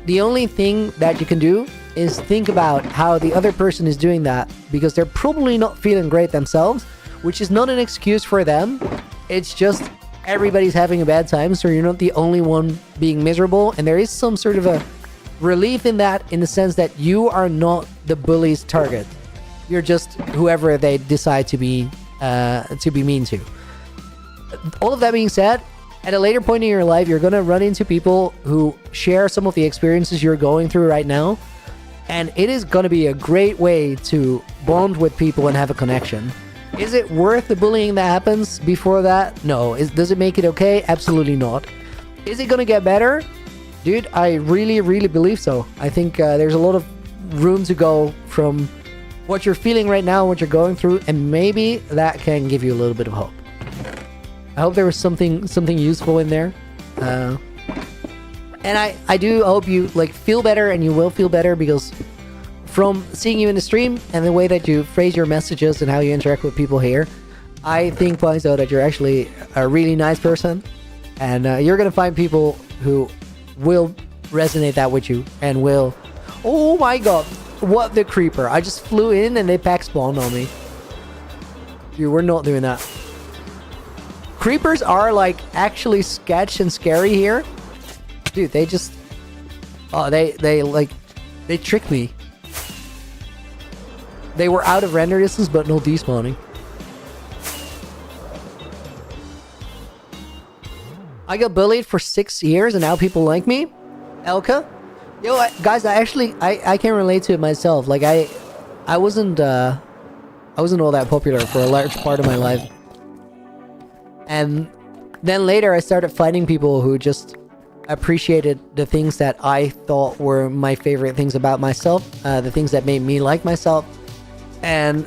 Speaker 1: the only thing that you can do is think about how the other person is doing that, because they're probably not feeling great themselves, which is not an excuse for them. It's just everybody's having a bad time, so you're not the only one being miserable, and there is some sort of a relief in that, in the sense that you are not the bully's target. You're just whoever they decide to be mean to. All of that being said, at a later point in your life, you're going to run into people who share some of the experiences you're going through right now, and it is going to be a great way to bond with people and have a connection. Is it worth the bullying that happens before that? No. Does it make it okay? Absolutely not. Is it going to get better? Dude, I really, really believe so. I think there's a lot of room to go from what you're feeling right now, what you're going through, and maybe that can give you a little bit of hope. I hope there was something useful in there. And I do hope you like feel better, and you will feel better, because from seeing you in the stream and the way that you phrase your messages and how you interact with people here, I think points out that you're actually a really nice person, and you're gonna find people who will resonate that with you and will... Oh my god, what the creeper. I just flew in and they pack spawned on me. Dude, we're not doing that. Creepers are like actually sketch and scary here. Dude, they just... Oh, they tricked me. They were out of render distance, but no despawning. I got bullied for 6 years and now people like me? Elka? Yo, guys, I can relate to it myself. Like, I wasn't all that popular for a large part of my life. And then later I started finding people who just appreciated the things that I thought were my favorite things about myself, the things that made me like myself. And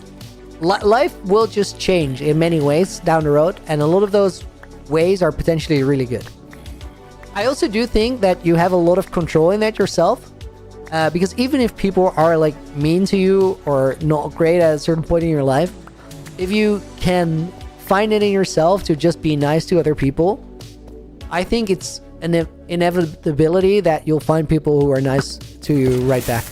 Speaker 1: life will just change in many ways down the road, and a lot of those ways are potentially really good. I also do think that you have a lot of control in that yourself, because even if people are like mean to you or not great at a certain point in your life, if you can find it in yourself to just be nice to other people, I think it's an inevitability that you'll find people who are nice to you right back.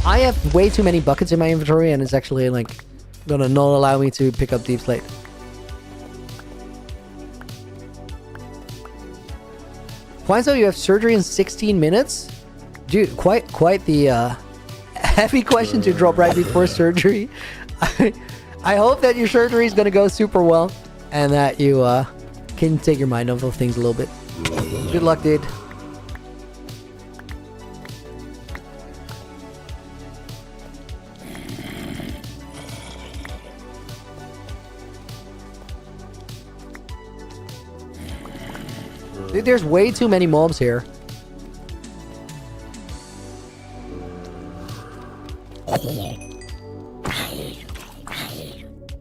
Speaker 1: I have way too many buckets in my inventory, and it's actually like gonna not allow me to pick up Deep Slate. Quinzo, you have surgery in 16 minutes? Dude, quite the heavy question to drop right before surgery. I hope that your surgery is gonna go super well, and that you can take your mind off of things a little bit. Good luck, dude. Dude, there's way too many mobs here.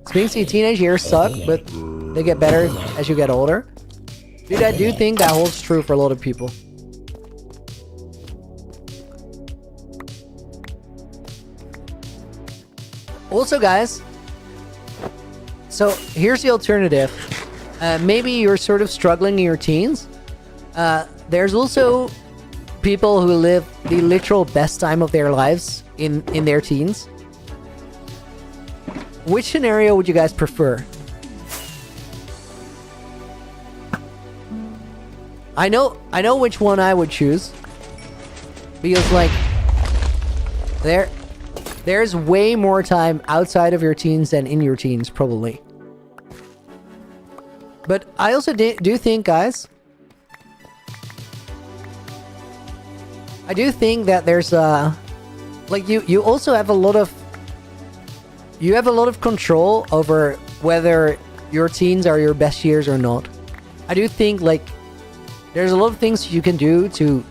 Speaker 1: Sphinxy teenage years suck, but they get better as you get older. Dude, I do think that holds true for a lot of people. Also, guys, so here's the alternative. Maybe you're sort of struggling in your teens. There's also people who live the literal best time of their lives in their teens. Which scenario would you guys prefer? I know which one I would choose. Because like there's way more time outside of your teens than in your teens, probably. But I also do think, guys, I do think that there's like you also have a lot of control over whether your teens are your best years or not. I do think like there's a lot of things you can do to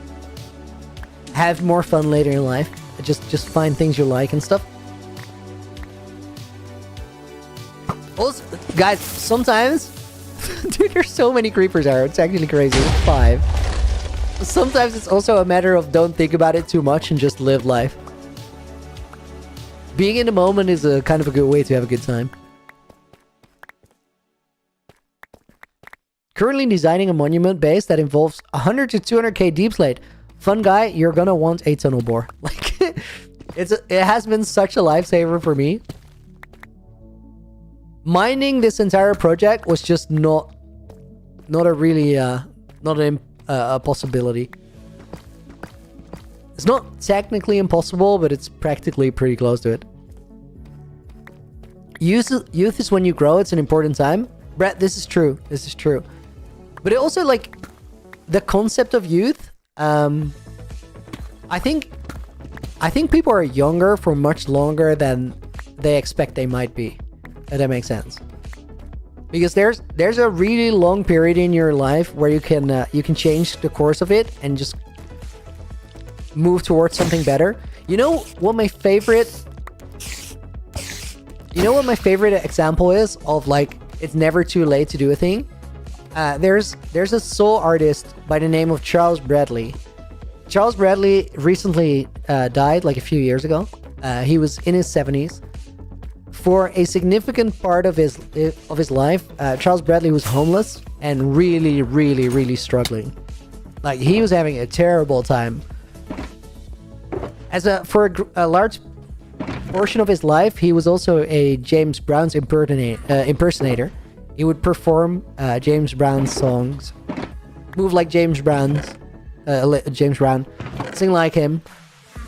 Speaker 1: have more fun later in life. Just find things you like and stuff. Also, guys, sometimes dude, there's so many creepers there. It's actually crazy. 5. Sometimes it's also a matter of don't think about it too much and just live life. Being in the moment is a kind of a good way to have a good time. Currently designing a monument base that involves 100 to 200k deep slate. Fun guy, you're gonna want a tunnel bore. Like, it has been such a lifesaver for me. Mining this entire project was just not a really not a possibility. It's not technically impossible, but it's practically pretty close to it. Youth is when you grow. It's an important time. Brett, this is true. This is true. But it also, like, the concept of youth, I think people are younger for much longer than they expect they might be. If that makes sense. Because there's a really long period in your life where you can change the course of it and just move towards something better. You know what my favorite example is of, like, it's never too late to do a thing? There's a soul artist by the name of Charles Bradley. Charles Bradley recently died, like a few years ago. He was in his 70s. For a significant part of his life, Charles Bradley was homeless and really, really, really struggling. Like, he was having a terrible time. For a large portion of his life, he was also a James Brown's impersonator. He would perform James Brown's songs, move like James Brown, sing like him.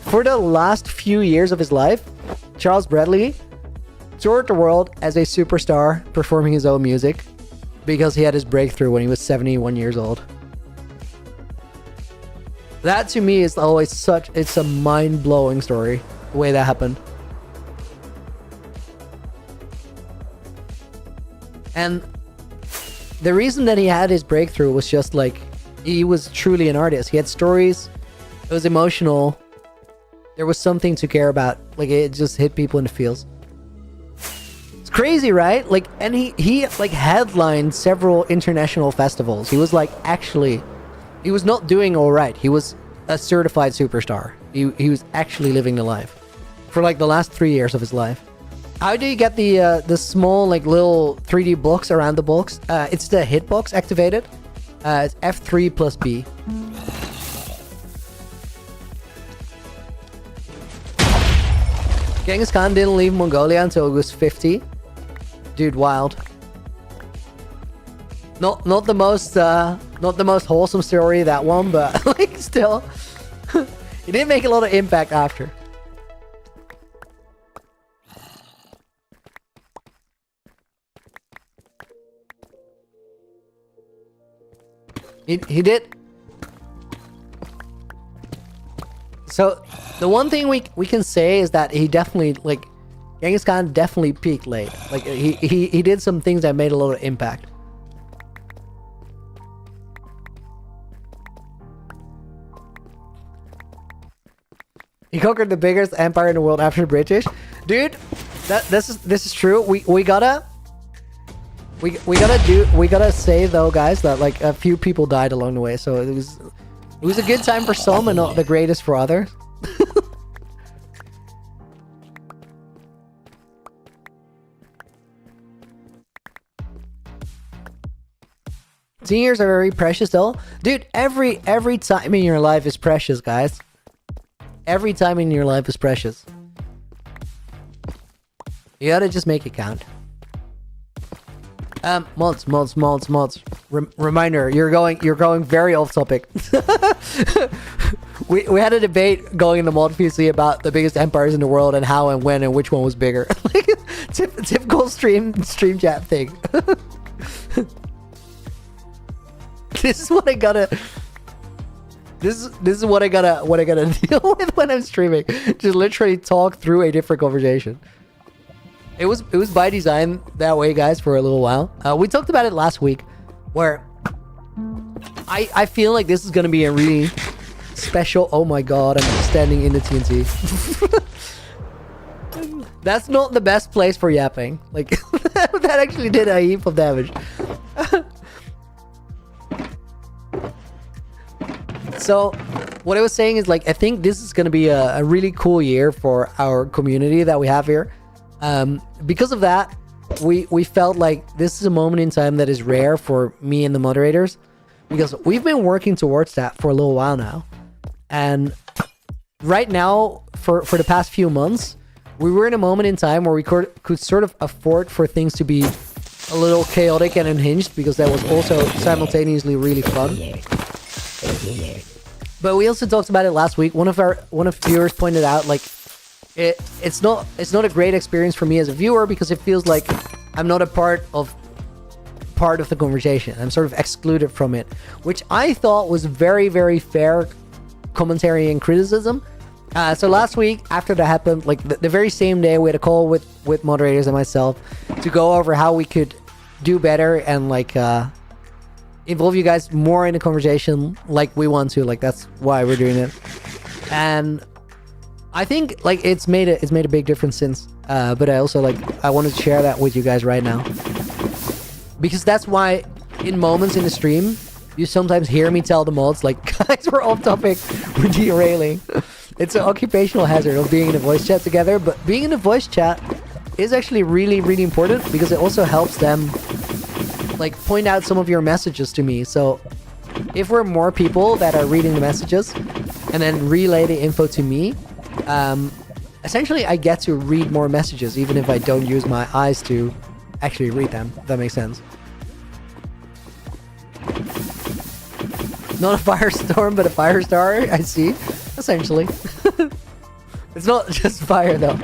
Speaker 1: For the last few years of his life, Charles Bradley toured the world as a superstar, performing his own music, because he had his breakthrough when he was 71 years old. That to me is always it's a mind-blowing story, the way that happened. And the reason that he had his breakthrough was just like, he was truly an artist. He had stories, it was emotional, there was something to care about. Like, it just hit people in the feels. It's crazy, right? Like, and he like headlined several international festivals. He was like, actually, he was not doing all right. He was a certified superstar. He was actually living the life for like the last 3 years of his life. How do you get the small, like, little 3D blocks around the box? It's the hitbox activated. It's F3 plus B. Genghis Khan didn't leave Mongolia until he was 50. Dude, wild. Not the most wholesome story, that one, but like, still, he did make a lot of impact after. He did. So the one thing we can say is that he definitely, like, Genghis Khan definitely peaked late. Like, he did some things that made a lot of impact. He conquered the biggest empire in the world after the British. Dude, this is true. We gotta say though, guys, that like a few people died along the way, so it was a good time for some and not the greatest for others. Seniors are very precious though. Dude, every time in your life is precious, guys. Every time in your life is precious. You gotta just make it count. Mods. Reminder, you're going very off topic. we had a debate going in the mod PC about the biggest empires in the world and how and when and which one was bigger. Like typical stream chat thing. This is what I gotta. This is what I gotta deal with when I'm streaming. Just literally talk through a different conversation. It was by design that way, guys, for a little while. We talked about it last week, where I feel like this is gonna be a really special. Oh my god, I'm standing in the TNT. That's not the best place for yapping. Like that actually did a heap of damage. So what I was saying is, like, I think this is gonna be a really cool year for our community that we have here. Because of that, we felt like this is a moment in time that is rare for me and the moderators, because we've been working towards that for a little while now. And right now, for the past few months, we were in a moment in time where we could sort of afford for things to be a little chaotic and unhinged, because that was also simultaneously really fun. But we also talked about it last week. One of viewers pointed out, like, it's not a great experience for me as a viewer, because it feels like I'm not a part of the conversation. I'm sort of excluded from it, which I thought was very, very fair commentary and criticism. So last week, after that happened, like the very same day, we had a call with moderators and myself to go over how we could do better and like involve you guys more in the conversation like we want to. Like, that's why we're doing it. And I think like it's made a big difference since, but I also I wanted to share that with you guys right now, because that's why in moments in the stream you sometimes hear me tell the mods, like, guys, we're off topic, we're derailing. It's an occupational hazard of being in a voice chat together, but being in a voice chat is actually really, really important, because it also helps them like point out some of your messages to me. So if we're more people that are reading the messages and then relay the info to me, essentially I get to read more messages, even if I don't use my eyes to actually read them, if that makes sense. Not a firestorm, but a fire star, I see, essentially. It's not just fire, though.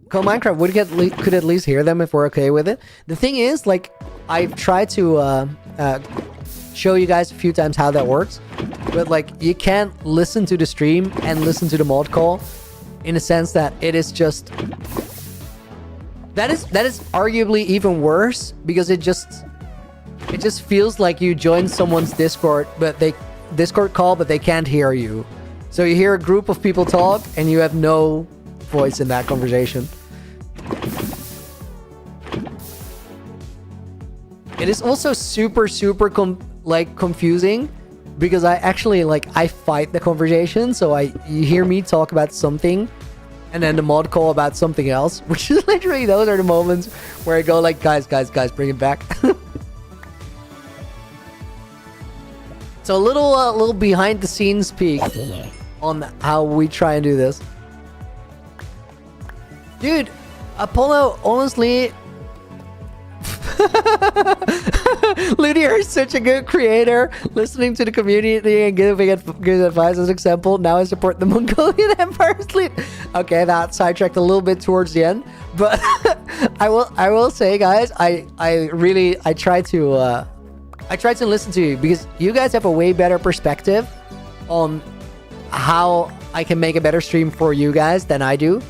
Speaker 1: Call Minecraft could at least hear them if we're okay with it. The thing is, like, I've tried to show you guys a few times how that works, but like, you can't listen to the stream and listen to the mod call, in a sense that it is just that is arguably even worse, because it just feels like you joined someone's Discord call, but they can't hear you. So you hear a group of people talk and you have no voice in that conversation. It is also super confusing, because I actually I fight the conversation. So you hear me talk about something and then the mod call about something else, which is literally, those are the moments where I go like, guys, bring it back. So a little behind the scenes peek on how we try and do this. Dude, Apollo, honestly, Ludier is such a good creator, listening to the community and giving good advice. As example, now I support the Mongolian Empire's lead. Okay, that sidetracked a little bit towards the end, but I will say, guys, I try to listen to you, because you guys have a way better perspective on how I can make a better stream for you guys than I do,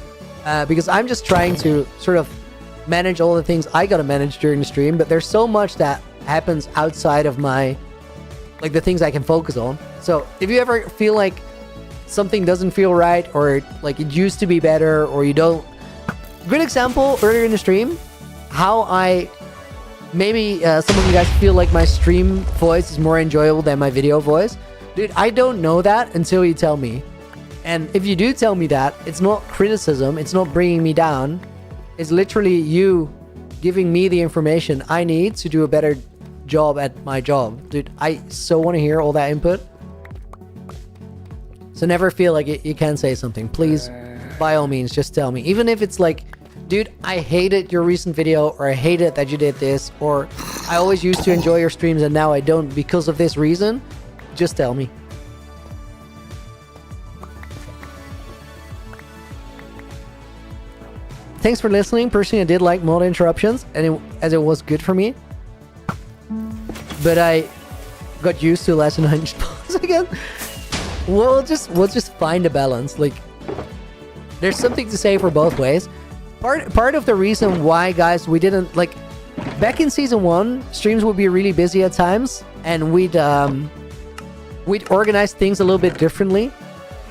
Speaker 1: because I'm just trying to sort of manage all the things I gotta manage during the stream, but there's so much that happens outside of my, the things I can focus on. So if you ever feel like something doesn't feel right, or like it used to be better, or you don't, good example earlier in the stream, how I maybe some of you guys feel like my stream voice is more enjoyable than my video voice. Dude, I don't know that until you tell me. And if you do tell me that, it's not criticism, it's not bringing me down. It's literally you giving me the information I need to do a better job at my job. Dude, I so want to hear all that input. So never feel like you can't say something. Please, by all means, just tell me. Even if it's like, dude, I hated your recent video, or I hated that you did this, or I always used to enjoy your streams and now I don't because of this reason, just tell me. Thanks for listening. Personally, I did like mod interruptions, and as it was good for me. But I got used to less than 100 pause again. We'll just find a balance. Like, there's something to say for both ways. Part of the reason why, guys, we didn't like back in season 1, streams would be really busy at times, and we'd organize things a little bit differently.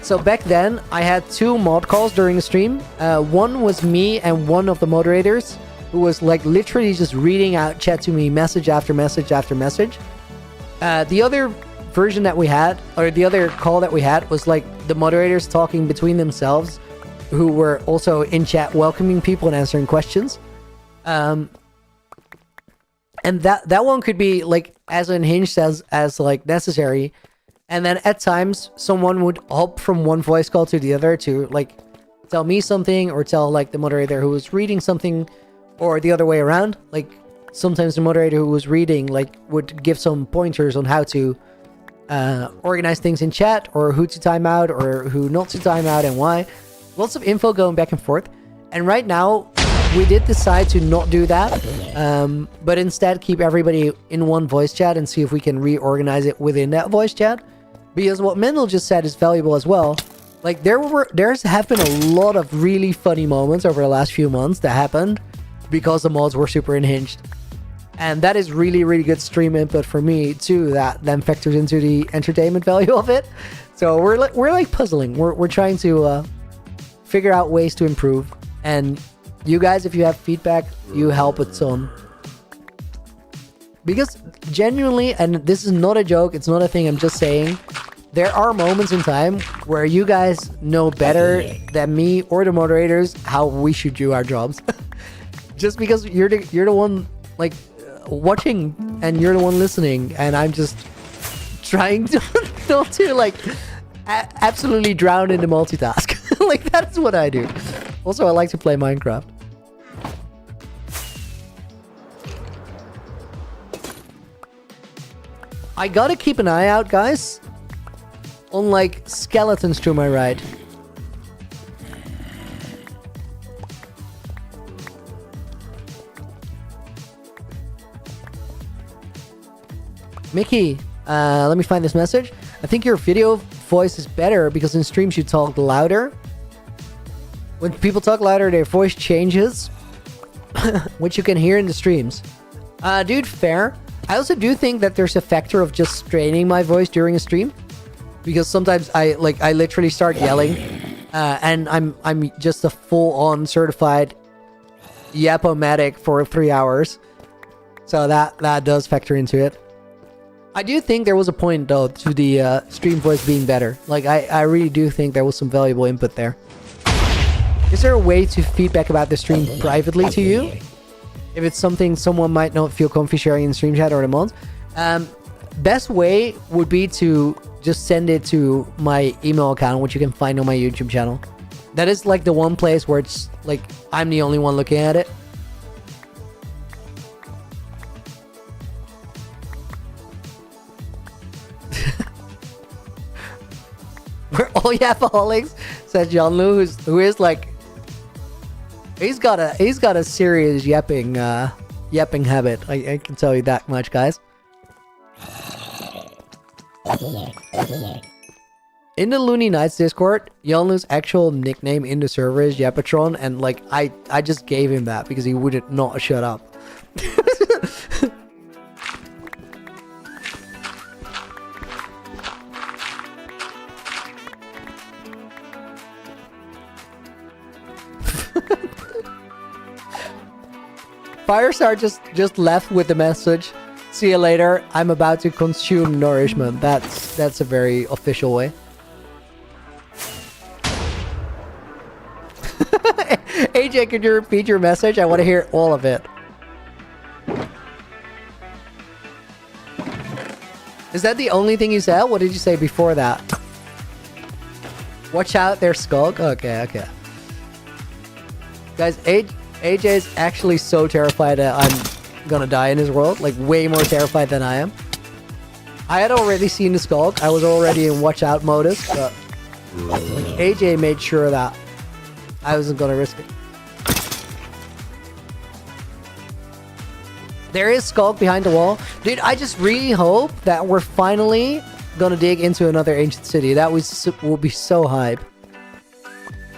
Speaker 1: So back then, I had 2 mod calls during the stream. One was me and one of the moderators, who was like literally just reading out chat to me, message after message after message. The other version that we had, or the other call that we had, was like the moderators talking between themselves, who were also in chat welcoming people and answering questions. And that one could be like as unhinged as like necessary. And then at times, someone would hop from one voice call to the other to like tell me something, or tell like the moderator who was reading something, or the other way around. Like sometimes the moderator who was reading like would give some pointers on how to organize things in chat, or who to time out, or who not to time out, and why. Lots of info going back and forth. And right now, we did decide to not do that, but instead keep everybody in one voice chat and see if we can reorganize it within that voice chat. Because what Mendel just said is valuable as well. Like, there's have been a lot of really funny moments over the last few months that happened because the mods were super unhinged. And that is really, really good stream input for me too, that then factors into the entertainment value of it. So we're like puzzling. We're trying to figure out ways to improve. And you guys, if you have feedback, you help a ton. Because genuinely, and this is not a joke, it's not a thing, I'm just saying, there are moments in time where you guys know better than me or the moderators how we should do our jobs. Just because you're the one like watching, and you're the one listening, and I'm just trying to not to like absolutely drown in the multitask. Like, that's what I do. Also, I like to play Minecraft. I gotta keep an eye out, guys, on like skeletons to my right. Mickey, let me find this message. I think your video voice is better because in streams you talk louder. When people talk louder, their voice changes, which you can hear in the streams. Dude, fair. I also do think that there's a factor of just straining my voice during a stream, because sometimes I literally start yelling, and I'm just a full-on certified Yapomatic for 3 hours. So that does factor into it. I do think there was a point though to the stream voice being better. Like I really do think there was some valuable input there. Is there a way to feedback about the stream privately to you? If it's something someone might not feel comfy sharing in stream chat or the mods. Best way would be to just send it to my email account, which you can find on my YouTube channel. That is like the one place where it's like I'm the only one looking at it. We're all yapaholics, says John Lu, who is like, he's got a serious yapping habit. I can tell you that much, guys. In the Looney Nights Discord, Yonlu's actual nickname in the server is Yapatron, and like I just gave him that because he would not shut up. Firestar just left with the message, "See you later. I'm about to consume nourishment." That's a very official way. AJ, could you repeat your message? I want to hear all of it. Is that the only thing you said? What did you say before that? Watch out, their Skulk. Okay, okay. Guys, AJ is actually so terrified that I'm gonna die in his world. Like, way more terrified than I am. I had already seen the Skulk. I was already in watch out modus, but like, AJ made sure that I wasn't gonna risk it. There is Skulk behind the wall. Dude, I just really hope that we're finally gonna dig into another ancient city. That will be so hype.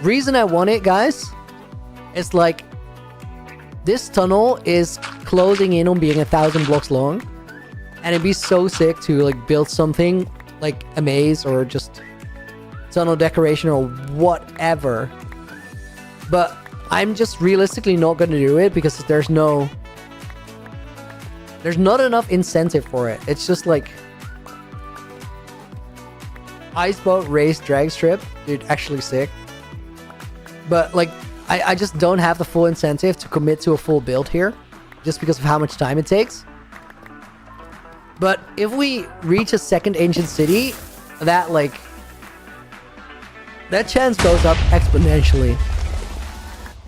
Speaker 1: Reason I want it, guys, is like this tunnel is closing in on being 1,000 blocks long, and it'd be so sick to like build something like a maze or just tunnel decoration or whatever. But I'm just realistically not gonna do it because there's not enough incentive for it. It's just like ice boat race drag strip, dude, actually sick. But like I just don't have the full incentive to commit to a full build here just because of how much time it takes. But if we reach a second ancient city, that chance goes up exponentially.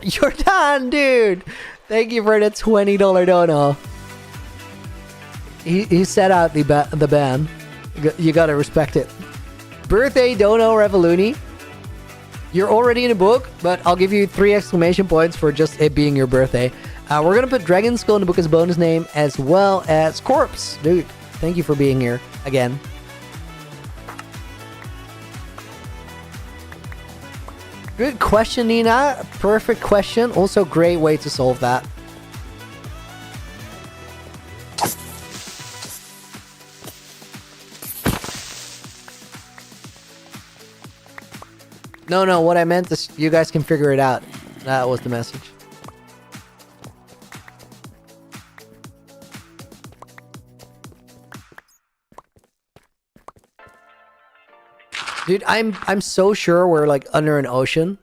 Speaker 1: You're done, dude. Thank you for the $20 dono. He set out the ban. You gotta respect it. Birthday dono Revoluni. You're already in a book, but I'll give you 3 exclamation points for just it being your birthday. We're gonna put Dragon Skull in the book as a bonus name, as well as Corpse. Dude, thank you for being here again. Good question, Nina. Perfect question. Also, great way to solve that. No, what I meant is you guys can figure it out. That was the message. Dude, I'm so sure we're like under an ocean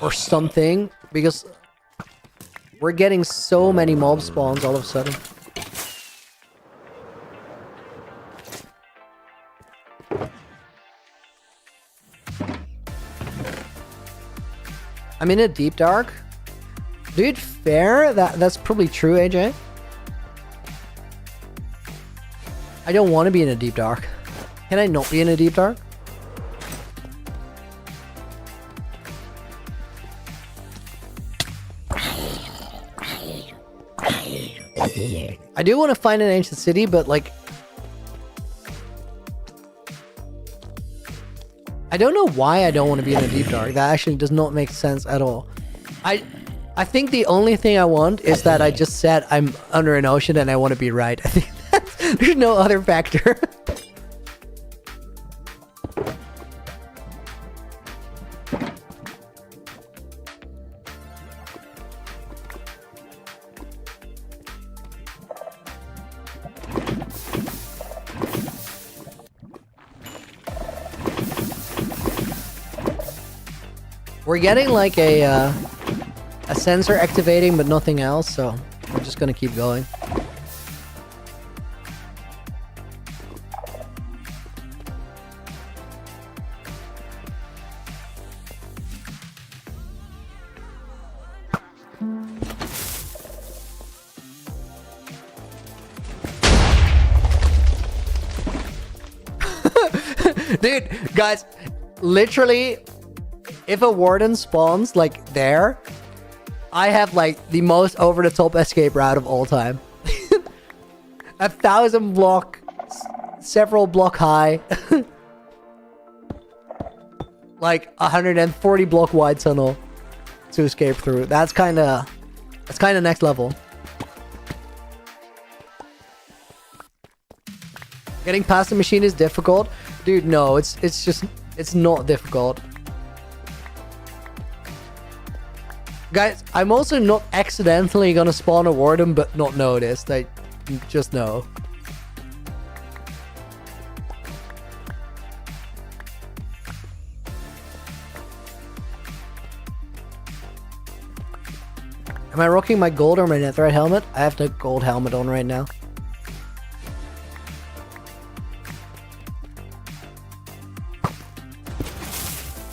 Speaker 1: or something because we're getting so many mob spawns all of a sudden. I'm in a deep dark. Dude, fair. That's probably true, AJ. I don't want to be in a deep dark. Can I not be in a deep dark? I do want to find an ancient city, but like I don't know why I don't want to be in a deep dark. That actually does not make sense at all. I think the only thing I want is that I just said I'm under an ocean and I want to be right. I think there's no other factor. We're getting like a sensor activating, but nothing else, so we're just gonna keep going. Dude, guys, literally, if a warden spawns like there, I have like the most over-the-top escape route of all time. 1,000 block, several block high, like 140 block wide tunnel to escape through. That's kind of next level. Getting past the machine is difficult, dude. No, it's not difficult. Guys, I'm also not accidentally gonna spawn a warden but not noticed. I just know. Am I rocking my gold or my netherite helmet? I have the gold helmet on right now.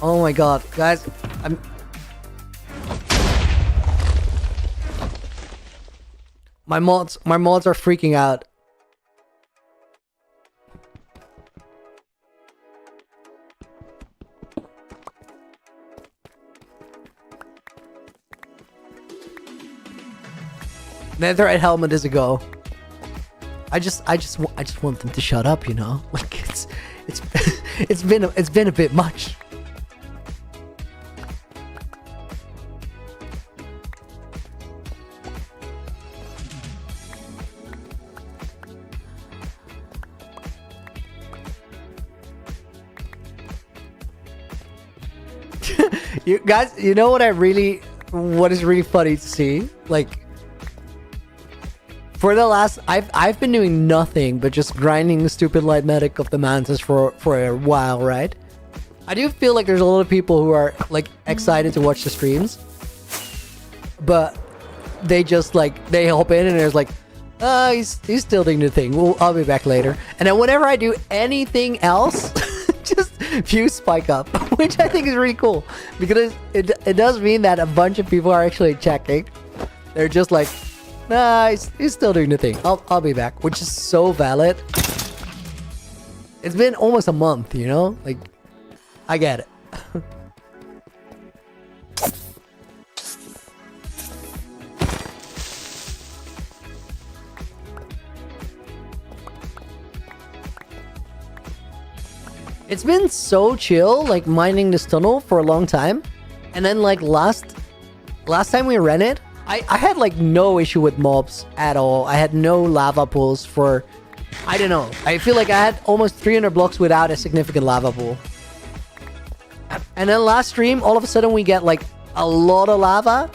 Speaker 1: Oh my god, guys, my mods are freaking out. Netherite helmet is a go. I just want them to shut up, you know? Like it's been a bit much. You guys, you know what is really funny to see? Like, for the last, I've been doing nothing but just grinding the stupid light medic of the mantis for a while, right? I do feel like there's a lot of people who are like excited to watch the streams, but they just like they hop in and there's like, he's still doing the thing. I'll be back later. And then whenever I do anything else, just views spike up, which I think is really cool because it does mean that a bunch of people are actually checking. They're just like, nah, he's still doing the thing. I'll be back, which is so valid. It's been almost a month, you know? Like, I get it. It's been so chill, like mining this tunnel for a long time. And then like last time we ran it, I had like no issue with mobs at all. I had no lava pools for, I don't know. I feel like I had almost 300 blocks without a significant lava pool. And then last stream, all of a sudden we get like a lot of lava.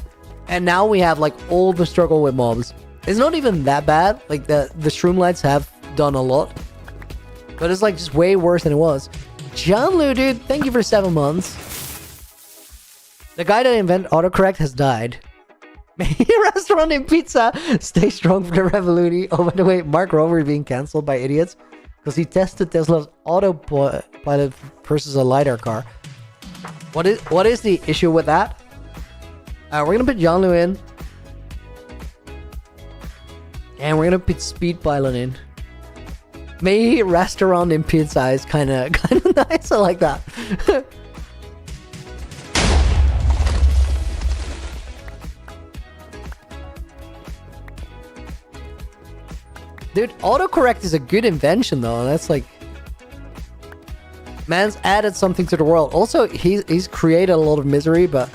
Speaker 1: And now we have like all the struggle with mobs. It's not even that bad. Like the Shroomlights have done a lot. But it's like just way worse than it was. John Lu, dude, thank you for 7 months. The guy that invented autocorrect has died. Restaurant and pizza. Stay strong for the revolution. Oh, by the way, Mark Rover is being cancelled by idiots because he tested Tesla's autopilot versus a LiDAR car. What is the issue with that? We're gonna put John Lu in, and we're gonna put Speed Pilot in. Maybe restaurant and pizza is kind of nice. I like that. Dude, autocorrect is a good invention though. That's like, man's added something to the world. Also, he's created a lot of misery, but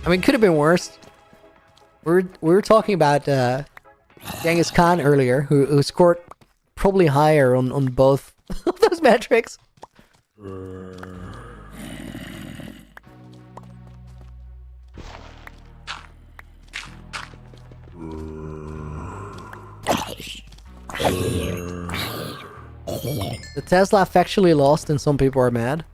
Speaker 1: I mean, could have been worse. We were talking about Genghis Khan earlier, who scored probably higher on both of those metrics. The Tesla factually lost and some people are mad.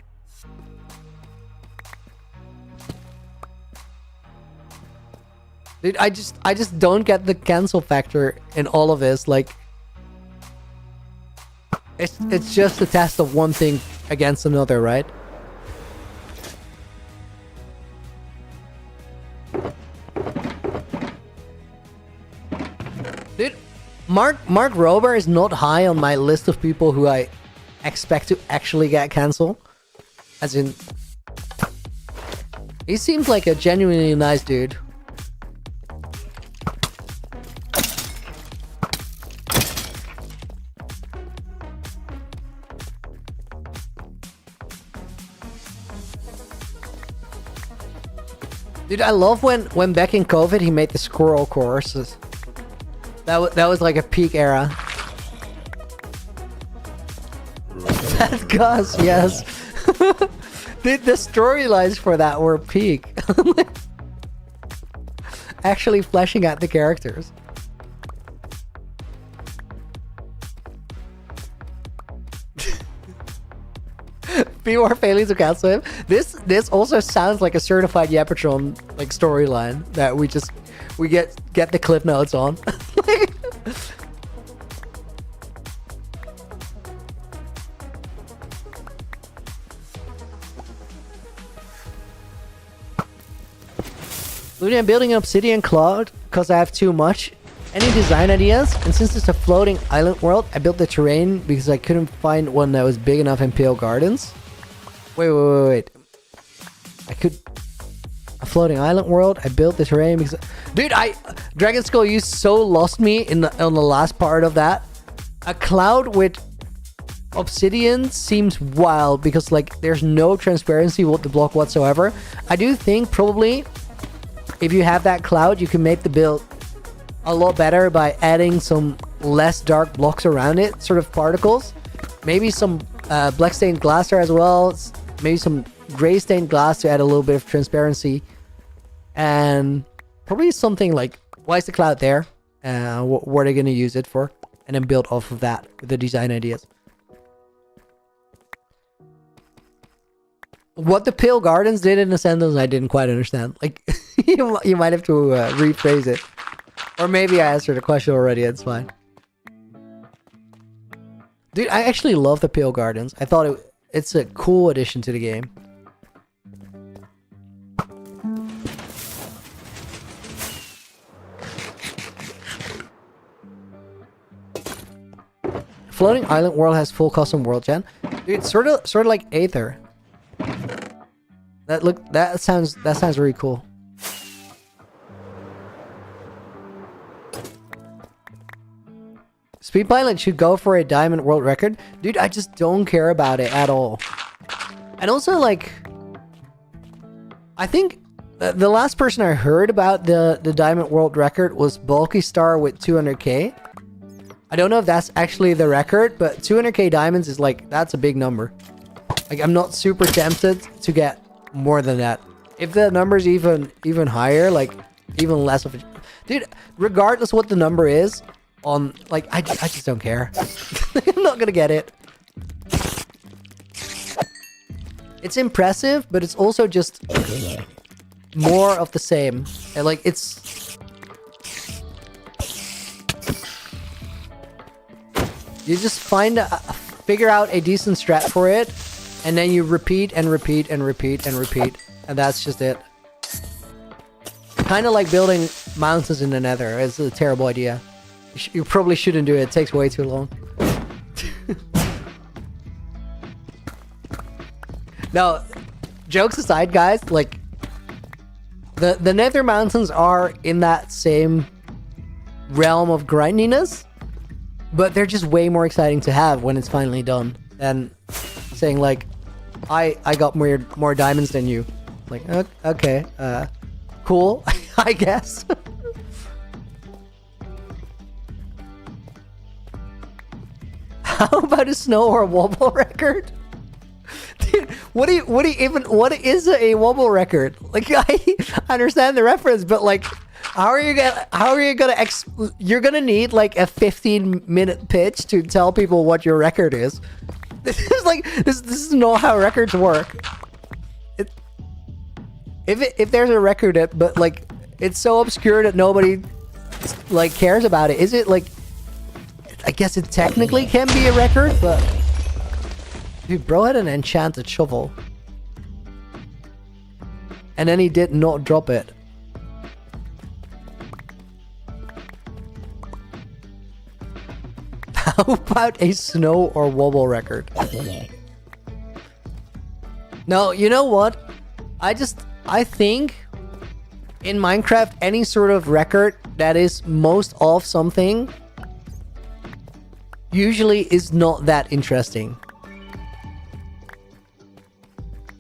Speaker 1: Dude, I just don't get the cancel factor in all of this. Like, it's just a test of one thing against another, right? Dude, Mark Rober is not high on my list of people who I expect to actually get canceled. As in, he seems like a genuinely nice dude. Dude, I love when back in COVID he made the squirrel courses. That was like a peak era. That Gus, yes. The storylines for that were peak. Actually fleshing out the characters. Be more failing to cancel him. This also sounds like a certified Yapatron like storyline that we get the clip notes on. Looting, I'm building an obsidian cloud because I have too much. Any design ideas? And since it's a floating island world, I built the terrain because I couldn't find one that was big enough in Pale Gardens. Wait. I could... A floating island world. I built the terrain because... Dude, Dragon Skull, you so lost me on the last part of that. A cloud with obsidian seems wild because, like, there's no transparency with the block whatsoever. I do think probably if you have that cloud, you can make the build a lot better by adding some less dark blocks around it, sort of particles. Maybe some black stained glass there as well. Maybe some gray stained glass to add a little bit of transparency. And probably something like, why is the cloud there? What are they going to use it for? And then build off of that with the design ideas. What the Pale Gardens did in Ascendance, I didn't quite understand. Like, you might have to rephrase it. Or maybe I answered the question already, it's fine. Dude, I actually love the Pale Gardens. I thought it's a cool addition to the game. Floating Island World has full custom world gen. Dude, it's sort of like Aether. That sounds really cool. Speed Pilot should go for a diamond world record. Dude, I just don't care about it at all. And also, like, I think the last person I heard about the diamond world record was Bulky Star with 200k. I don't know if that's actually the record, but 200k diamonds is like, that's a big number. Like, I'm not super tempted to get more than that. If the number's even higher, like, even less of a... Dude, regardless what the number is, on, like, I just don't care. I'm not gonna get it. It's impressive, but it's also just more of the same. And, like, it's... You just figure out a decent strat for it, and then you repeat and repeat and repeat and repeat, and that's just it. Kind of like building mountains in the Nether. It's a terrible idea. You probably shouldn't do it. It takes way too long. Now, jokes aside, guys, like, the Nether Mountains are in that same realm of grindiness, but they're just way more exciting to have when it's finally done than saying, like, I got more diamonds than you. Like, okay, cool, I guess. How about a snow or wobble record? Dude, what is a wobble record? Like, I understand the reference, but, like, you're gonna need like a 15-minute pitch to tell people what your record is. This is like, this is not how records work. If there's a record, but, like, it's so obscure that nobody, like, cares about it. Is it, like, I guess it technically can be a record, but... Dude, bro had an enchanted shovel. And then he did not drop it. How about a snow or wobble record? No, you know what? I think in Minecraft, any sort of record that is most of something usually is not that interesting.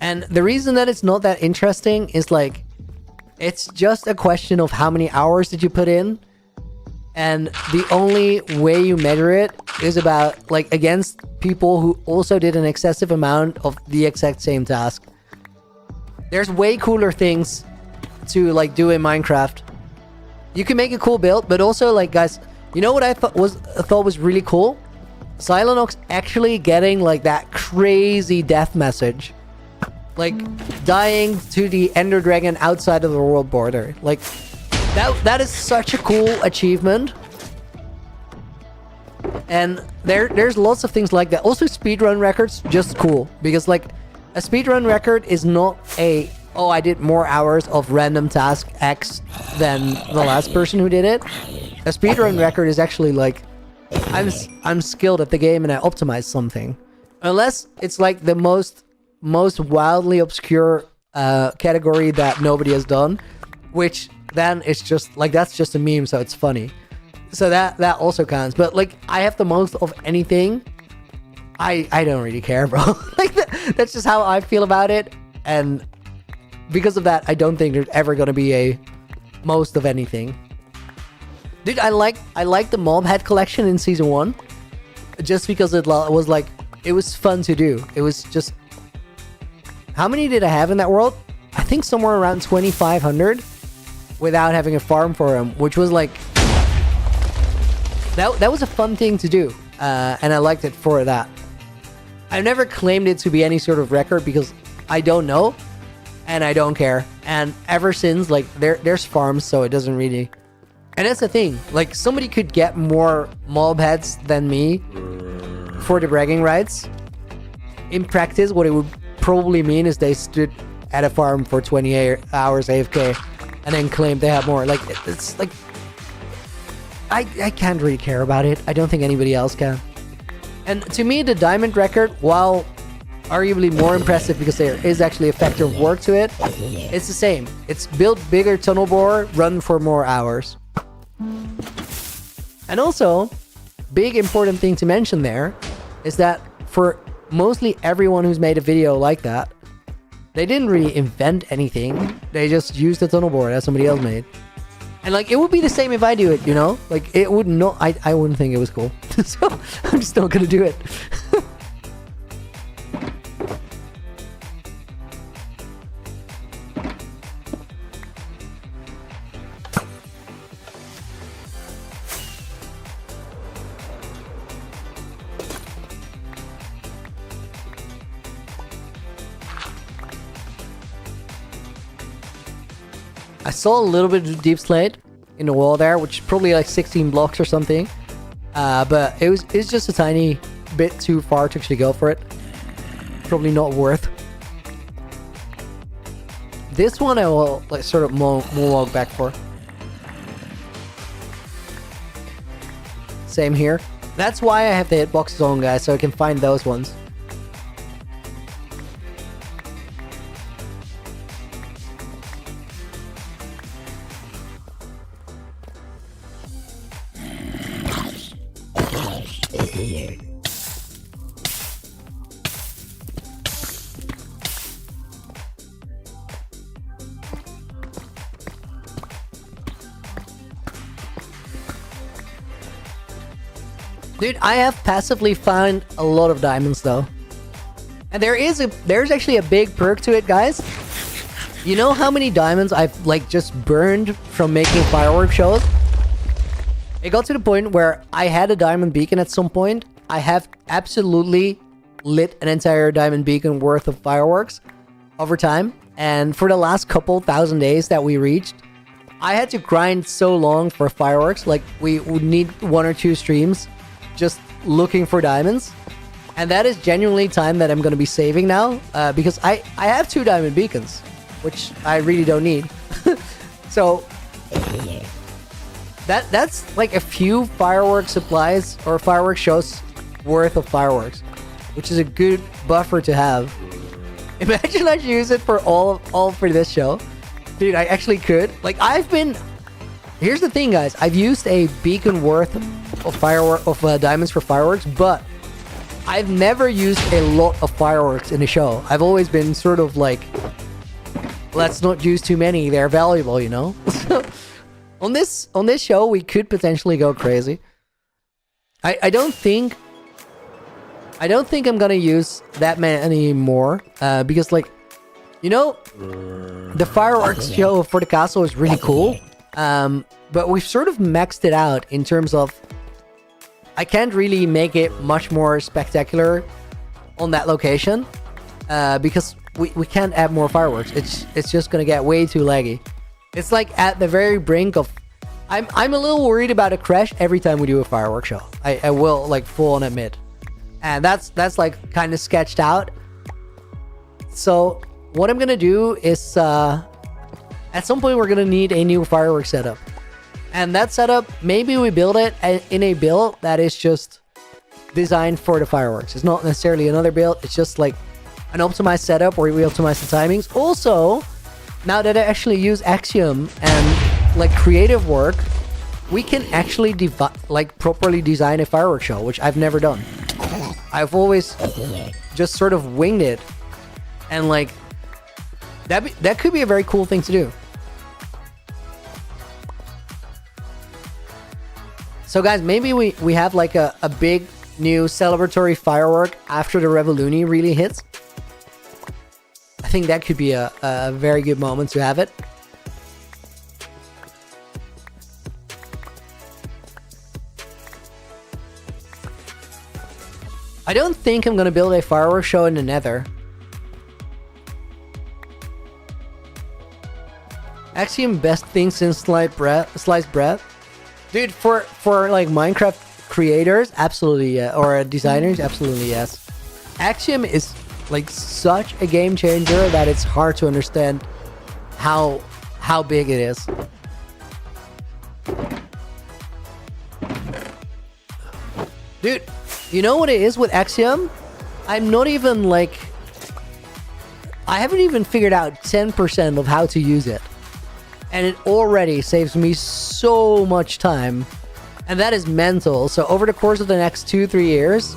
Speaker 1: And the reason that it's not that interesting is, like, it's just a question of how many hours did you put in, and the only way you measure it is about, like, against people who also did an excessive amount of the exact same task. There's way cooler things to, like, do in Minecraft. You can make a cool build, but also, like, guys, you know what I thought was really cool? Silenox actually getting, like, that crazy death message. Like, dying to the Ender Dragon outside of the world border. Like, that is such a cool achievement. And there's lots of things like that. Also, speedrun records, just cool. Because, like, a speedrun record is not a oh, I did more hours of random task X than the last person who did it. A speedrun record is actually like, I'm skilled at the game and I optimized something. Unless it's like the most wildly obscure category that nobody has done, which then it's just like, that's just a meme, so it's funny. So that also counts. But like, I have the most of anything. I don't really care, bro. Like that's just how I feel about it, and because of that, I don't think there's ever gonna be a most of anything. Dude, I like the mob head collection in season 1, just because it was like, it was fun to do. It was just, how many did I have in that world? I think somewhere around 2,500 without having a farm for them, which was like, that was a fun thing to do, and I liked it for that. I've never claimed it to be any sort of record because I don't know, and I don't care. And ever since, like, there's farms, so it doesn't really... And that's the thing, like, somebody could get more mob heads than me for the bragging rights. In practice, what it would probably mean is they stood at a farm for 28 hours AFK and then claimed they had more. Like, it's like, I can't really care about it. I don't think anybody else can. And to me, the diamond record, while arguably more impressive because there is actually a factor of work to it, it's the same. It's build bigger tunnel bore, run for more hours. And also, big important thing to mention there is that for mostly everyone who's made a video like that, they didn't really invent anything. They just used the tunnel bore that somebody else made. And like, it would be the same if I do it, you know? Like, it would not... I wouldn't think it was cool. So, I'm just not gonna do it. I saw a little bit of deep slate in the wall there, which is probably like 16 blocks or something. But it's just a tiny bit too far to actually go for it. Probably not worth. This one I will like sort of moonwalk back for. Same here. That's why I have the hitboxes on, guys, so I can find those ones. Dude, I have passively found a lot of diamonds though. And there's actually a big perk to it, guys. You know how many diamonds I've like just burned from making firework shows? It got to the point where I had a diamond beacon at some point. I have absolutely lit an entire diamond beacon worth of fireworks over time. And for the last couple thousand days that we reached, I had to grind so long for fireworks. Like, we would need 1 or 2 streams just looking for diamonds. And that is genuinely time that I'm going to be saving now, because I have 2 diamond beacons, which I really don't need. So that's like a few firework supplies or firework shows worth of fireworks, which is a good buffer to have. Imagine I use it for all for this show. Dude, I actually could. Like, here's the thing, guys. I've used a beacon worth of diamonds for fireworks, but I've never used a lot of fireworks in a show. I've always been sort of like, let's not use too many. They're valuable, you know? So, on this show, we could potentially go crazy. I don't think I'm gonna use that many more, because, like, you know, the fireworks show for the castle is really cool, but we've sort of maxed it out in terms of I can't really make it much more spectacular on that location, because we can't add more fireworks. It's just gonna get way too laggy. It's like at the very brink of... I'm a little worried about a crash every time we do a fireworks show. I will, like, full on admit. And that's like kind of sketched out. So what I'm gonna do is at some point we're gonna need a new fireworks setup, and that setup, maybe we build it in a build that is just designed for the fireworks. It's not necessarily another build, it's just like an optimized setup where we optimize the timings. Also, now that I actually use Axiom and like creative work, we can actually properly design a fireworks show, which I've never done. I've always just sort of winged it, and like that could be a very cool thing to do. So guys, maybe we have like a big new celebratory firework after the Revoluni really hits. I think that could be a very good moment to have it. I don't think I'm gonna build a fireworks show in the Nether. Axiom best thing since sliced bread. Dude, for like Minecraft creators, absolutely, yeah. Or designers, absolutely yes. Axiom is like such a game changer that it's hard to understand how big it is. Dude, you know what it is with Axiom? I'm not even like... I haven't even figured out 10% of how to use it. And it already saves me so much time. And that is mental. So over the course of the next 2-3 years,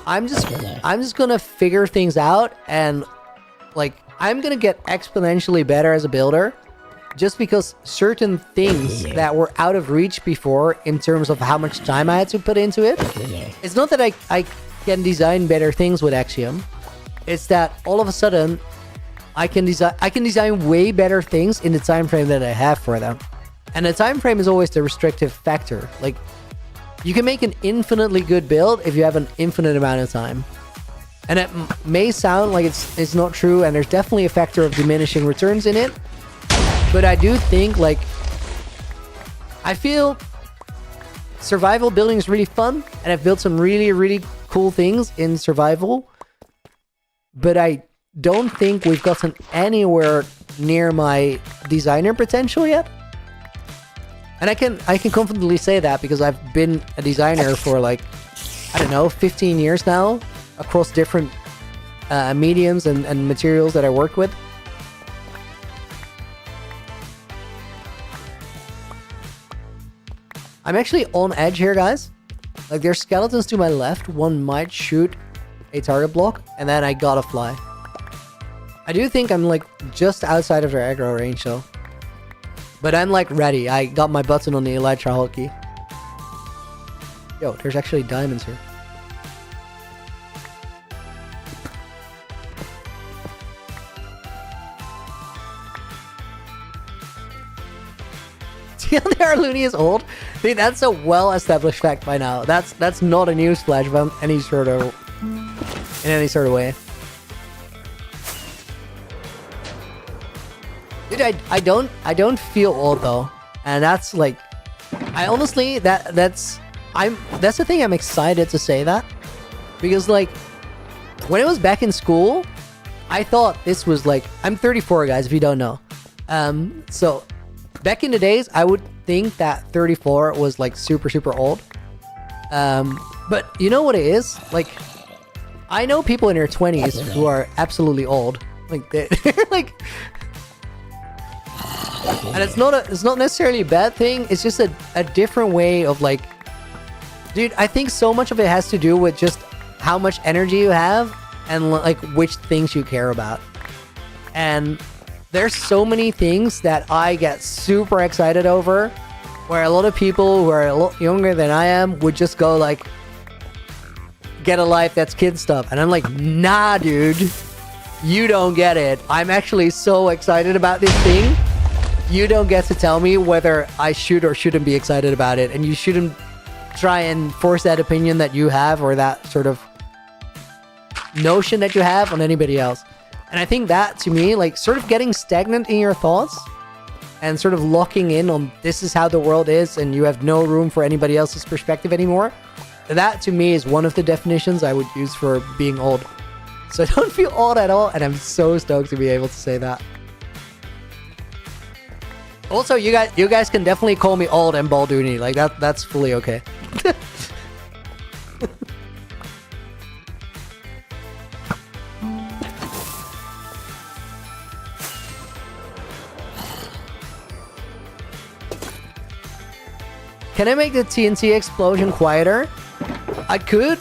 Speaker 1: I'm just gonna figure things out, and like I'm gonna get exponentially better as a builder, just because certain things that were out of reach before in terms of how much time I had to put into it. It's not that I can design better things with Axiom. It's that all of a sudden I can design way better things in the time frame that I have for them. And the time frame is always the restrictive factor. Like, you can make an infinitely good build if you have an infinite amount of time. And it may sound like it's not true, and there's definitely a factor of diminishing returns in it. But I do think, like, I feel survival building is really fun, and I've built some really, really cool things in survival. But I don't think we've gotten anywhere near my designer potential yet. And I can confidently say that because I've been a designer for like, I don't know, 15 years now across different mediums and materials that I work with. I'm actually on edge here, guys. Like, there's skeletons to my left. One might shoot a target block, and then I gotta fly. I do think I'm like just outside of their aggro range though. But I'm like ready. I got my button on the Elytra hotkey. Yo, there's actually diamonds here. TLDR Looney is old? Dude, that's a well-established fact by now. That's not a news flash in any sort of way. Dude, I don't feel old though, and that's like, I honestly that's the thing. I'm excited to say that, because like when I was back in school, I thought this was like, I'm 34, guys, if you don't know. So back in the days, I would think that 34 was like super old. But you know what it is? Like, I know people in their 20s who are absolutely old. Like they're like. And it's not necessarily a bad thing. It's just a different way of like, dude, I think so much of it has to do with just how much energy you have and like which things you care about. And there's so many things that I get super excited over, where a lot of people who are a lot younger than I am would just go like, get a life, that's kid stuff. And I'm like, nah, dude, you don't get it. I'm actually so excited about this thing. You don't get to tell me whether I should or shouldn't be excited about it, and you shouldn't try and force that opinion that you have or that sort of notion that you have on anybody else. And I think that, to me, like, sort of getting stagnant in your thoughts and sort of locking in on this is how the world is and you have no room for anybody else's perspective anymore, that to me is one of the definitions I would use for being old. So I don't feel old at all, and I'm so stoked to be able to say that. Also, you guys can definitely call me old and Baldoony. Like that's fully okay. Can I make the TNT explosion quieter? I could,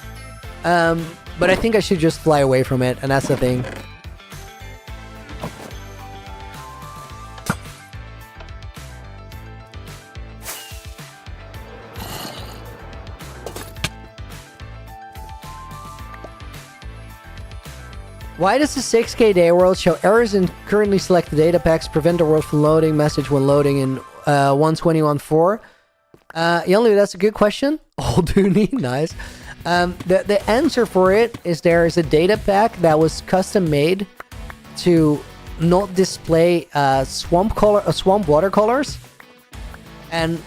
Speaker 1: but I think I should just fly away from it, and that's the thing. Why does the 6K day world show errors in currently selected data packs, prevent the world from loading message when loading in 121.4? Yanlu, that's a good question. Oh, Dooney, nice. The answer for it is there is a data pack that was custom made to not display swamp watercolors, and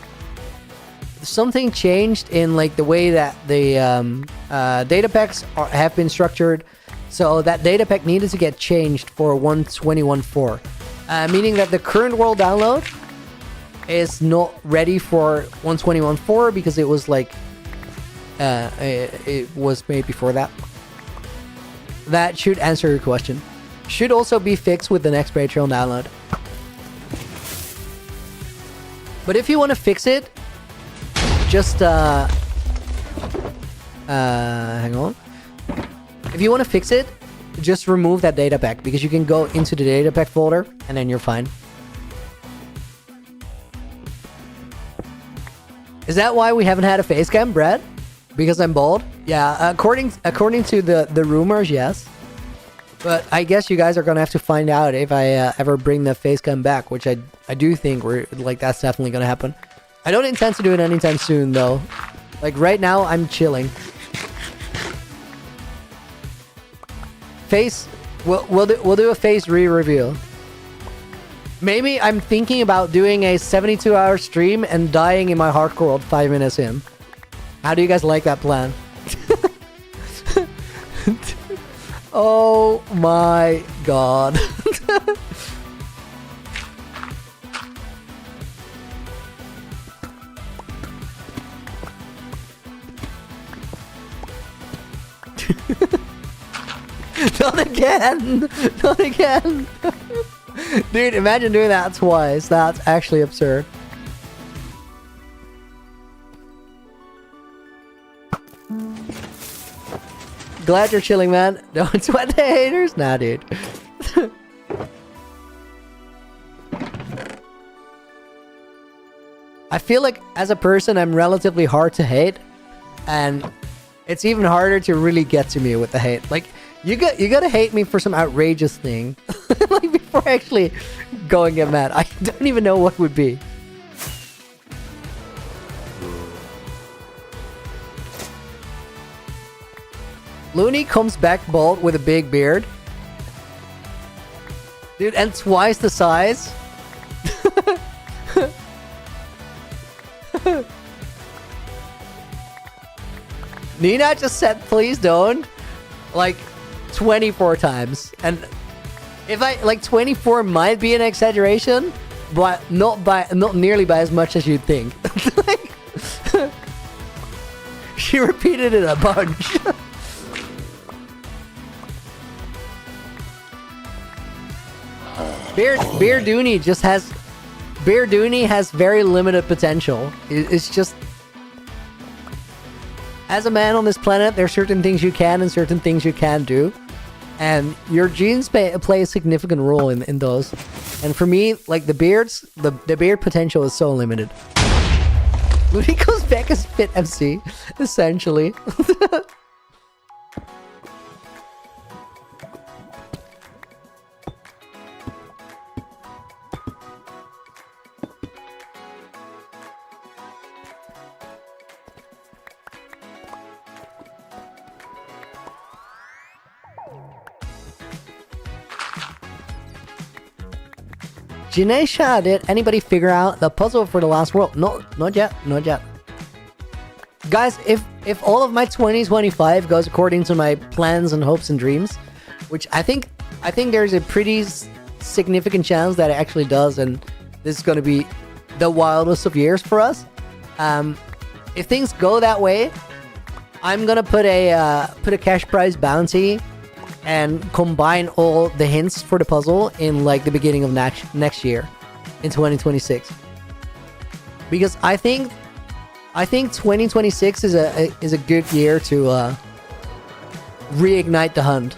Speaker 1: something changed in like the way that the data packs have been structured. So that data pack needed to get changed for 121.4, meaning that the current world download is not ready for 121.4 because it was like it was made before that. That should answer your question. Should also be fixed with the next Patreon download. But if you want to fix it, just hang on. If you want to fix it, just remove that data pack, because you can go into the data pack folder and then you're fine. Is that why we haven't had a face cam, Brad? Because I'm bald? Yeah, according to the rumors, yes. But I guess you guys are gonna have to find out if I ever bring the face cam back, which I do think that's definitely gonna happen. I don't intend to do it anytime soon though. Like right now, I'm chilling. Face, we'll do a face re-reveal. Maybe I'm thinking about doing a 72-hour stream and dying in my hardcore world 5 minutes in. How do you guys like that plan? Oh my god. Not again! Not again! Dude, imagine doing that twice. That's actually absurd. Glad you're chilling, man. Don't sweat the haters. Nah, dude. I feel like as a person, I'm relatively hard to hate. And it's even harder to really get to me with the hate. Like, you gotta hate me for some outrageous thing. Like, before actually going get mad. I don't even know what would be. Looney comes back bald with a big beard. Dude, and twice the size. Nina just said, please don't. Like, 24 times. And if I, like, 24 might be an exaggeration, but not nearly by as much as you'd think. Like, she repeated it a bunch. Bear Dooney just has... Bear Dooney has very limited potential. It's just... As a man on this planet, there are certain things you can and certain things you can't do. And your genes play a significant role in those. And for me, like, the beard potential is so limited. Looney goes back as Fit MC, essentially. Janesha, did anybody figure out the puzzle for the last world? No, not yet, not yet. Guys, if all of my 2025 goes according to my plans and hopes and dreams, which I think there's a pretty significant chance that it actually does, and this is going to be the wildest of years for us. If things go that way, I'm gonna put a cash prize bounty and combine all the hints for the puzzle in like the beginning of next year, in 2026, because I think 2026 is a good year to reignite the hunt.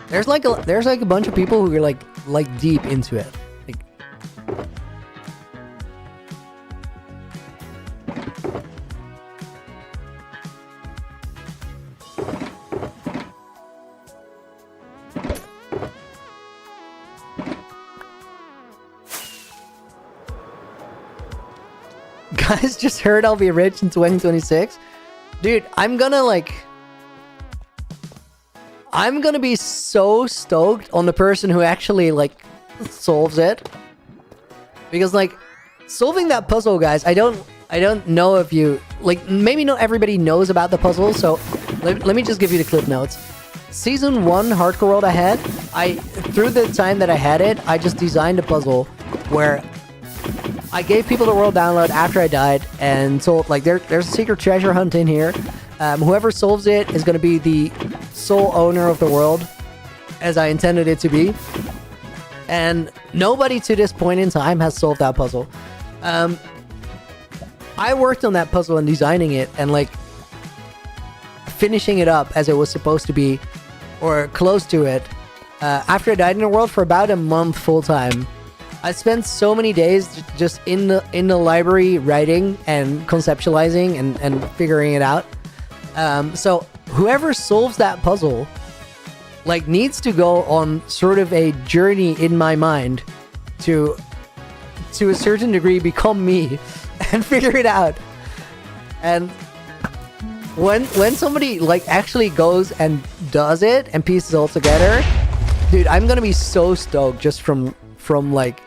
Speaker 1: There's like a bunch of people who are like deep into it. Like, guys just heard I'll be rich in 2026. Dude, I'm gonna be so stoked on the person who actually like solves it, because like solving that puzzle, guys, I don't know if you like, maybe not everybody knows about the puzzle, so let me just give you the clip notes. Season 1 Hardcore World through the time that I had it, I just designed a puzzle where I gave people the world download after I died and told like there's a secret treasure hunt in here. Whoever solves it is going to be the sole owner of the world, as I intended it to be. And nobody to this point in time has solved that puzzle. I worked on that puzzle and designing it and like finishing it up as it was supposed to be, or close to it, after I died in the world for about a month full time. I spent so many days just in the library writing and conceptualizing and figuring it out. So whoever solves that puzzle like needs to go on sort of a journey in my mind to a certain degree become me and figure it out. And when somebody like actually goes and does it and pieces it all together, dude, I'm gonna be so stoked just from like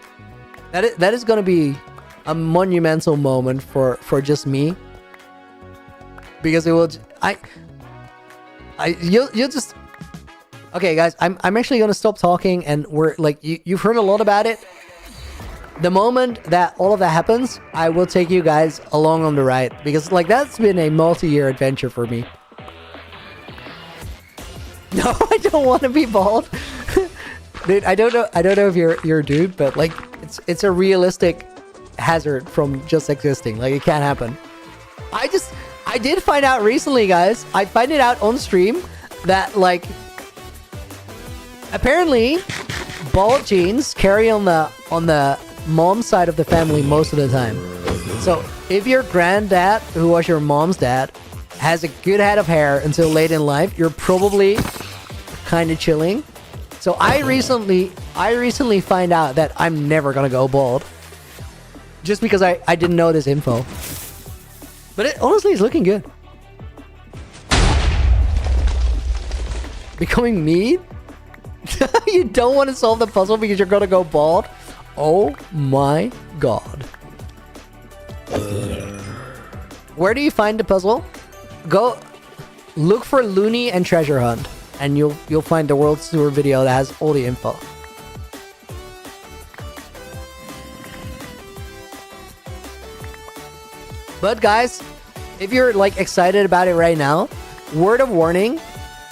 Speaker 1: that is gonna be a monumental moment for just me, because it will you'll just okay, guys, I'm actually gonna stop talking, and we're like you've heard a lot about it. The moment that all of that happens, I will take you guys along on the ride, because like that's been a multi-year adventure for me. No, I don't want to be bald. Dude, I don't know if you're a dude, but like it's a realistic hazard from just existing. Like it can't happen. I did find out recently, guys. I find it out on stream that like apparently bald genes carry on the mom's side of the family most of the time. So if your granddad, who was your mom's dad, has a good head of hair until late in life, you're probably kind of chilling. So I recently find out that I'm never gonna go bald, just because I didn't know this info. But it honestly is looking good. Becoming mean? You don't want to solve the puzzle because you're gonna go bald? Oh my god. Where do you find the puzzle? Go look for Looney and Treasure Hunt, and you'll find the World Tour video that has all the info. But guys, if you're like excited about it right now, word of warning,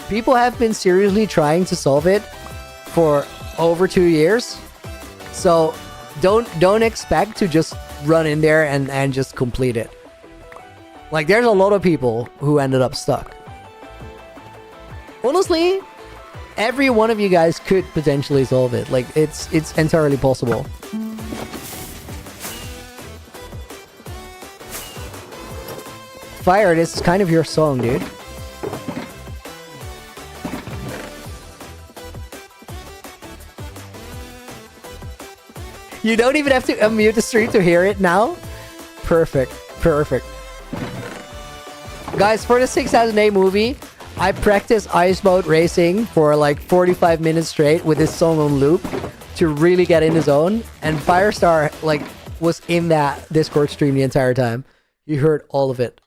Speaker 1: people have been seriously trying to solve it for over 2 years. So don't expect to just run in there and just complete it. Like there's a lot of people who ended up stuck. Honestly, every one of you guys could potentially solve it. Like it's entirely possible. Fire, this is kind of your song, dude. You don't even have to unmute the stream to hear it now? Perfect. Perfect. Guys, for the 6008 movie, I practiced ice boat racing for like 45 minutes straight with this song on loop to really get in the zone. And Firestar, like, was in that Discord stream the entire time. You heard all of it.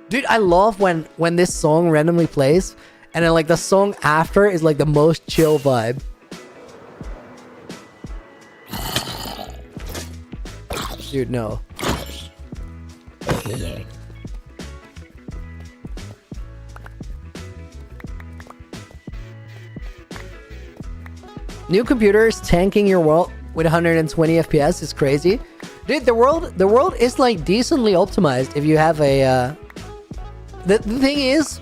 Speaker 1: Dude, I love when this song randomly plays and then like the song after is like the most chill vibe. Dude, no. New computers tanking your world with 120 FPS is crazy. Dude, the world is like decently optimized if you have a the thing is,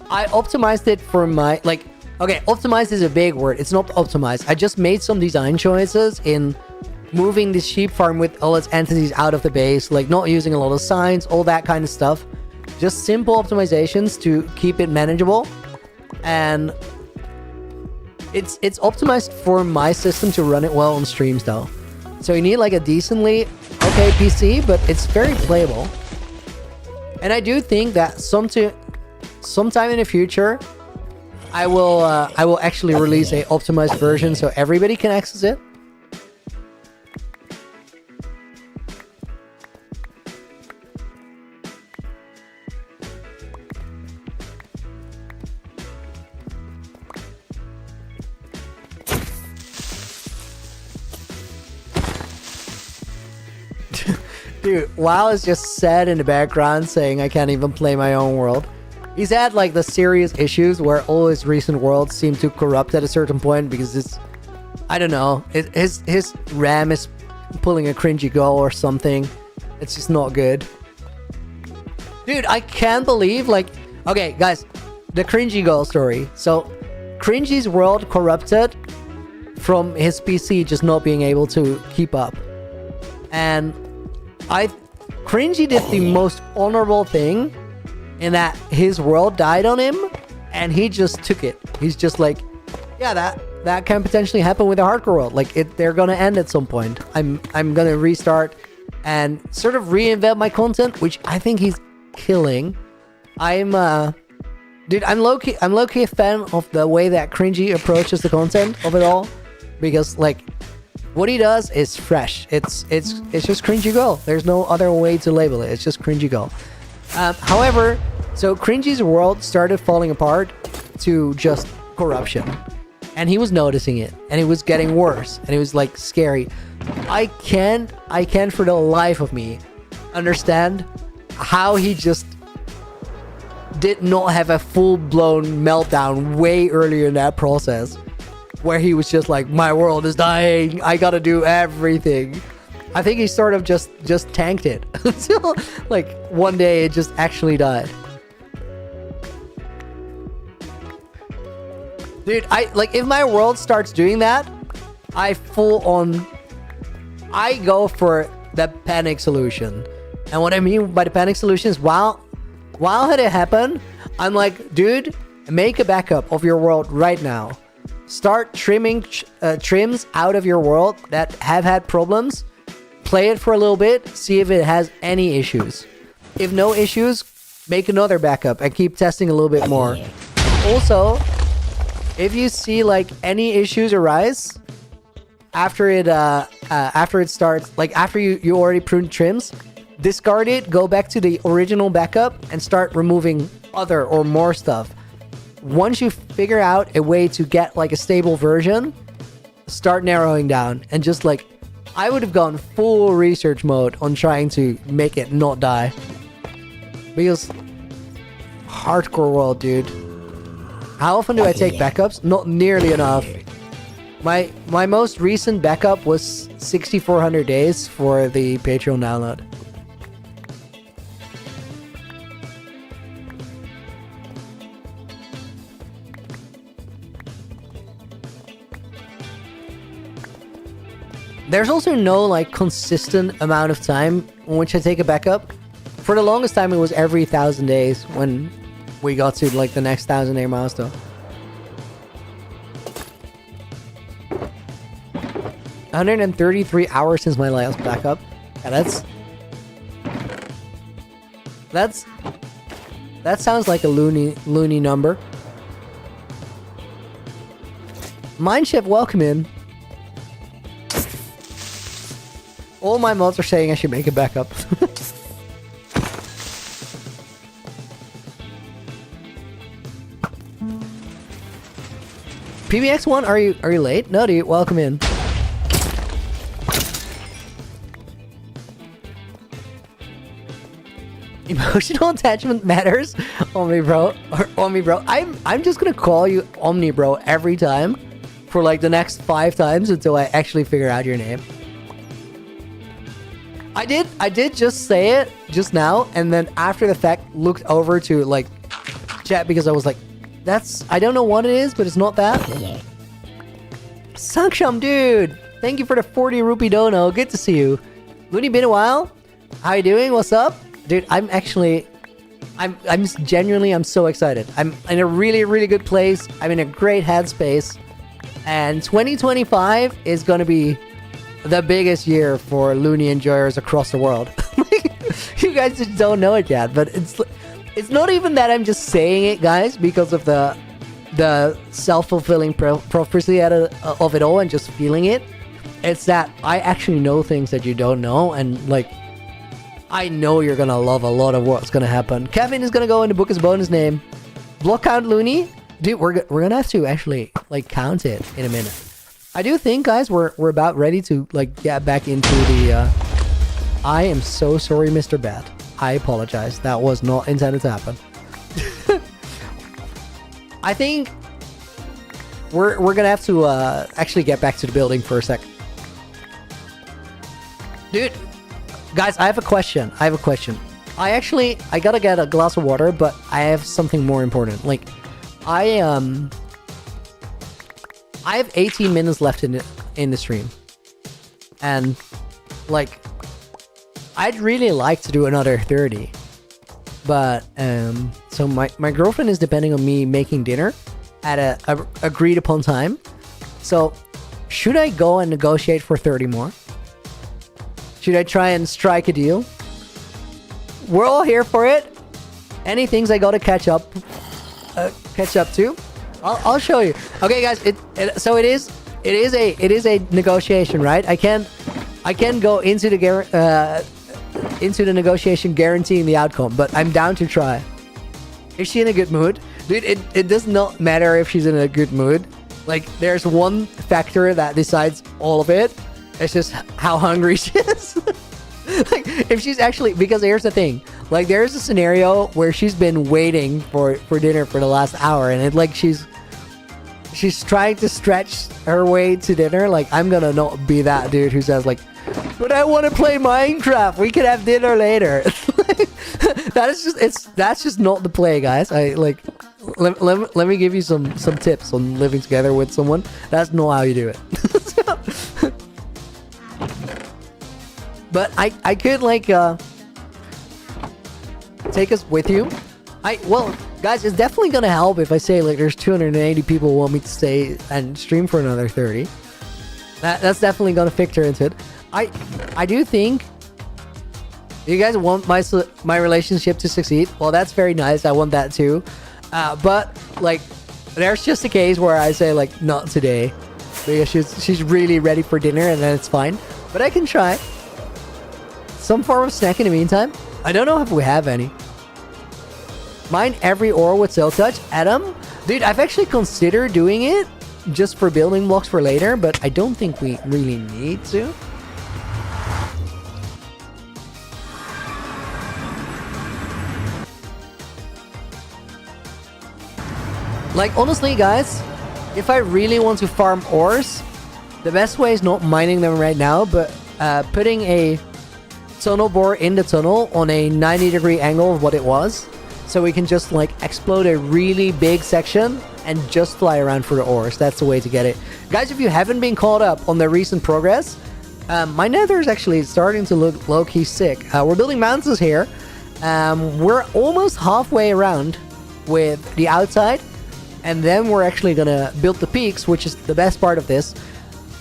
Speaker 1: I optimized it for my like okay, optimized is a big word. It's not optimized. I just made some design choices in moving this sheep farm with all its entities out of the base, like not using a lot of signs, all that kind of stuff. Just simple optimizations to keep it manageable. And it's optimized for my system to run it well on streams though. So you need like a decently okay PC, but it's very playable. And I do think that sometime in the future, I will actually release a optimized version so everybody can access it. Dude, WoW is just sad in the background saying I can't even play my own world. He's had like the serious issues where all his recent worlds seem to corrupt at a certain point because it's, I don't know, his RAM is pulling a cringy goal or something. It's just not good. Dude, I can't believe like, okay guys, the cringy goal story. So Cringy's world corrupted from his PC just not being able to keep up. And Cringy did the most honorable thing in that his world died on him and he just took it. He's just like, yeah, that can potentially happen with a hardcore world. Like they're gonna end at some point. I'm gonna restart and sort of reinvent my content, which I think he's killing. Dude, I'm low-key a fan of the way that Cringy approaches the content of it all, because like what he does is fresh. It's just Cringy Go. There's no other way to label it. It's just Cringy Go. However, so Cringy's world started falling apart to just corruption, and he was noticing it, and it was getting worse, and it was like scary. I can't for the life of me understand how he just did not have a full-blown meltdown way earlier in that process, where he was just like, my world is dying, I gotta do everything. I think he sort of just tanked it until like one day it just actually died. Dude, if my world starts doing that, I go for the panic solution. And what I mean by the panic solution is while had it happened, I'm like, dude, make a backup of your world right now. Start trimming trims out of your world that have had problems. Play it for a little bit, see if it has any issues. If no issues, make another backup and keep testing a little bit more. Also, if you see like any issues arise after it starts, like after you already pruned trims, discard it, go back to the original backup and start removing other or more stuff. Once you figure out a way to get like a stable version, start narrowing down and just like, I would have gone full research mode on trying to make it not die. Because hardcore world, dude. How often do I take backups? Not nearly enough. My most recent backup was 6,400 days for the Patreon download. There's also no like consistent amount of time on which I take a backup. For the longest time it was every 1,000 days when we got to like the next 1,000 day milestone. $133 hours since my last backup. Yeah, that sounds like a loony number. Mindshift, welcome in. All my mods are saying I should make it back up. PBX1, are you late? No, dude, welcome in. Emotional attachment matters, Omni bro. Or Omni bro. I'm just gonna call you Omni bro every time for like the next 5 times until I actually figure out your name. I did just say it just now, and then after the fact looked over to like chat because I was like, I don't know what it is, but it's not that. Saksham, dude, thank you for the 40 rupee dono. Good to see you. Looney, been a while. How you doing? What's up? Dude, I'm genuinely so excited. I'm in a really, really good place. I'm in a great headspace. And 2025 is going to be the biggest year for Looney enjoyers across the world. You guys just don't know it yet, but it's not even that I'm just saying it, guys, because of the self-fulfilling prophecy of it all and just feeling it. It's that I actually know things that you don't know, and like, I know you're gonna love a lot of what's gonna happen. Kevin is gonna go in the book as bonus name. Block count Looney, dude. We're gonna have to actually like count it in a minute. I do think, guys, we're about ready to like get back into the. I am so sorry, Mr. Bat. I apologize. That was not intended to happen. I think we're gonna have to actually get back to the building for a sec, dude. Guys, I have a question. I gotta get a glass of water, but I have something more important. Like, I have 18 minutes left in the stream, and like, I'd really like to do another 30, but so my girlfriend is depending on me making dinner at a agreed upon time. So, should I go and negotiate for 30 more? Should I try and strike a deal? We're all here for it. Any things I gotta catch up to, I'll show you. Okay, guys. So it is a negotiation, right? I can't go into the negotiation guaranteeing the outcome, but I'm down to try. Is she in a good mood, dude? It does not matter if she's in a good mood. Like, there's one factor that decides all of it. It's just how hungry she is. Like, if she's actually, because here's the thing, like, there's a scenario where she's been waiting for dinner for the last hour, and it's like she's trying to stretch her way to dinner. Like, I'm gonna not be that dude who says like, but I want to play Minecraft, we can have dinner later. That's just not the play, guys. Let me give you some tips on living together with someone. That's not how you do it. But I could like take us with you. Well, guys, it's definitely gonna help if I say like there's 280 people who want me to stay and stream for another 30. That's definitely gonna factor into it. I do think you guys want my relationship to succeed. Well, that's very nice. I want that too. But like, there's just a case where I say like, not today, because she's really ready for dinner, and then it's fine. But I can try some form of snack in the meantime. I don't know if we have any. Mine every ore with Silk Touch. Adam, dude, I've actually considered doing it just for building blocks for later, but I don't think we really need to. Like, honestly, guys, if I really want to farm ores, the best way is not mining them right now, but putting a tunnel bore in the tunnel on a 90-degree angle of what it was, so we can just like explode a really big section and just fly around for the ores. That's the way to get it. Guys, if you haven't been caught up on the recent progress, my nether is actually starting to look low-key sick. We're building mountains here. We're almost halfway around with the outside, and then we're actually gonna build the peaks, which is the best part of this.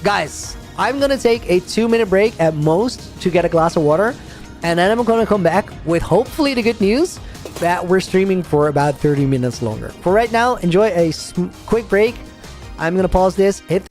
Speaker 1: Guys, I'm gonna take a 2-minute break at most to get a glass of water, and then I'm gonna come back with hopefully the good news that we're streaming for about 30 minutes longer. For right now, enjoy a quick break. I'm gonna pause this, hit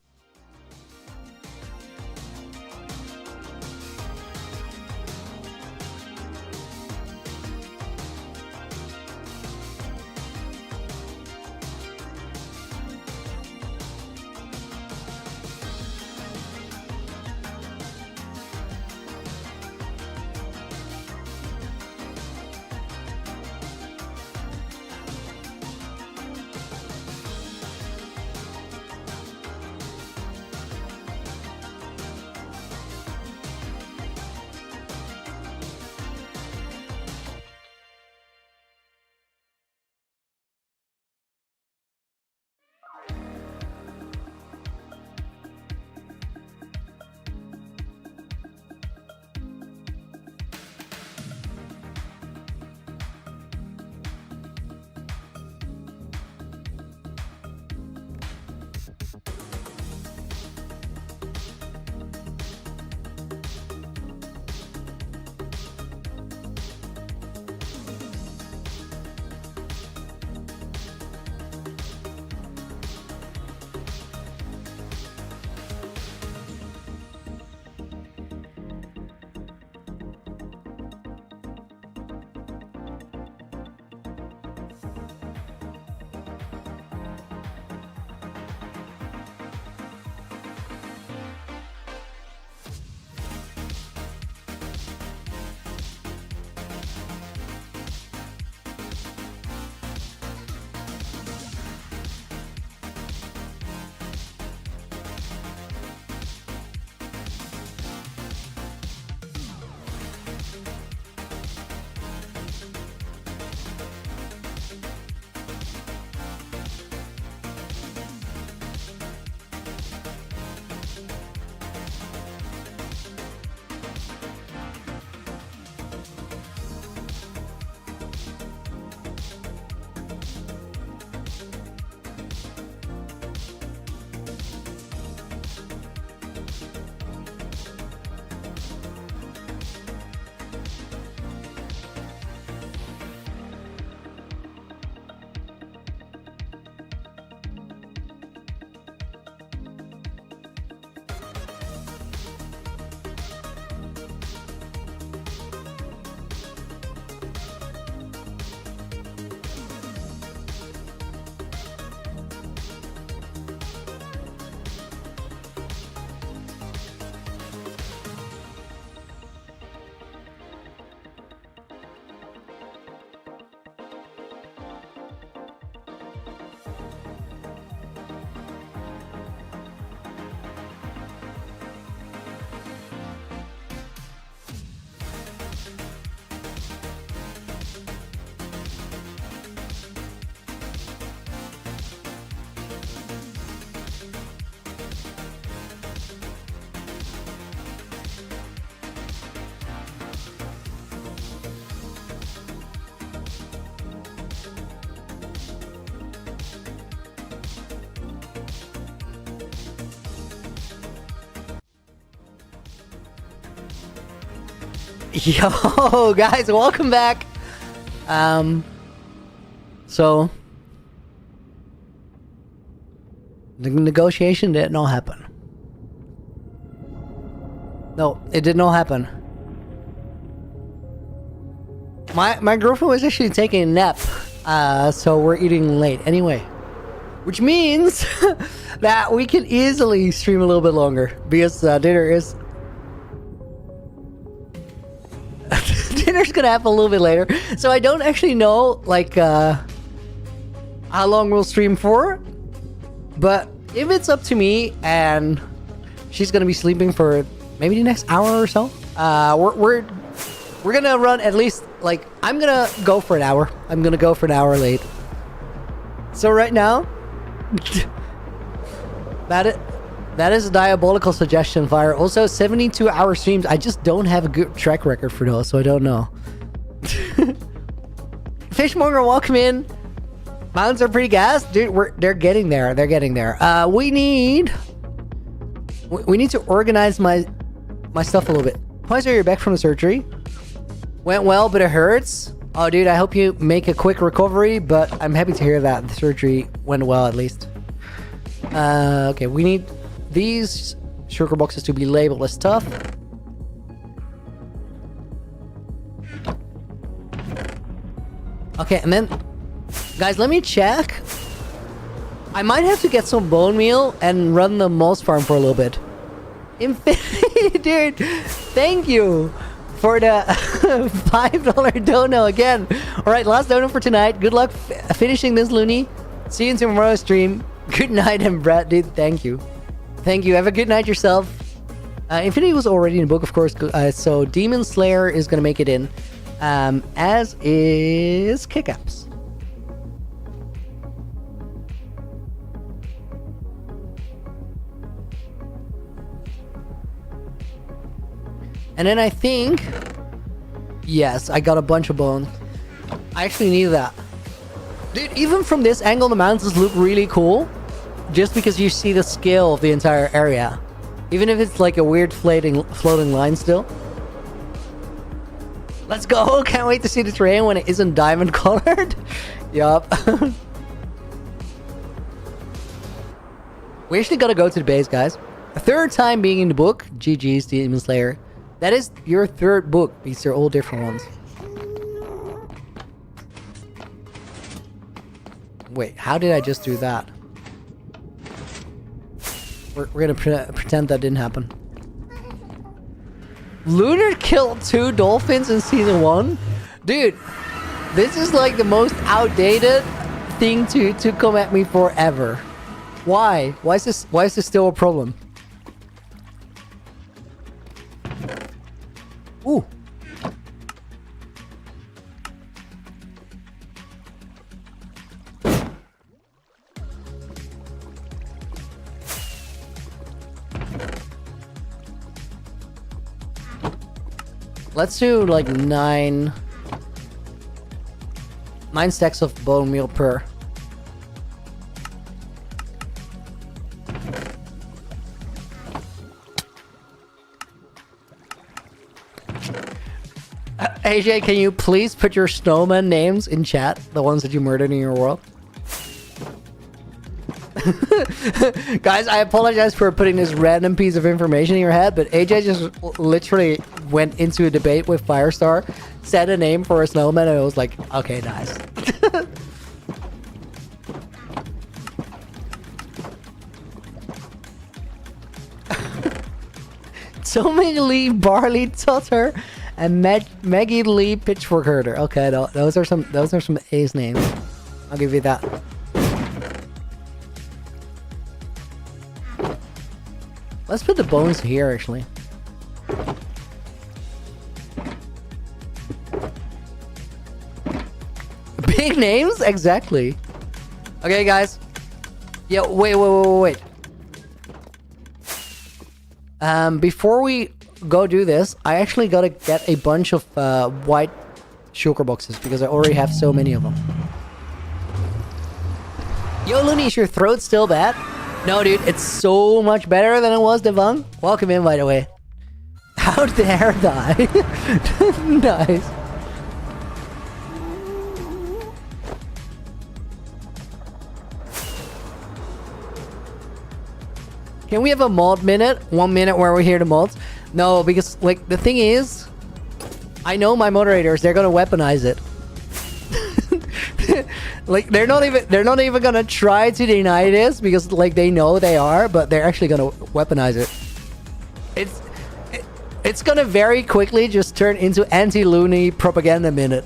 Speaker 1: Yo, guys, welcome back. So the negotiation did not happen. No, it did not happen. My girlfriend was actually taking a nap, so we're eating late anyway, which means that we can easily stream a little bit longer because dinner is dinner's gonna happen a little bit later. So I don't actually know like how long we'll stream for, but if it's up to me and she's gonna be sleeping for maybe the next hour or so, we're gonna run at least, like, I'm gonna go for an hour. I'm gonna go for an hour late. So right now, that is a diabolical suggestion, Fire. Also, 72-hour streams. I just don't have a good track record for those, so I don't know. Fishmonger, welcome in. Mountains are pretty gas, dude. They're getting there. They're getting there. We need to organize my stuff a little bit. Poiser, you're back from the surgery. Went well, but it hurts. Oh, dude, I hope you make a quick recovery, but I'm happy to hear that the surgery went well, at least. Okay, we need these sugar boxes to be labeled as tough. Okay, and then, guys, let me check. I might have to get some bone meal and run the mouse farm for a little bit. Infinity, dude, thank you for the $5 dono again. All right, last dono for tonight. Good luck finishing this, Looney. See you in tomorrow's stream. Good night, and Brad, dude, thank you. Thank you. Have a good night yourself. Infinity was already in the book, of course, so Demon Slayer is going to make it in, as is Kickaps. And then I think, yes, I got a bunch of bones. I actually need that. Dude, even from this angle, the mountains look really cool. Just because you see the scale of the entire area. Even if it's like a weird floating line still. Let's go! Can't wait to see the terrain when it isn't diamond colored. Yup. We actually gotta go to the base, guys. A third time being in the book. GG's, Demon Slayer. That is your third book. These are all different ones. Wait, how did I just do that? We're gonna pretend that didn't happen. Lunar killed 2 dolphins in season 1? Dude, this is like the most outdated thing to come at me forever. Why? Why is this still a problem? Ooh. Let's do like 9 stacks of bone meal per. AJ, can you please put your snowman names in chat? The ones that you murdered in your world? Guys, I apologize for putting this random piece of information in your head, but AJ just literally went into a debate with Firestar, said a name for a snowman, and it was like, okay, nice. Tommy Lee Barley Tutter and Maggie Lee Pitchfork Herder. Okay, those are some A's names. I'll give you that. Let's put the bones here, actually. Big names? Exactly. Okay, guys. Yeah, wait. Before we go do this, I actually gotta get a bunch of white shulker boxes because I already have so many of them. Yo, Looney, is your throat still bad? No, dude, it's so much better than it was, Devon. Welcome in, by the way. How dare die? Nice. Can we have a mod minute? 1 minute where we hear the mods? No, because like the thing is, I know my moderators, they're gonna weaponize it. Like they're not even gonna try to deny this because like they know they are, but they're actually gonna weaponize it. It's gonna very quickly just turn into anti-Looney propaganda minute.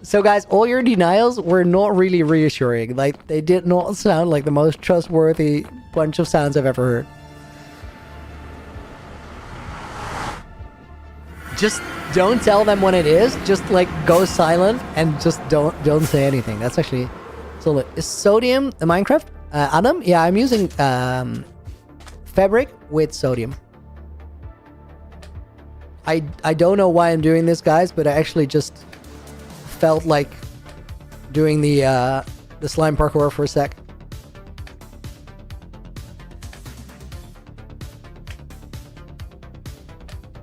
Speaker 1: So guys, all your denials were not really reassuring. Like they did not sound like the most trustworthy bunch of sounds I've ever heard. Just don't tell them when it is. Just like go silent and just don't say anything. That's actually so. Is Sodium the Minecraft? Adam? Yeah, I'm using Fabric with Sodium. I don't know why I'm doing this, guys, but I actually just felt like doing the slime parkour for a sec.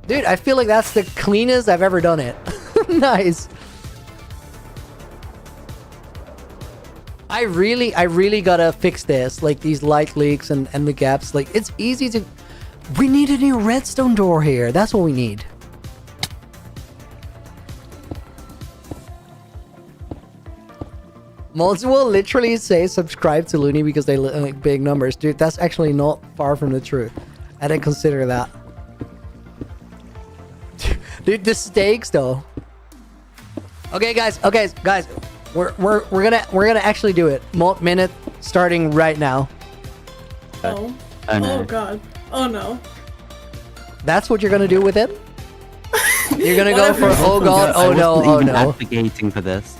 Speaker 1: Dude, I feel like that's the cleanest I've ever done it. Nice. I really gotta fix this, like these light leaks and the gaps. Like it's easy to. We need a new redstone door here. That's what we need. Mods will literally say subscribe to Looney because they like big numbers. Dude, that's actually not far from the truth. I didn't consider that. Dude, the stakes though. Okay, guys. We're gonna actually do it. Mod minute starting right now.
Speaker 2: Oh.
Speaker 3: no.
Speaker 2: Oh god. Oh no.
Speaker 1: That's what you're gonna do with it? You're gonna go for oh god, oh no,
Speaker 3: I wasn't
Speaker 1: oh
Speaker 3: even
Speaker 1: no.
Speaker 3: advocating for this.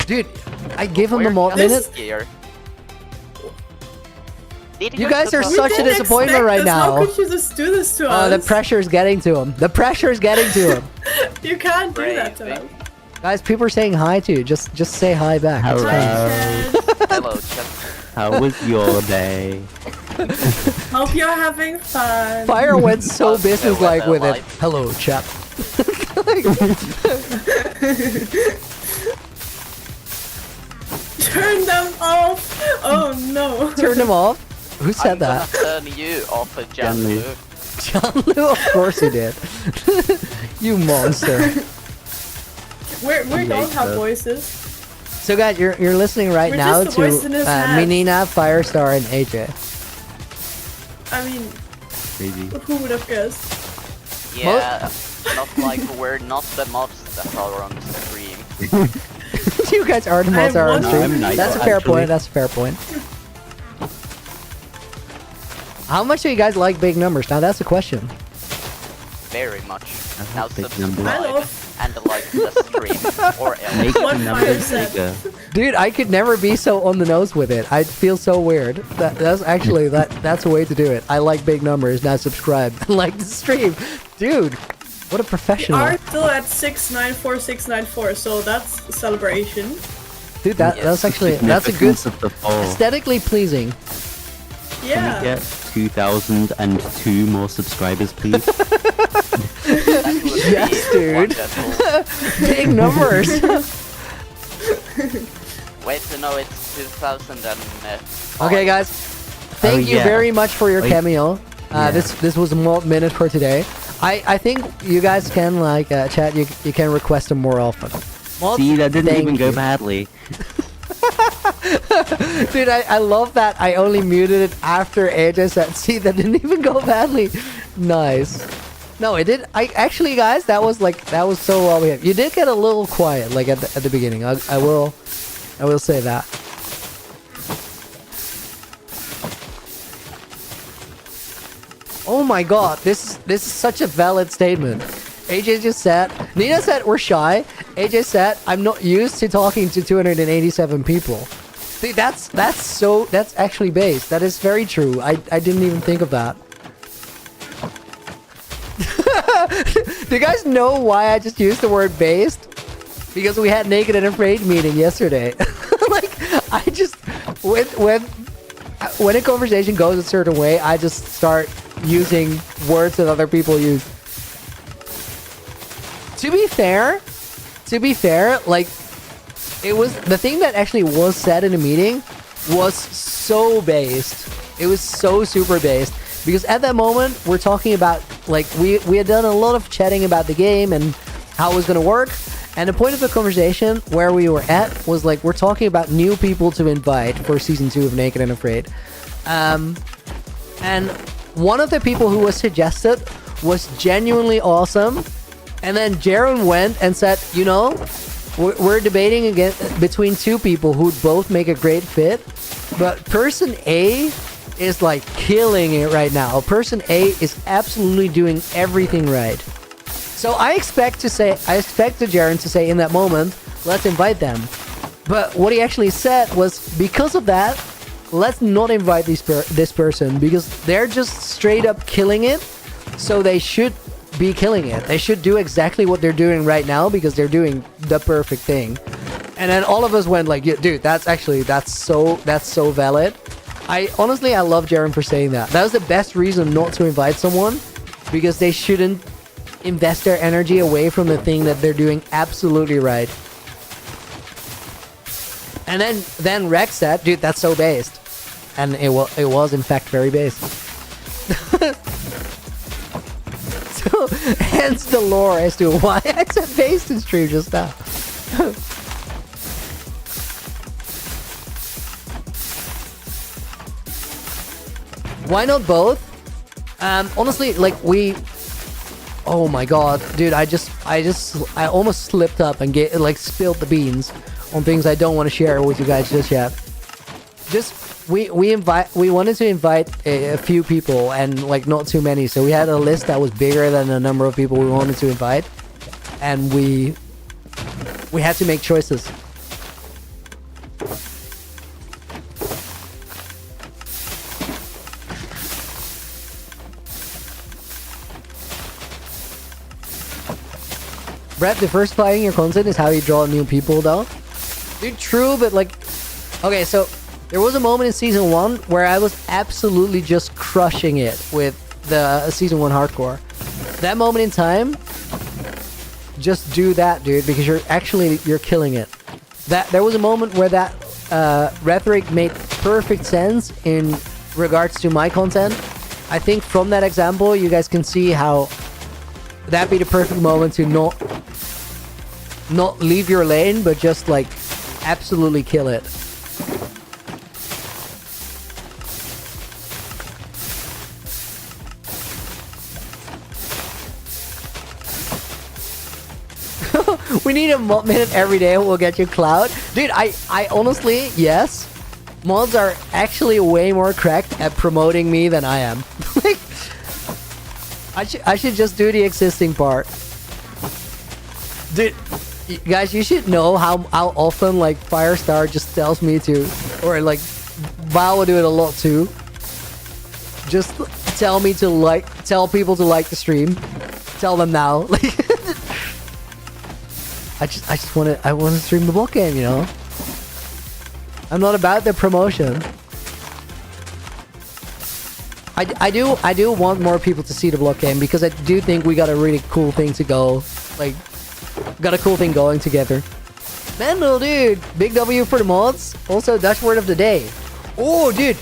Speaker 1: Dude, I give him the
Speaker 4: We're
Speaker 1: mod
Speaker 4: just
Speaker 1: minute.
Speaker 4: here.
Speaker 1: You guys are
Speaker 2: We
Speaker 1: such a
Speaker 2: didn't
Speaker 1: disappointment
Speaker 2: expect
Speaker 1: right
Speaker 2: this.
Speaker 1: now.
Speaker 2: How could you just do this to us?
Speaker 1: Oh, the pressure's getting to him. The pressure's getting to him.
Speaker 2: You can't do that to
Speaker 4: Crazy.
Speaker 2: us.
Speaker 1: Guys, people are saying hi to you. Just say hi back. It's
Speaker 3: Hello.
Speaker 1: fine.
Speaker 4: Hello, chat.
Speaker 3: How was your day?
Speaker 2: Hope you're having fun.
Speaker 1: Fire went so
Speaker 4: How's the
Speaker 1: businesslike
Speaker 4: weather
Speaker 1: with it.
Speaker 4: like?
Speaker 1: Hello, chap.
Speaker 2: Turn them off. Oh no.
Speaker 1: Turn them off. Who said
Speaker 4: I'm
Speaker 1: that?
Speaker 4: gonna turn you off a
Speaker 3: Janlu.
Speaker 4: Janlu.
Speaker 1: John Lou, of course he did. You monster.
Speaker 2: We don't have
Speaker 3: Later.
Speaker 2: voices.
Speaker 1: So guys, you're listening right
Speaker 2: We're
Speaker 1: now
Speaker 2: just the voice in
Speaker 1: to
Speaker 2: his head.
Speaker 1: Menina, Firestar, and AJ.
Speaker 2: I mean,
Speaker 3: Crazy.
Speaker 2: who would have guessed?
Speaker 4: Yeah, not like we're not the mods that are on the stream.
Speaker 1: You guys are the
Speaker 2: I
Speaker 1: most are on
Speaker 2: wonder-
Speaker 1: stream.
Speaker 3: I'm nice,
Speaker 1: That's a fair
Speaker 3: actually.
Speaker 1: point. That's a fair point. How much do you guys like big numbers? Now that's the question.
Speaker 4: Very much.
Speaker 3: I
Speaker 4: Now
Speaker 3: like big numbers.
Speaker 2: I
Speaker 4: subscribe
Speaker 2: love-
Speaker 4: and like the stream or else.
Speaker 3: Make
Speaker 2: What
Speaker 3: the numbers
Speaker 2: Fire said.
Speaker 3: bigger.
Speaker 1: Dude, I could never be so on the nose with it. I feel so weird. That's actually that's a way to do it. I like big numbers. Now subscribe. Like the stream, dude. What a
Speaker 2: We
Speaker 1: professional,
Speaker 2: are still at 694,694, so that's a celebration.
Speaker 1: dude. That's actually that's a good,
Speaker 3: Significance of the fall.
Speaker 1: aesthetically pleasing.
Speaker 3: Can we
Speaker 2: Yeah.
Speaker 3: get 2,002 more subscribers, please?
Speaker 4: That would be
Speaker 1: Yes, dude.
Speaker 4: wonderful.
Speaker 1: Big numbers.
Speaker 4: Wait, no, it's 2000 and...
Speaker 1: Okay, guys. Thank you
Speaker 3: yeah.
Speaker 1: very much for your
Speaker 3: Wait.
Speaker 1: cameo.
Speaker 3: Yeah.
Speaker 1: This was a minute for today. I think you guys can like chat. You can request them more often. Mods,
Speaker 3: See, that didn't
Speaker 1: thank
Speaker 3: even go
Speaker 1: you.
Speaker 3: badly.
Speaker 1: Dude, I love that. I only muted it after AJ said, see, that didn't even go badly. Nice. No, it did. I actually, guys, that was so well behaved. You did get a little quiet, like at the beginning. I will say that. Oh my god, this is such a valid statement. AJ just said, Nina said we're shy. AJ said I'm not used to talking to 287 people. See, that's actually based. That is very true. I didn't even think of that. Do you guys know why I just used the word based? Because we had Naked and Afraid meeting yesterday. Like I just when when a conversation goes a certain way, I just start using words that other people use. To be fair, like, it was the thing that actually was said in the meeting was so based. It was so super based because at that moment we're talking about, like, we had done a lot of chatting about the game and how it was going to work. And the point of the conversation where we were at was like, we're talking about new people to invite for season 2 of Naked and Afraid. And one of the people who was suggested was genuinely awesome. And then Jaren went and said, you know, we're debating again between two people who'd both make a great fit. But person A is like killing it right now. Person A is absolutely doing everything right. So I expect Jaren to say in that moment, let's invite them. But what he actually said was, because of that, let's not invite this person because they're just straight up killing it. So they should be killing it. They should do exactly what they're doing right now because they're doing the perfect thing. And then all of us went like, yeah, dude, that's so valid. I love Jaren for saying that. That was the best reason not to invite someone, because they shouldn't invest their energy away from the thing that they're doing absolutely right. And then Rex said, dude, that's so based. And it was in fact very based. So hence the lore as to why I said based in stream just now. Why not both? Honestly, like, oh my god, dude, I almost slipped up and spilled the beans on things I don't want to share with you guys just yet. We wanted to invite a few people, and like not too many, so we had a list that was bigger than the number of people we wanted to invite, and we had to make choices. Brett, diversifying your content is how you draw new people, though. Dude, true, but like, okay, so there was a moment in season 1 where I was absolutely just crushing it with the season 1 hardcore. That moment in time, just do that, dude, because you're killing it. There was a moment where that rhetoric made perfect sense in regards to my content. I think from that example, you guys can see how that'd be the perfect moment to not leave your lane, but just like absolutely kill it. We need a mod minute every day and we'll get you clout. Dude, I honestly, yes, mods are actually way more cracked at promoting me than I am. Like, I should just do the existing part. Dude, guys, you should know how often like Firestar just tells me to, or like Val will do it a lot too. Just tell people to like the stream. Tell them now. Like, I want to stream the block game, you know. I'm not about the promotion. I do want more people to see the block game because I do think we got a really cool thing to go. Like, got a cool thing going together. Mendel, dude, big W for the mods. Also, Dutch word of the day. Oh, dude,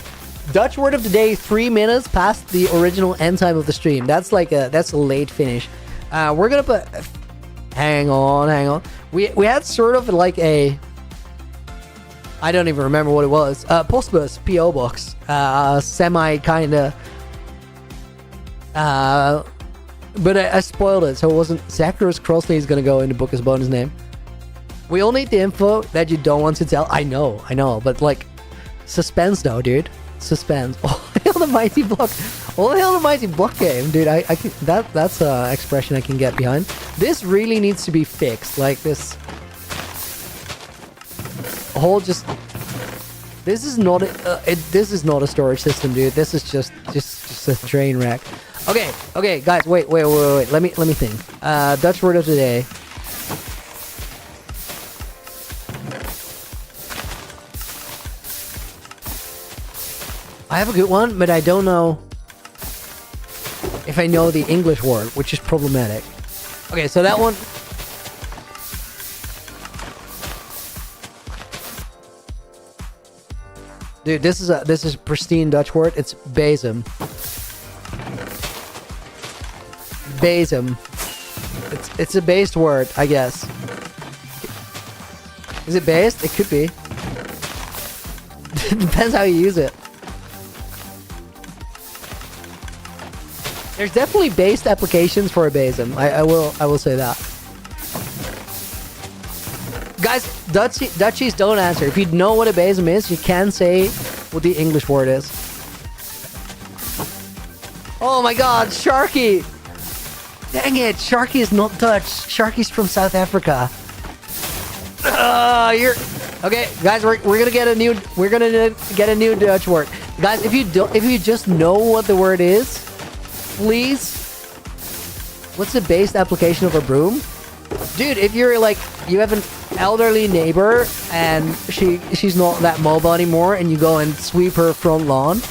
Speaker 1: Dutch word of the day 3 minutes past the original end time of the stream. That's a late finish. We're gonna put. Hang on. We had sort of like a, I don't even remember what it was. Postbus PO box. Semi kinda. But I spoiled it, so it wasn't. Zacharias Crossley is gonna go in the book as bonus name. We all need the info that you don't want to tell. I know, but like, suspense though, dude. Suspense. Oh, hail the mighty block. Oh, hail the mighty block game, dude. I can, that's an expression I can get behind. This really needs to be fixed. Like this whole just. This is not this is not a storage system, dude. This is just a train wreck. Okay, guys, wait. Let me think. Dutch word of the day. I have a good one, but I don't know if I know the English word, which is problematic. Okay, so that one. Dude, this is a pristine Dutch word. It's bezem. Bezem. It's a based word, I guess. Is it based? It could be. Depends how you use it. There's definitely based applications for a bezem. I will say that. Guys, Dutchies don't answer. If you know what a bezem is, you can say what the English word is. Oh my god, Sharky! Dang it, Sharky is not Dutch. Sharky's from South Africa. You're okay, guys. We're gonna get a new Dutch word, guys. If you just know what the word is, please. What's the based application of a broom, dude? If you're like you have an elderly neighbor and she's not that mobile anymore, and you go and sweep her front lawn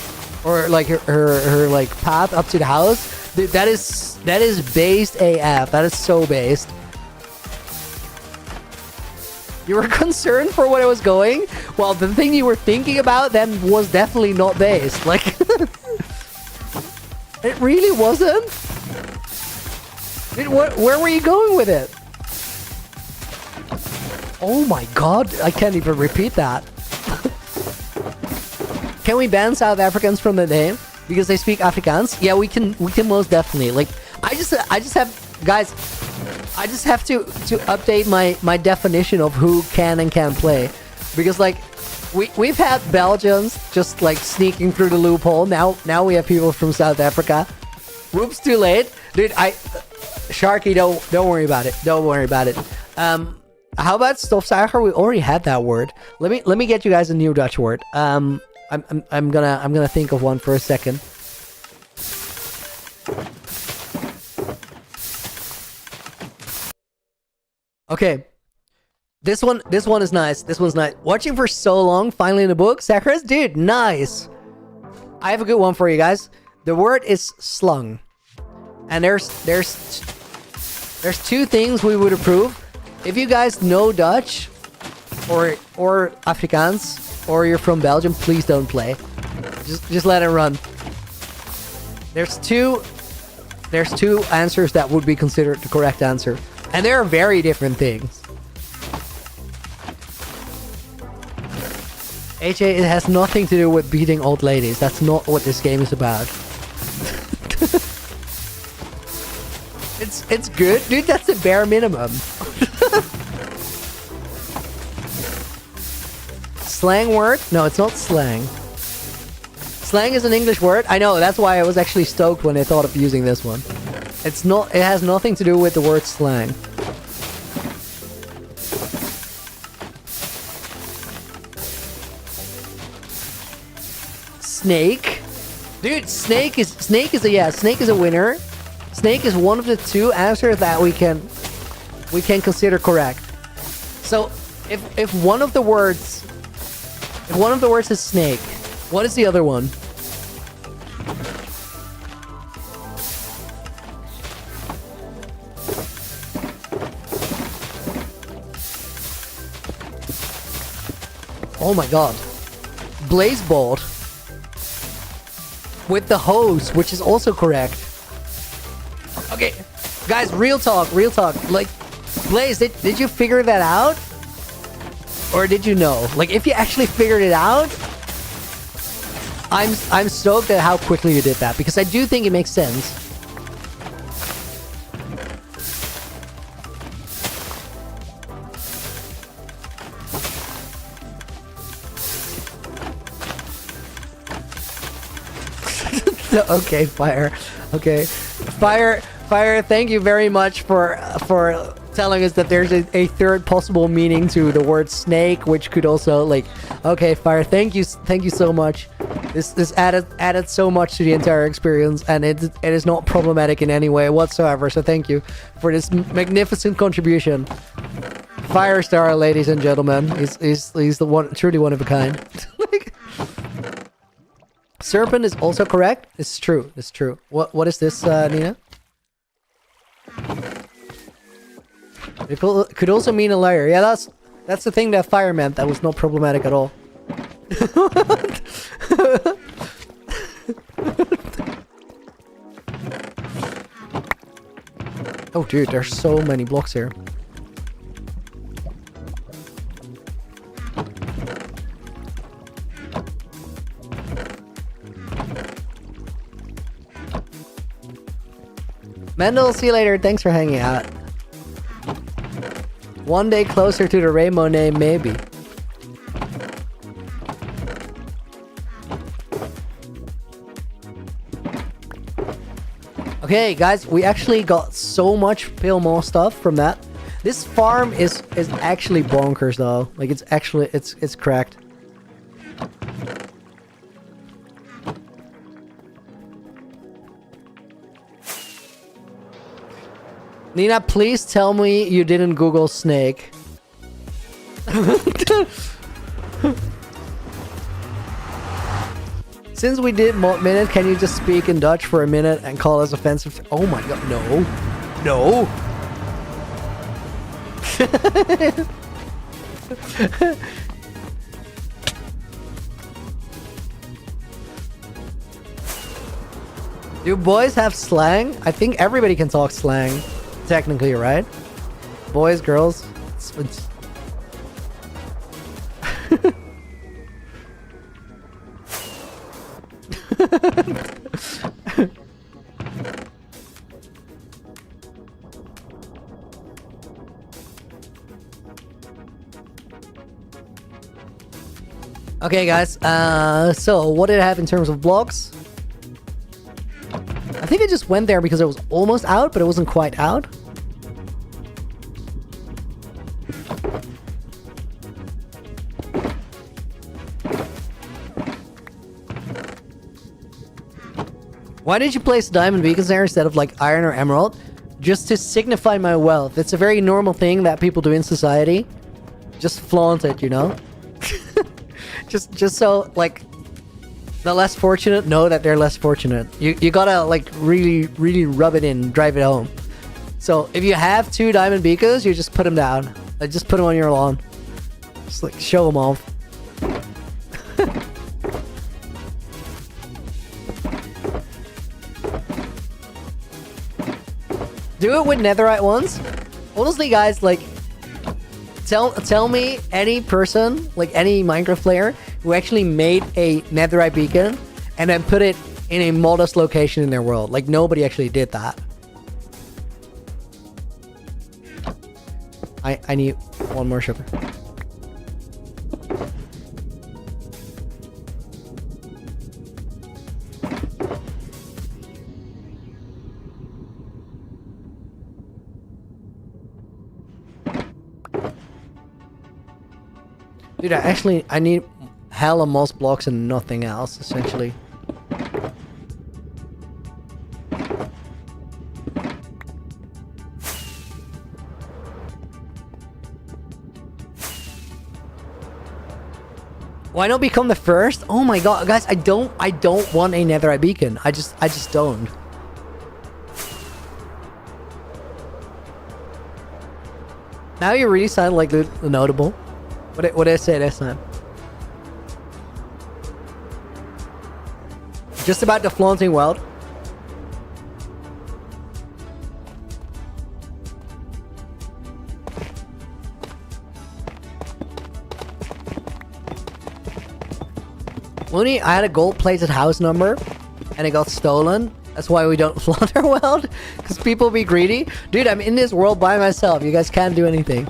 Speaker 1: or like her like path up to the house, dude, that is based AF. That is so based. You were concerned for what I was going? Well, the thing you were thinking about then was definitely not based. Like, it really wasn't? Where were you going with it? Oh my god, I can't even repeat that. Can we ban South Africans from the name? Because they speak Afrikaans? Yeah, we can most definitely. Like, I just have, guys, I just have to update my definition of who can and can't play, because like we've had Belgians just like sneaking through the loophole. Now we have people from South Africa. Whoops, too late, dude. Sharky, don't worry about it. Don't worry about it. How about stofzuiger? We already had that word. Let me get you guys a new Dutch word. I'm gonna think of one for a second. Okay, this one is nice. This one's nice. Watching for so long, finally in the book. Zacharias, dude, nice. I have a good one for you guys. The word is slung, and there's two things we would approve. If you guys know Dutch, or Afrikaans, or you're from Belgium, please don't play. Just let it run. There's two answers that would be considered the correct answer. And they are very different things. AJ, it has nothing to do with beating old ladies. That's not what this game is about. It's good, dude. That's the bare minimum. Slang word? No, it's not slang. Slang is an English word. I know. That's why I was actually stoked when I thought of using this one. It's not. It has nothing to do with the word slang. Snake, dude. Snake is a winner. Snake is one of the two answers that we can consider correct. So if one of the words is snake, what is the other one? Oh my god. Blazebolt. With the hose, which is also correct. Okay, guys, real talk. Like, Blaze, did you figure that out? Or did you know? Like, if you actually figured it out, I'm stoked at how quickly you did that, because I do think it makes sense. Okay, Fire. Okay, Fire. Thank you very much for telling us that there's a third possible meaning to the word snake, which could also like. Okay, Fire. Thank you so much. This added so much to the entire experience, and it is not problematic in any way whatsoever. So thank you for this magnificent contribution. Firestar, ladies and gentlemen, he's the one, truly one of a kind. Serpent is also correct. It's true. It's true. What is this, Nina? It could also mean a liar. Yeah, that's the thing that fire meant. That was not problematic at all. Oh, dude, there's so many blocks here. Mendel, see you later. Thanks for hanging out. One day closer to the rainbow name, maybe. Okay, guys, we actually got so much Pale Maw stuff from that. This farm is actually bonkers, though. Like, it's actually it's cracked. Nina, please tell me you didn't Google snake. Since we did Mod Minute, can you just speak in Dutch for a minute and call us offensive? Oh my god, no. No. Do boys have slang? I think everybody can talk slang. Technically, right? Boys, girls. It's okay, guys. So what did I have in terms of blocks? I think I just went there because it was almost out, but it wasn't quite out. Why did you place diamond beacons there instead of like iron or emerald? Just to signify my wealth. It's a very normal thing that people do in society. Just flaunt it, you know? just so like the less fortunate know that they're less fortunate. You gotta like really rub it in, drive it home. So if you have 2 diamond beacons, you just put them down. Like, just put them on your lawn. Just like show them off. Do it with netherite ones. Honestly, guys, like, tell me any person, like any Minecraft player, who actually made a netherite beacon and then put it in a modest location in their world. Like, nobody actually did that. I need one more sugar. Dude, I need hella moss blocks and nothing else, essentially. Why not become the first? Oh my god, guys, I don't want a netherite beacon. I just don't. Now you really sound like the notable. What did I say last time? Just about the flaunting world. Looney, I had a gold-plated house number, and it got stolen. That's why we don't flaunt our world, because people be greedy. Dude, I'm in this world by myself. You guys can't do anything.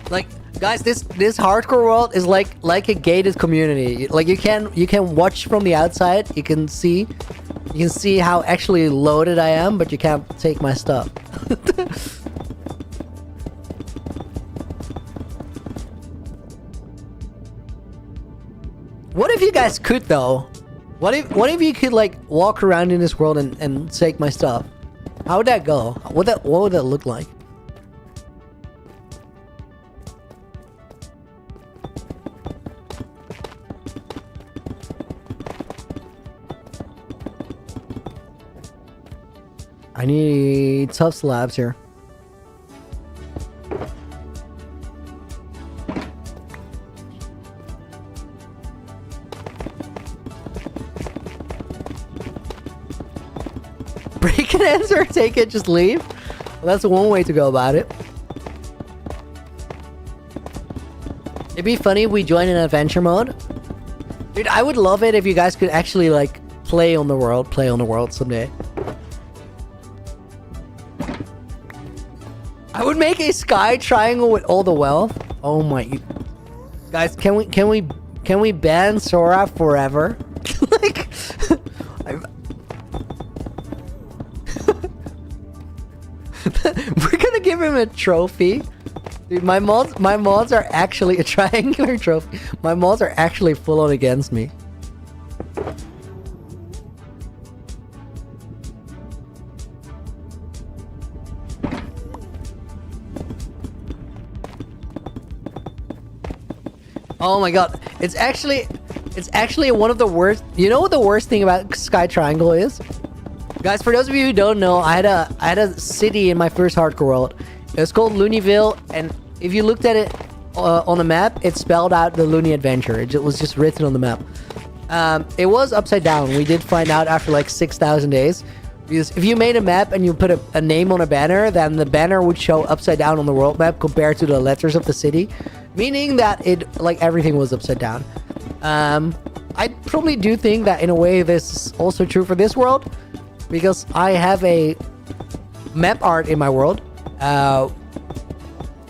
Speaker 1: Like, guys, this hardcore world is like a gated community. Like, you can watch from the outside. You can see how actually loaded I am, but you can't take my stuff. What if you guys could, though? What if you could like walk around in this world and take my stuff? How would that go? What would that look like? I need tough slabs here. Break an answer, take it, just leave. Well, that's one way to go about it. It'd be funny if we join an adventure mode. Dude, I would love it if you guys could actually like play on the world someday. I would make a sky triangle with all the wealth. Oh my, guys, can we ban Sora forever? Like, we're gonna give him a trophy. Dude, my mods are actually a triangular trophy. My mods are actually full on against me. Oh my god, it's actually one of the worst. You know what the worst thing about Sky Triangle is? Guys, for those of you who don't know, I had a city in my first hardcore world. It was called Looneyville, and if you looked at it on the map, it spelled out the Looney Adventure. It was just written on the map. It was upside down. We did find out after like 6,000 days. Because if you made a map and you put a name on a banner, then the banner would show upside down on the world map compared to the letters of the city. Meaning that it, like, everything was upside down. I probably do think that in a way this is also true for this world. Because I have a map art in my world.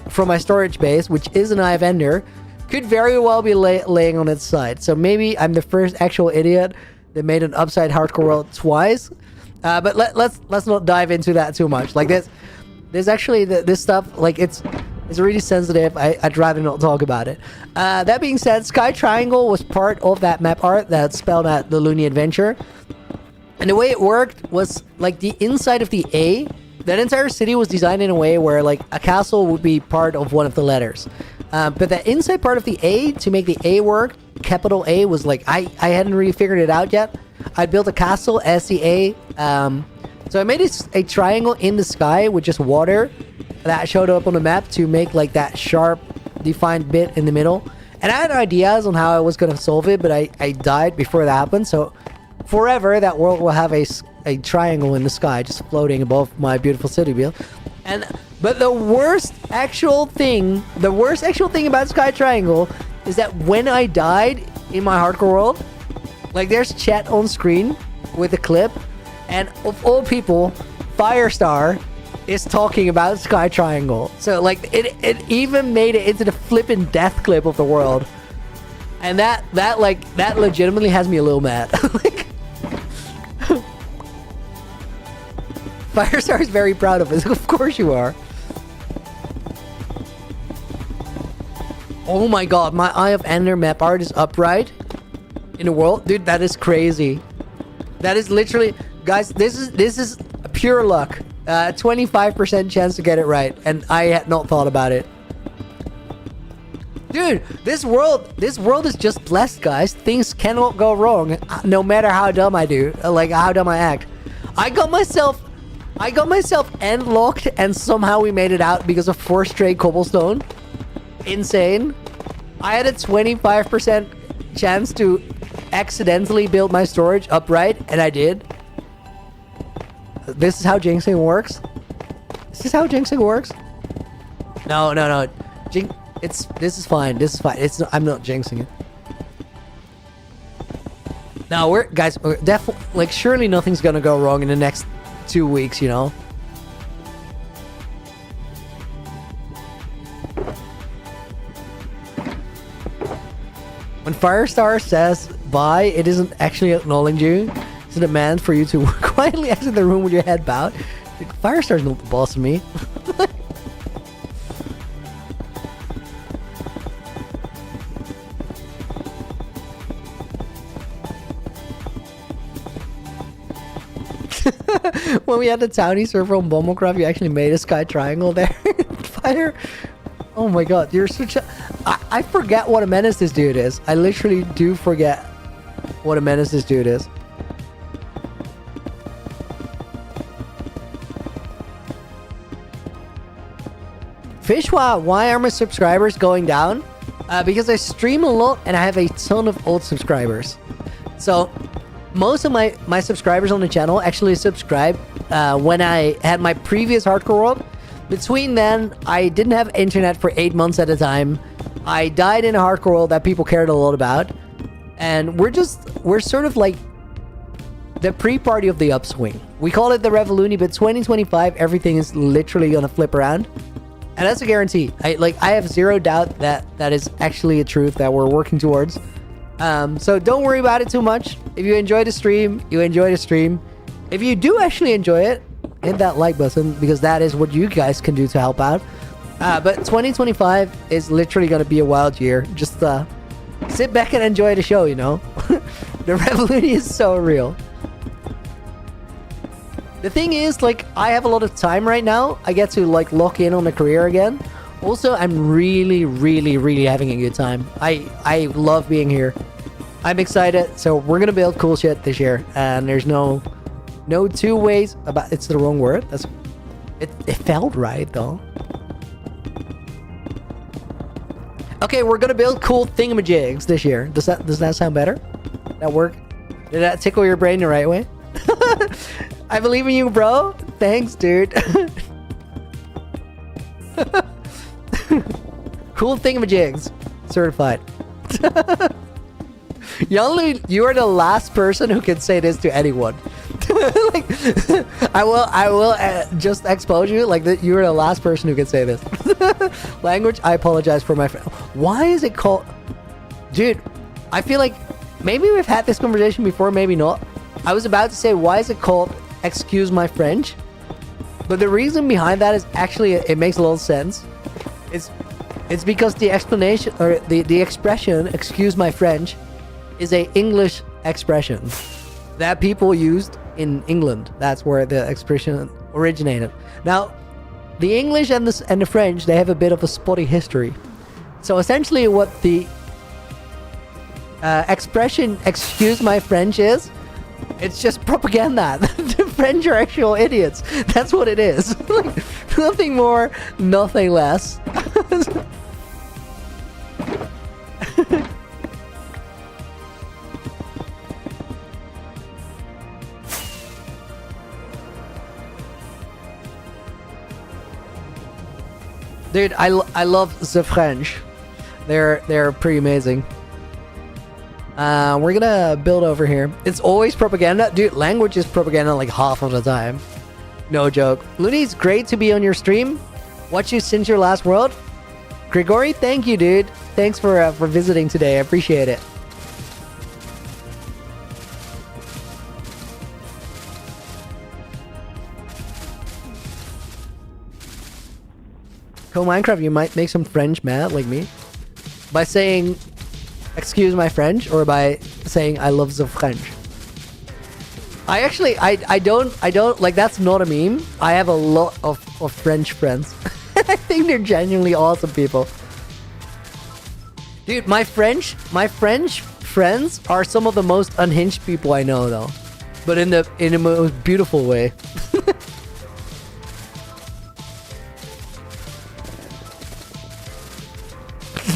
Speaker 1: From my storage base, which is an IFender, could very well be laying on its side. So maybe I'm the first actual idiot that made an upside hardcore world twice. But let's not dive into that too much. Like there's actually this stuff, like it's really sensitive. I'd rather not talk about it. That being said, Sky Triangle was part of that map art that spelled out the Looney Adventure. And the way it worked was like the inside of the A, that entire city was designed in a way where like a castle would be part of one of the letters. But the inside part of the A, to make the A work, capital A, was like, I hadn't really figured it out yet. I built a castle as the A. So I made a triangle in the sky with just water that showed up on the map to make like that sharp defined bit in the middle. And I had ideas on how I was going to solve it, but I died before that happened. So forever that world will have a triangle in the sky just floating above my beautiful city wheel. But the worst actual thing about Sky Triangle is that when I died in my hardcore world, like there's chat on screen with a clip, and of all people, Firestar is talking about Sky Triangle. So like it even made it into the flippin' death clip of the world. And that legitimately has me a little mad. Like, Firestar is very proud of us. Of course you are. Oh my god, my Eye of Ender map art is upright in the world. Dude, that is crazy. That is literally... Guys, this is pure luck. 25% chance to get it right. And I had not thought about it. Dude, this world is just blessed, guys. Things cannot go wrong, no matter how dumb I do. Like, how dumb I act. I got myself end locked, and somehow we made it out because of 4 straight cobblestone. Insane. I had a 25% chance to accidentally build my storage upright, and I did. This is how jinxing works. This is how jinxing works. No. This is fine. I'm not jinxing it. No, we're definitely, like, surely nothing's gonna go wrong in the next 2 weeks, you know. When Firestar says bye, it isn't actually acknowledging you. It's a demand for you to quietly exit the room with your head bowed. Dude, Firestar's not the boss of me. When we had the townie server on Bumblecraft, you actually made a Sky Triangle there. Fire. Oh my god, you're such a... I forget what a menace this dude is. I literally do forget what a menace this dude is. Fish, why are my subscribers going down? Because I stream a lot and I have a ton of old subscribers. So most of my subscribers on the channel actually subscribed when I had my previous Hardcore World. Between then, I didn't have internet for 8 months at a time. I died in a Hardcore World that people cared a lot about. And we're sort of like the pre-party of the upswing. We call it the Revoluni, but 2025, everything is literally gonna flip around. And that's a guarantee. I have zero doubt that that is actually a truth that we're working towards. So don't worry about it too much. If you enjoy the stream, you enjoy the stream. If you do actually enjoy it, hit that like button, because that is what you guys can do to help out. But 2025 is literally going to be a wild year. Just sit back and enjoy the show, you know? The Revolution is so real. The thing is, like, I have a lot of time right now. I get to, like, lock in on a career again. Also, I'm really, really, really having a good time. I love being here. I'm excited. So we're going to build cool shit this year. And there's no two ways about... It's the wrong word. It felt right, though. Okay, we're going to build cool thingamajigs this year. Does that sound better? That work? Did that tickle your brain the right way? I believe in you, bro. Thanks, dude. Cool thingamajigs. Certified. Yanlu, you are the last person who can say this to anyone. Like, I will just expose you. Like, that you are the last person who can say this. Language, I apologize for my friend. Why is it called... Dude, I feel like maybe we've had this conversation before, maybe not. I was about to say, why is it called excuse my French? But the reason behind that is actually, it makes a lot of sense. It's because the explanation, or the expression, excuse my French, is a English expression that people used in England. That's where the expression originated. Now, the English and the French, they have a bit of a spotty history. So essentially what the expression excuse my French is, it's just propaganda. The French are actual idiots. That's what it is. Like, nothing more, nothing less. Dude, I love the French. They're pretty amazing. We're gonna build over here. It's always propaganda. Dude, language is propaganda like half of the time. No joke. Looney, it's great to be on your stream. Watch you since your last world. Grigori, thank you, dude. Thanks for visiting today. I appreciate it. Go Minecraft, you might make some French mad like me by saying excuse my French, or by saying I love the French. I actually I don't like, that's not a meme. I have a lot of French friends. I think they're genuinely awesome people. Dude, my French friends are some of the most unhinged people I know, though, but in the most beautiful way.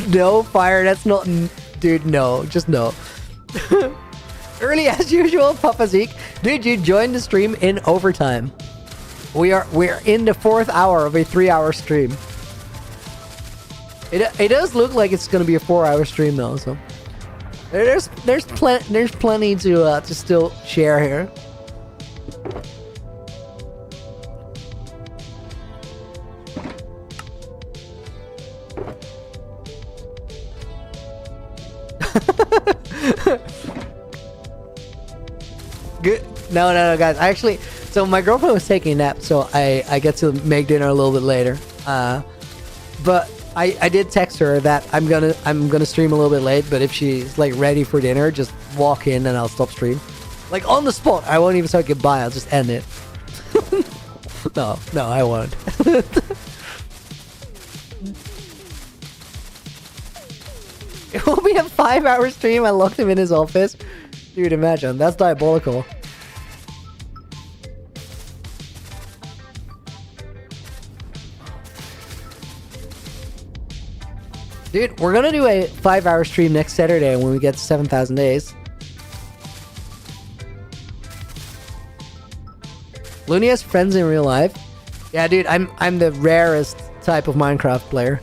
Speaker 1: No, fire, that's not... Dude, no. Just no. Early as usual, Papa Zeke. Dude, you joined the stream in overtime. We're in the 4th hour of a 3-hour stream. It does look like it's gonna be a 4-hour stream, though, so... There's plenty to still share here. Good. No, guys. So my girlfriend was taking a nap, so I get to make dinner a little bit later. But I did text her that I'm gonna stream a little bit late. But if she's like ready for dinner, just walk in and I'll stop stream. Like on the spot. I won't even say goodbye. I'll just end it. No, I won't. It will be a 5-hour stream. I locked him in his office. Dude, imagine. That's diabolical. Dude, we're gonna do a 5-hour stream next Saturday when we get to 7,000 days. Looney has friends in real life. Yeah, dude, I'm the rarest type of Minecraft player.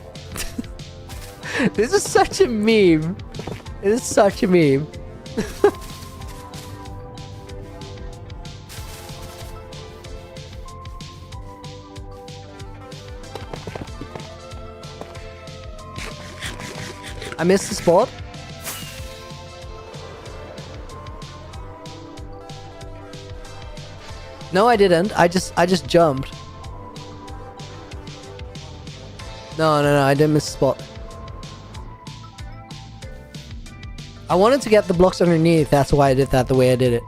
Speaker 1: This is such a meme. It is such a meme. I missed the spot. No, I didn't. I just jumped. No, I didn't miss the spot. I wanted to get the blocks underneath. That's why I did that the way I did it.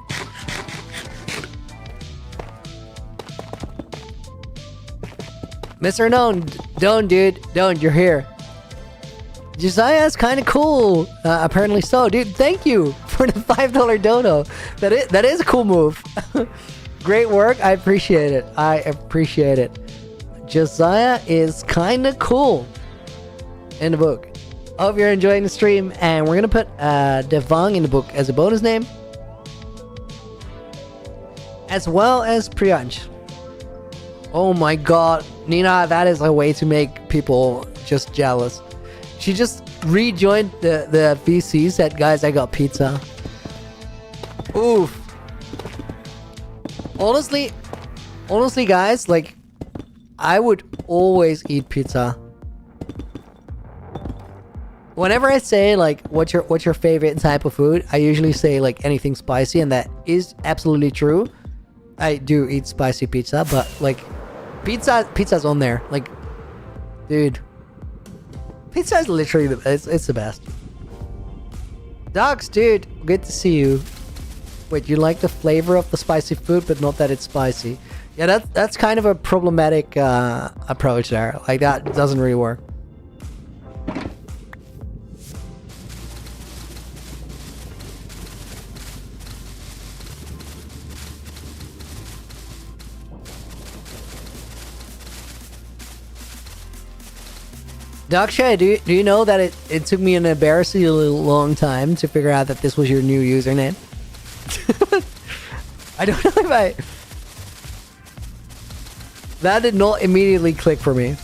Speaker 1: Mr. No, don't, dude. Don't. You're here. Josiah is kind of cool. Apparently so. Dude, thank you for the $5 dono. That is a cool move. Great work. I appreciate it. I appreciate it. Josiah is kind of cool in the book. Hope you're enjoying the stream. And we're going to put Devang in the book as a bonus name. As well as Priyansh. Oh my god. Nina, that is a way to make people just jealous. She just rejoined the VC, said, guys, I got pizza. Oof. Honestly, guys, like, I would always eat pizza. Whenever I say, like, what's your favorite type of food, I usually say, like, anything spicy, and that is absolutely true. I do eat spicy pizza, but, like, pizza's on there. Like, dude. Pizza is literally it's the best. Dogs, dude, good to see you. Wait, you like the flavor of the spicy food, but not that it's spicy. Yeah, that's kind of a problematic approach there. Like, that doesn't really work. Dakshay, do you know that it took me an embarrassingly long time to figure out that this was your new username? I don't know if I... That did not immediately click for me.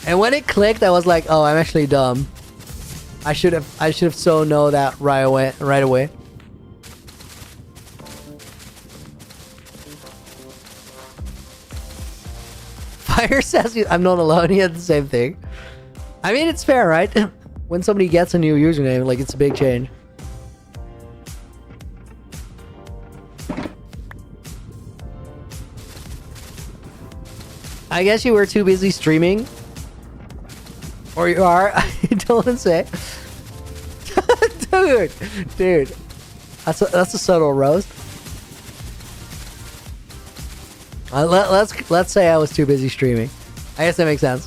Speaker 1: And when it clicked, I was like, oh, I'm actually dumb. I should have so know that right away. Fire says I'm not alone. He had the same thing. I mean, it's fair, right? When somebody gets a new username, like, it's a big change. I guess you were too busy streaming. Or you are. I don't want to say. Dude. That's a subtle roast. Let's say I was too busy streaming. I guess that makes sense.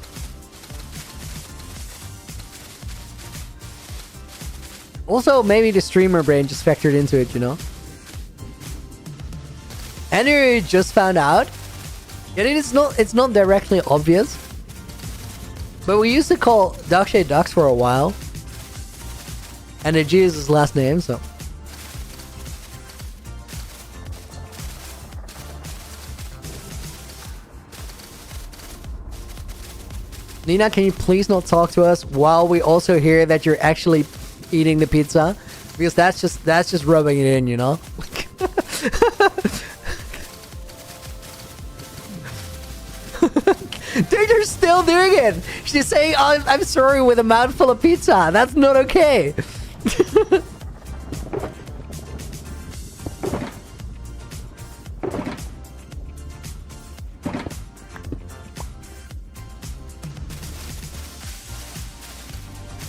Speaker 1: Also, maybe the streamer brain just factored into it, you know? Anyway, just found out. Yeah, it's not directly obvious. But we used to call Dakshay Ducks for a while. And the G is his last name, so... Nina, can you please not talk to us while we also hear that you're actually eating the pizza? Because that's just rubbing it in, you know? Dude, you're still doing it! She's saying, oh, I'm sorry, with a mouthful of pizza. That's not okay.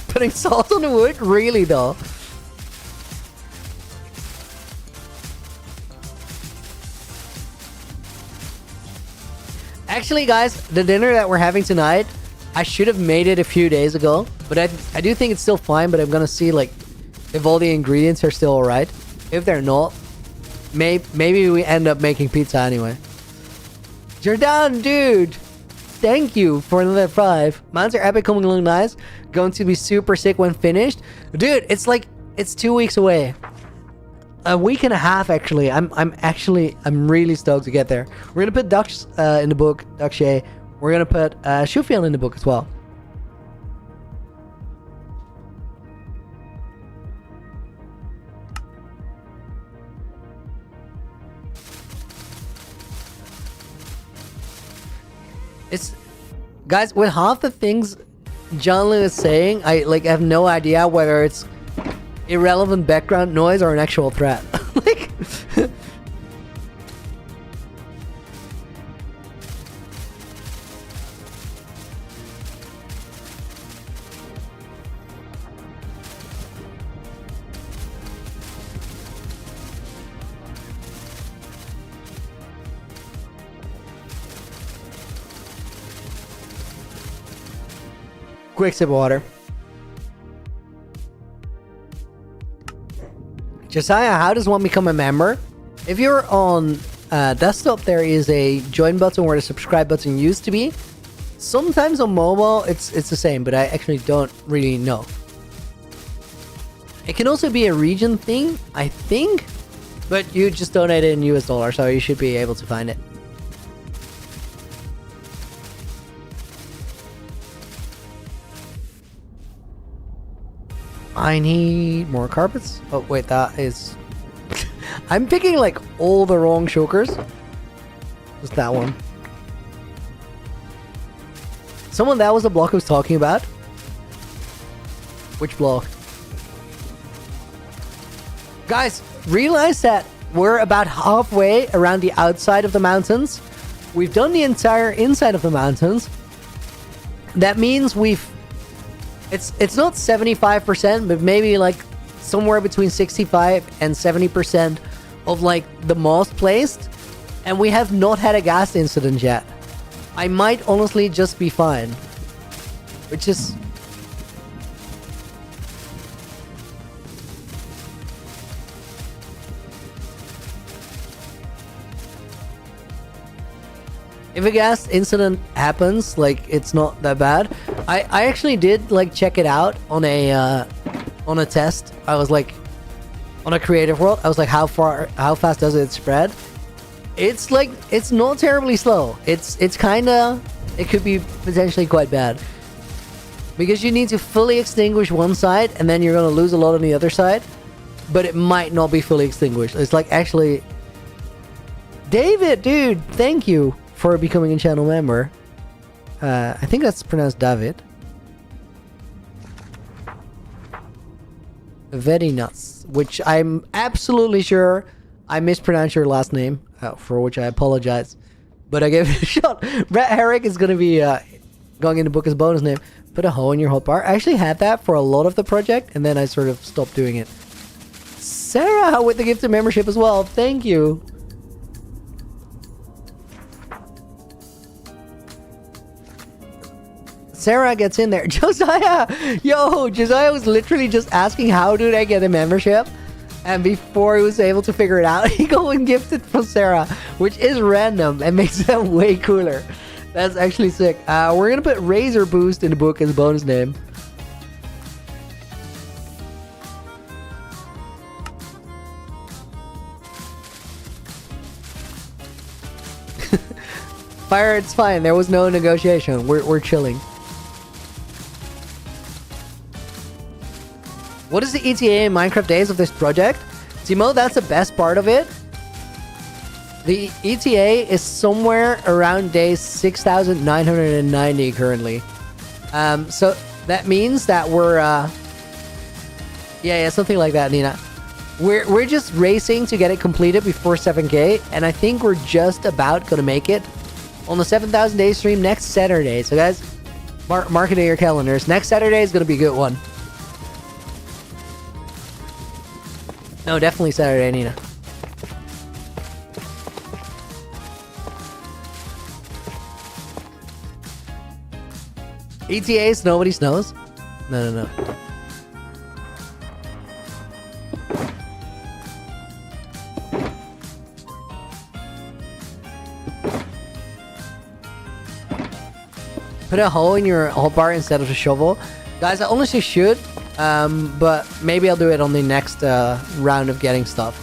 Speaker 1: Putting salt on the wood? Really, though? Actually, guys, the dinner that we're having tonight, I should have made it a few days ago, but I do think it's still fine, but I'm gonna see, like, if all the ingredients are still alright. If they're not, maybe we end up making pizza anyway. You're done, dude! thank you for another 5. Monster Epic coming along nice. Going to be super sick when finished. Dude, it's like, it's 2 weeks away. A week and a half, actually. I'm really stoked to get there. We're gonna put Ducks in the book, Duckshay. We're gonna put Shufiel in the book as well. It's, guys, with half the things John Lynn is saying, I have no idea whether it's irrelevant background noise or an actual threat. Like, quick sip of water. Josiah, how does one become a member? If you're on desktop, there is a join button where the subscribe button used to be. Sometimes on mobile, it's the same, but I actually don't really know. It can also be a region thing, I think, but you just donate it in US dollars, so you should be able to find it. I need more carpets. Oh, wait, that is... I'm picking, like, all the wrong chokers. Just that one. Someone, that was the block I was talking about. Which block? Guys, realize that we're about halfway around the outside of the mountains. We've done the entire inside of the mountains. That means we've... It's not 75%, but maybe like somewhere between 65 and 70% of like the moss placed, and we have not had a gas incident yet. I might honestly just be fine, which is... If a gas incident happens, like, it's not that bad. I actually did like check it out on a test. I was like, on a creative world, I was like, how fast does it spread? It's like, it's not terribly slow. It's kinda, it could be potentially quite bad, because you need to fully extinguish one side and then you're gonna lose a lot on the other side, but it might not be fully extinguished. It's like, actually, David, dude, thank you for becoming a channel member. I think that's pronounced David. Very nuts, which I'm absolutely sure I mispronounced your last name, for which I apologize. But I gave it a shot. Brett Herrick is going to be going in the book as bonus name. Put a hole in your hot bar. I actually had that for a lot of the project, and then I sort of stopped doing it. Sarah with the gifted membership as well. Thank you. Sarah gets in there. Josiah! Yo, Josiah was literally just asking how did I get a membership? And before he was able to figure it out, he go and gifted from Sarah, which is random and makes them way cooler. That's actually sick. We're gonna put Razor Boost in the book as a bonus name. Fire, it's fine. There was no negotiation. We're chilling. What is the ETA in Minecraft days of this project? Timo, that's the best part of it. The ETA is somewhere around day 6,990 currently. So that means that we're yeah, something like that, Nina. We're just racing to get it completed before 7K, and I think we're just about gonna make it on the 7,000 day stream next Saturday. So guys, mark it in your calendars. Next Saturday is gonna be a good one. No, definitely Saturday, Nina. ETAs, nobody knows. No. Put a hole in your hotbar instead of a shovel. Guys, I honestly should, but maybe I'll do it on the next round of getting stuff.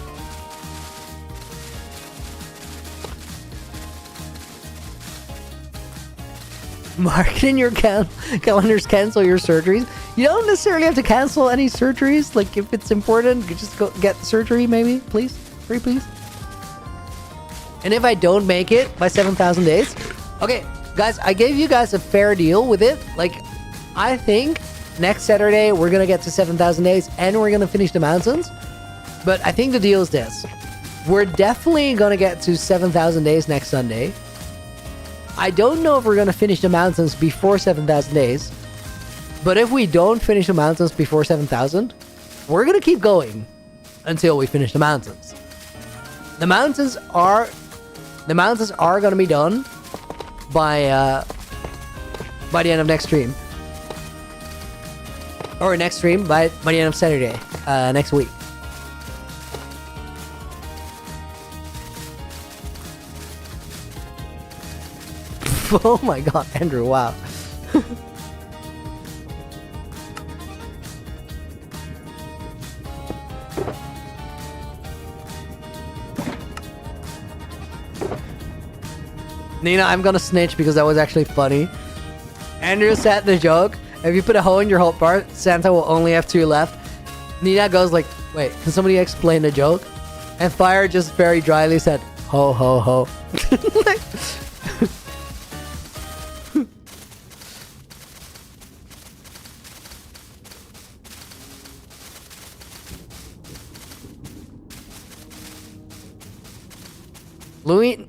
Speaker 1: Mark in your calendars, cancel your surgeries. You don't necessarily have to cancel any surgeries. Like, if it's important, you just go get surgery, maybe, please. Very please. And if I don't make it by 7,000 days, okay, guys, I gave you guys a fair deal with it. Like, I think next Saturday we're gonna get to 7,000 days and we're gonna finish the mountains. But I think the deal is this: we're definitely gonna get to 7,000 days next Sunday. I don't know if we're gonna finish the mountains before 7,000 days, but if we don't finish the mountains before 7,000, we're gonna keep going until we finish the mountains. The mountains are gonna be done by the end of next stream, or next stream by the end of Saturday next week. Oh my god, Andrew, wow. Nina, I'm gonna snitch because that was actually funny. Andrew said the joke: if you put a hole in your hotbar, Santa will only have 2 left. Nina goes like, wait, can somebody explain the joke? And Fire just very dryly said, ho ho ho.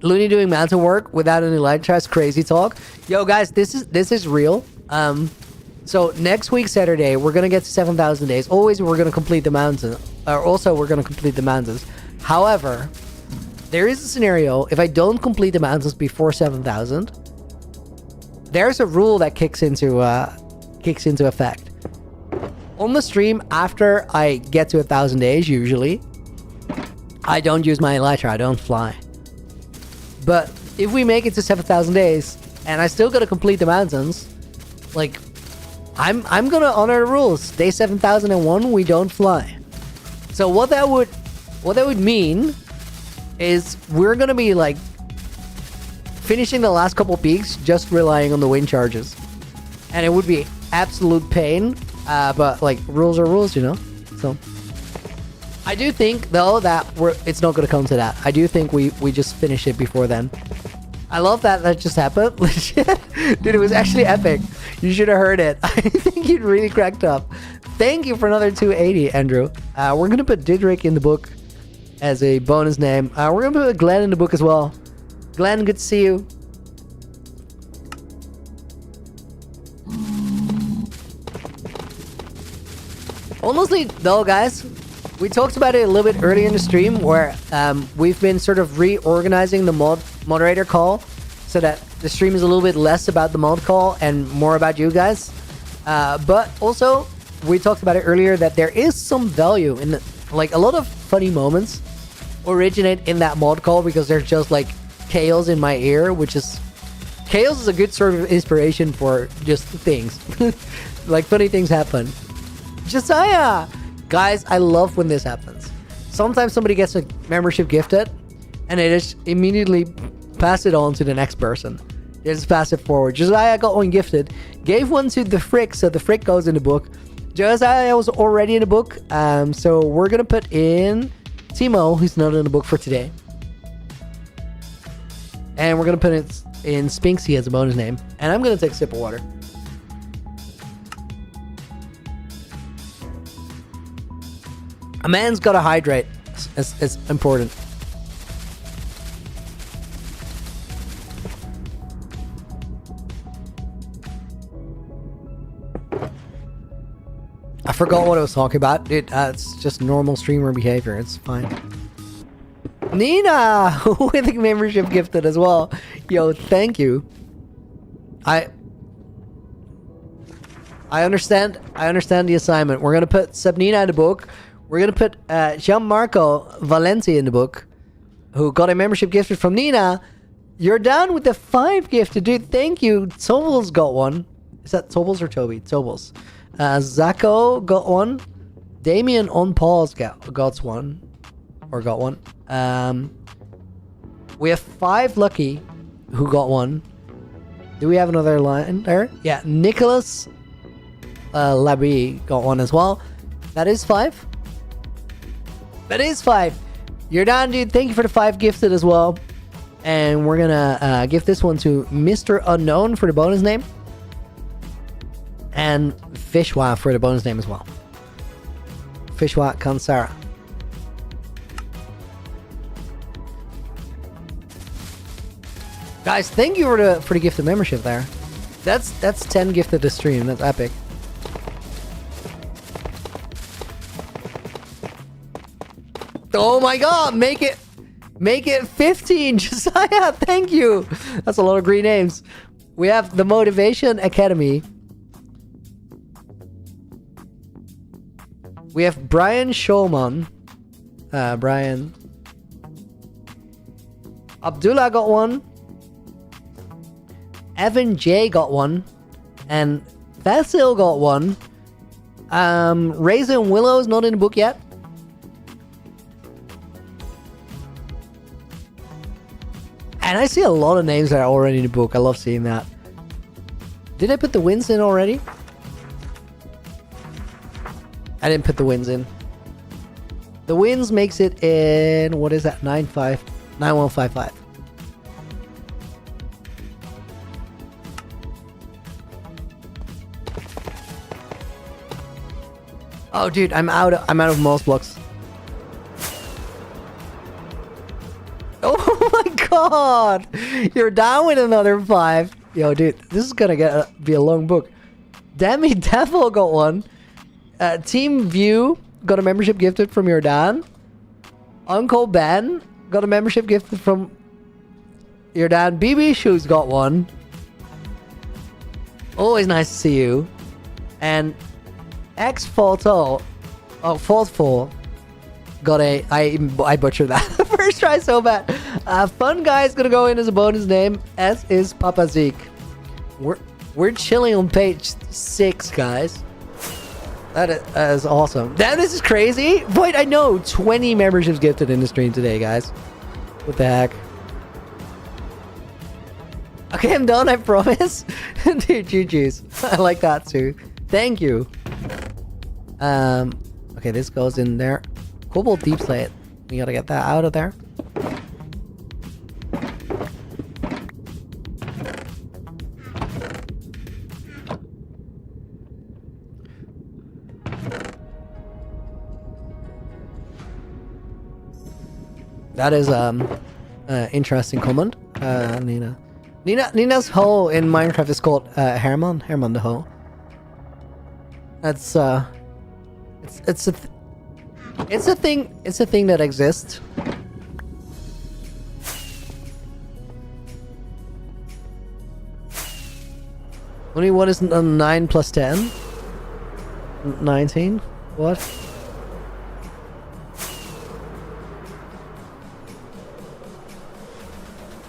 Speaker 1: Looney doing mountain work without any light tries crazy talk. Yo guys, this is real. So next week Saturday we're gonna get to 7,000 days. Always we're gonna complete the mountain. Also we're gonna complete the mountains. However, there is a scenario if I don't complete the mountains before 7,000. There's a rule that kicks into effect. On the stream after I get to 1,000 days, usually I don't use my elytra. I don't fly. But if we make it to 7,000 days and I still gotta complete the mountains, like, I'm gonna honor the rules. Day 7,001, we don't fly. So what that would mean is we're gonna be like finishing the last couple peaks just relying on the wind charges, and it would be absolute pain. But like, rules are rules, you know. So I do think though that it's not gonna come to that. I do think we just finish it before then. I love that just happened. Dude, it was actually epic. You should have heard it. I think you'd really cracked up. Thank you for another 280, Andrew. We're gonna put Didrik in the book as a bonus name. We're gonna put Glenn in the book as well. Glenn, good to see you. Honestly though, guys, we talked about it a little bit earlier in the stream where we've been sort of reorganizing the moderator call so that the stream is a little bit less about the mod call and more about you guys. But also, we talked about it earlier that there is some value in like a lot of funny moments originate in that mod call because there's just like chaos in my ear, which is chaos is a good sort of inspiration for just things. Like funny things happen. Josiah! Guys, I love when this happens. Sometimes somebody gets a membership gifted and they just immediately pass it on to the next person. They just pass it forward. Josiah got one gifted, gave one to the Frick, so the Frick goes in the book. Josiah was already in the book, so we're gonna put in Timo, who's not in the book for today. And we're gonna put it in Spinksy as a bonus name. And I'm gonna take a sip of water. A man's gotta hydrate. It's important. I forgot what I was talking about. It's just normal streamer behavior. It's fine. Nina with a membership gifted as well. Yo, thank you. I understand the assignment. We're gonna put Sabnina in the book. We're gonna put Gianmarco Valenti in the book, who got a membership gifted from Nina. You're down with the 5 gifted, dude. Thank you. Tobel's got one. Is that Tobel's or Toby? Tobel's. Zacho got one. Damien on pause got one. Or got one. We have 5 lucky who got one. Do we have another line there? Yeah, Nicholas Labrie got one as well. That is 5. That is 5. You're down, dude. Thank you for the 5 gifted as well. And we're gonna give this one to Mr. Unknown for the bonus name. And Fishwa for the bonus name as well. Fishwa Kansara. Guys, thank you for the gifted membership there. That's 10 gifted to stream. That's epic. Oh my god, make it 15, Josiah. Thank you. That's a lot of green names. We have the Motivation Academy. We have Brian Shulman. Brian. Abdullah got one. Evan J got one. And Vasil got one. Raisin Willow's not in the book yet. And I see a lot of names that are already in the book. I love seeing that. Did I put the wins in already? I didn't put the wins in. The wins makes it in, what is that? 9155. Oh dude, I'm out of most blocks. Oh my god! You're down with another 5. Yo, dude, this is gonna be a long book. Demi Devil got one. Team View got a membership gifted from your dad. Uncle Ben got a membership gifted from your dad. BB Shoes got one. Always nice to see you. And X Faultful got a... I butchered that. First try so bad. Fun Guy's gonna go in as a bonus name, as is Papa Zeke. We're chilling on page 6, guys. That is awesome. Damn, this is crazy. Wait, I know. 20 memberships gifted in the stream today, guys. What the heck? Okay, I'm done, I promise. Dude, GG's. I like that too. Thank you. Okay, this goes in there. Cobalt Deep Slate. We gotta get that out of there. That is interesting comment, Nina. Nina's hoe in Minecraft is called Herman the hoe. That's it's a thing that exists. Only one is 9 plus 10. 19. What?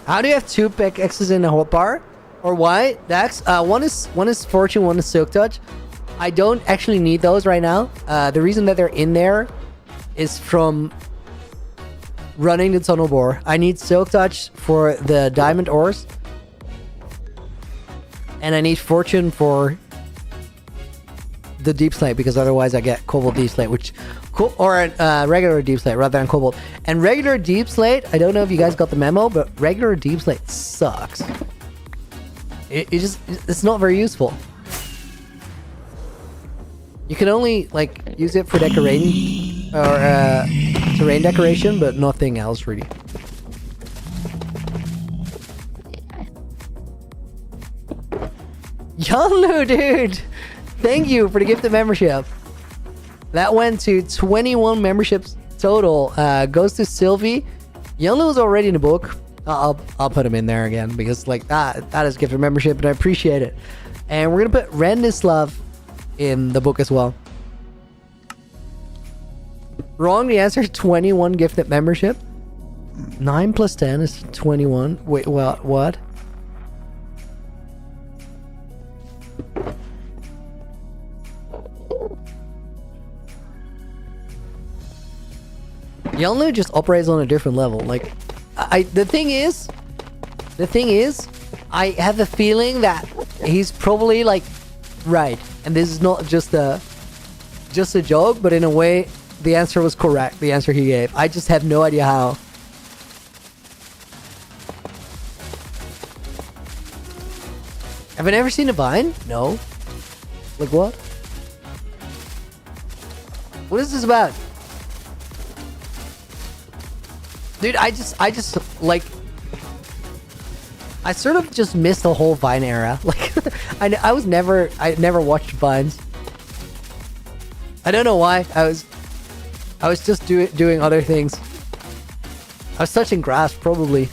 Speaker 1: How do you have 2 pickaxes in a hotbar? Or why? Dax, one is Fortune, one is Silk Touch. I don't actually need those right now. The reason that they're in there is from running the tunnel bore. I need Silk Touch for the diamond ores. And I need Fortune for the Deep Slate, because otherwise I get Cobalt Deep Slate, or regular Deep Slate rather than Cobalt. And regular Deep Slate, I don't know if you guys got the memo, but regular Deep Slate sucks. It's not very useful. You can only like use it for decorating or terrain decoration, but nothing else really. Yanlu, dude! Thank you for the gifted membership. That went to 21 memberships total. Goes to Sylvie. Yanlu is already in the book. I'll put him in there again because like that is gifted membership and I appreciate it. And we're gonna put Rendislav in the book as well. Wrong, the answer is 21 gifted membership. 9 plus 10 is 21. Wait, what? Yelnu just operates on a different level. Like, the thing is, I have a feeling that he's probably like right, and this is not just a joke, but in a way, the answer was correct. The answer he gave. I just have no idea how. Have I never seen a Vine? No. Like what? What is this about? Dude, I just like, I sort of just missed the whole Vine era. Like, I never watched Vines. I don't know why. I was just doing other things. I was touching grass, probably.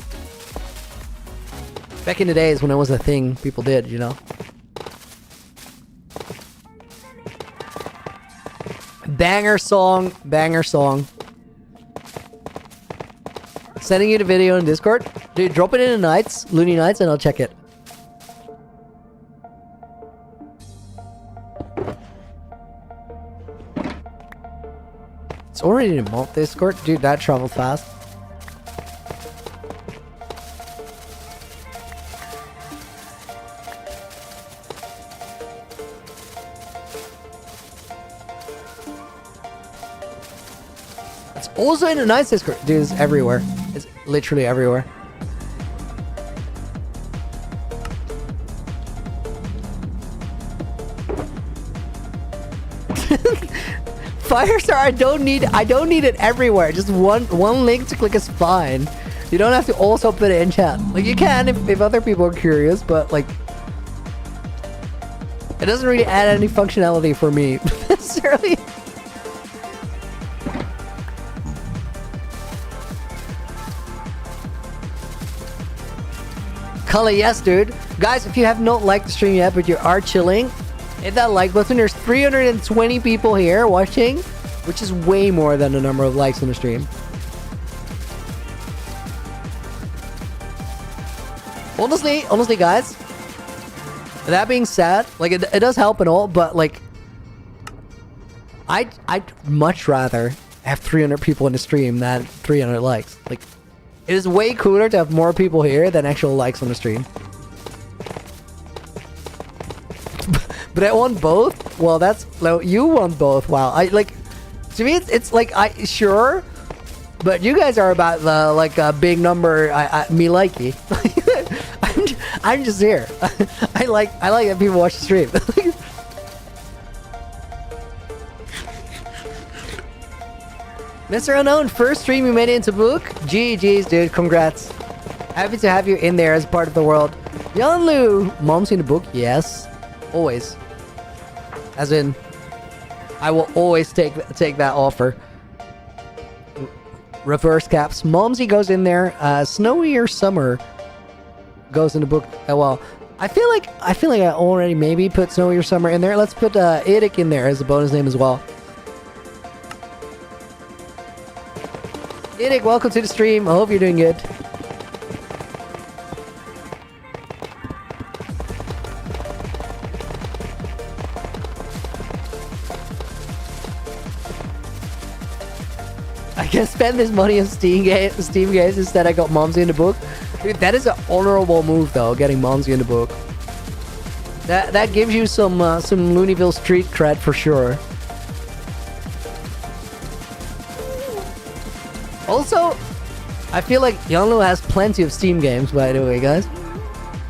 Speaker 1: Back in the days when it was a thing people did, you know? Banger song. Sending you the video in Discord. Dude, drop it in the nights, Looney Nights, and I'll check it. It's already in Malt Discord. Dude, that traveled fast. It's also in the Nights Discord. Dude, it's everywhere. It's literally everywhere. Firestar, I don't need it everywhere. Just one link to click is fine. You don't have to also put it in chat. Like, you can if other people are curious, but like, it doesn't really add any functionality for me necessarily. Cully, yes, dude. Guys, if you have not liked the stream yet, but you are chilling, hit that like button. There's 320 people here watching, which is way more than the number of likes on the stream. Honestly, guys, that being said, like, it does help and all, but like, I'd much rather have 300 people in the stream than 300 likes. Like, it is way cooler to have more people here than actual likes on the stream. But I want both? Well, you want both. Wow. To me, it's like, sure, but you guys are about the, like, a big number, me likey. I'm just here. I like that people watch the stream. Mr. Unknown, first stream you made it into book? GG's, dude. Congrats. Happy to have you in there as part of the world. Yanlu, mom's in the book? Yes. Always. As in, I will always take that offer. Reverse caps. Momsy goes in there. Snowy or Summer goes in the book. Well, I feel like I already maybe put Snowy or Summer in there. Let's put Idik in there as a bonus name as well. Idik, welcome to the stream. I hope you're doing good. I can spend this money on Steam games instead. I got Momsy in the book. Dude, that is an honorable move though, getting Momsy in the book. That gives you some Looneyville street cred for sure. Also, I feel like Yanlu has plenty of Steam games, by the way, guys.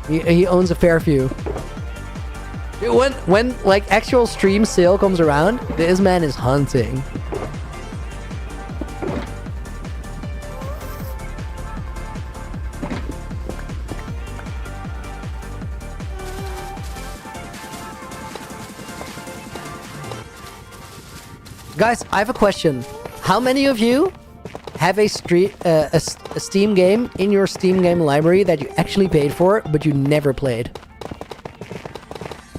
Speaker 1: He owns a fair few. Dude, when like actual stream sale comes around, this man is hunting. Guys, I have a question. How many of you have a Steam game in your Steam game library that you actually paid for, but you never played?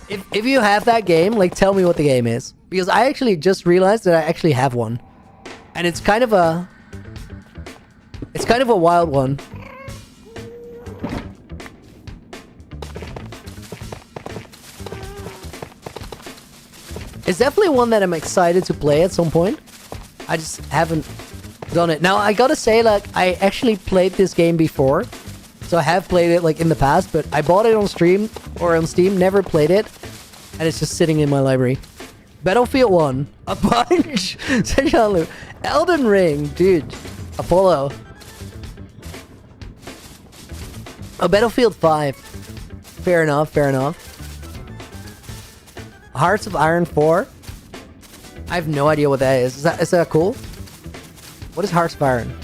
Speaker 1: If you have that game, like, tell me what the game is. Because I actually just realized that I actually have one. And it's kind of a... It's kind of a wild one. It's definitely one that I'm excited to play at some point. I just haven't done it. Now, I gotta say, like, I actually played this game before. So I have played it, like, in the past, but I bought it on stream, or on Steam, never played it. And it's just sitting in my library. Battlefield 1. A bunch! Sean Elden Ring, dude. Apollo. Oh, Battlefield 5. Fair enough, fair enough. Hearts of Iron 4. I have no idea what that is. Is that cool? What is Hearts of Iron?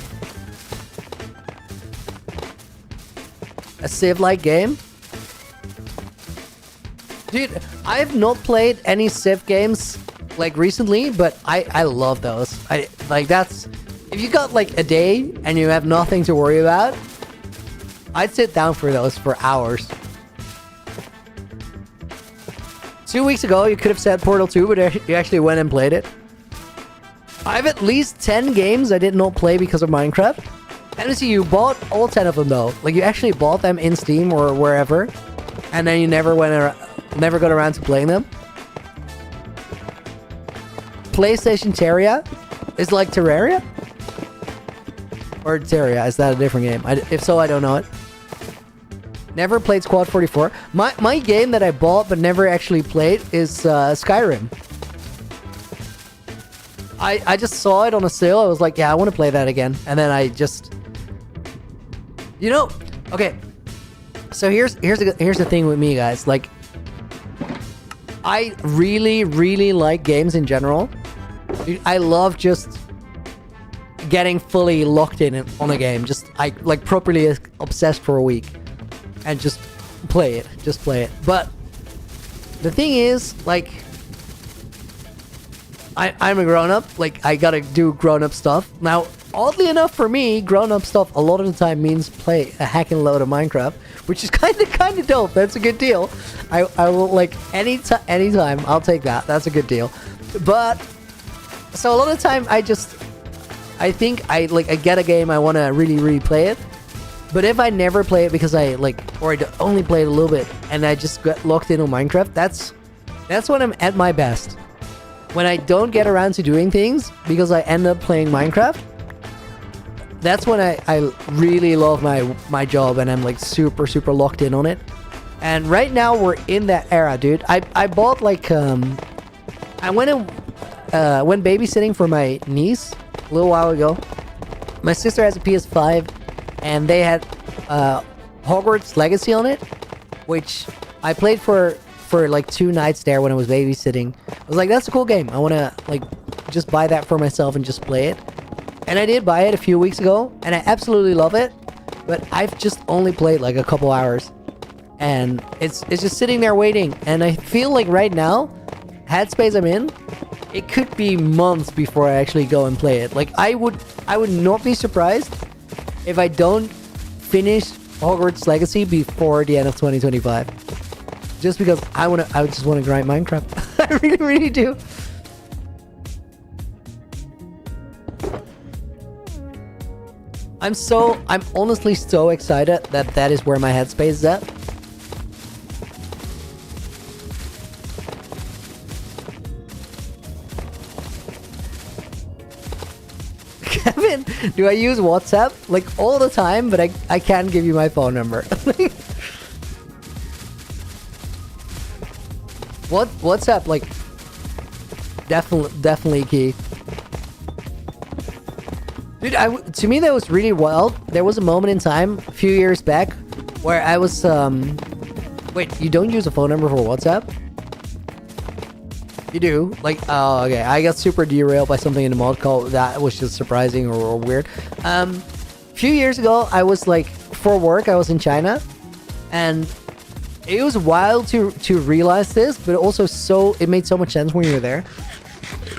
Speaker 1: A Civ-like game? Dude, I have not played any Civ games like recently, but I love those. That's if you got like a day and you have nothing to worry about, I'd sit down for those for hours. 2 weeks ago, you could have said Portal 2, but you actually went and played it. I have at least 10 games I did not play because of Minecraft. And see, you bought all 10 of them though. Like you actually bought them in Steam or wherever, and then you never got around to playing them. PlayStation Terraria is like Terraria, or Terraria? Is that a different game? If so, I don't know it. Never played Squad 44. My game that I bought but never actually played is Skyrim. I just saw it on a sale. I was like, yeah, I want to play that again. And then I just... You know... Okay. So here's the thing with me, guys. Like, I really, really like games in general. I love just getting fully locked in on a game. Just, like properly obsessed for a week. And just play it. Just play it. But the thing is, like... I'm a grown-up. Like, I gotta do grown-up stuff. Now, oddly enough for me, grown-up stuff a lot of the time means play a hack and load of Minecraft, which is kind of dope. That's a good deal. I will, like, anytime, I'll take that. That's a good deal. But, so a lot of the time, I think I get a game, I want to really, really play it. But if I never play it because I only play it a little bit, and I just get locked in on Minecraft, that's when I'm at my best. When I don't get around to doing things because I end up playing Minecraft, that's when I really love my job and I'm like super, super locked in on it. And right now we're in that era, dude. I bought like, I went babysitting for my niece a little while ago. My sister has a PS5 and they had Hogwarts Legacy on it, which I played for like 2 nights there when I was babysitting. I was like, that's a cool game. I want to like just buy that for myself and just play it. And I did buy it a few weeks ago and I absolutely love it. But I've just only played like a couple hours. And it's just sitting there waiting. And I feel like right now, headspace I'm in, it could be months before I actually go and play it. Like I would not be surprised if I don't finish Hogwarts Legacy before the end of 2025. Just because I just want to grind Minecraft. I really, really do. I'm honestly so excited that is where my headspace is at. Kevin, do I use WhatsApp? Like all the time, but I can't give you my phone number. WhatsApp, like, definitely key. Dude, to me that was really wild. There was a moment in time, a few years back, where I was, wait, you don't use a phone number for WhatsApp? You do? Like, oh, okay. I got super derailed by something in the mod call. That was just surprising or weird. A few years ago, I was, like, for work, I was in China, and... It was wild to realize this, but also it made so much sense when you're there.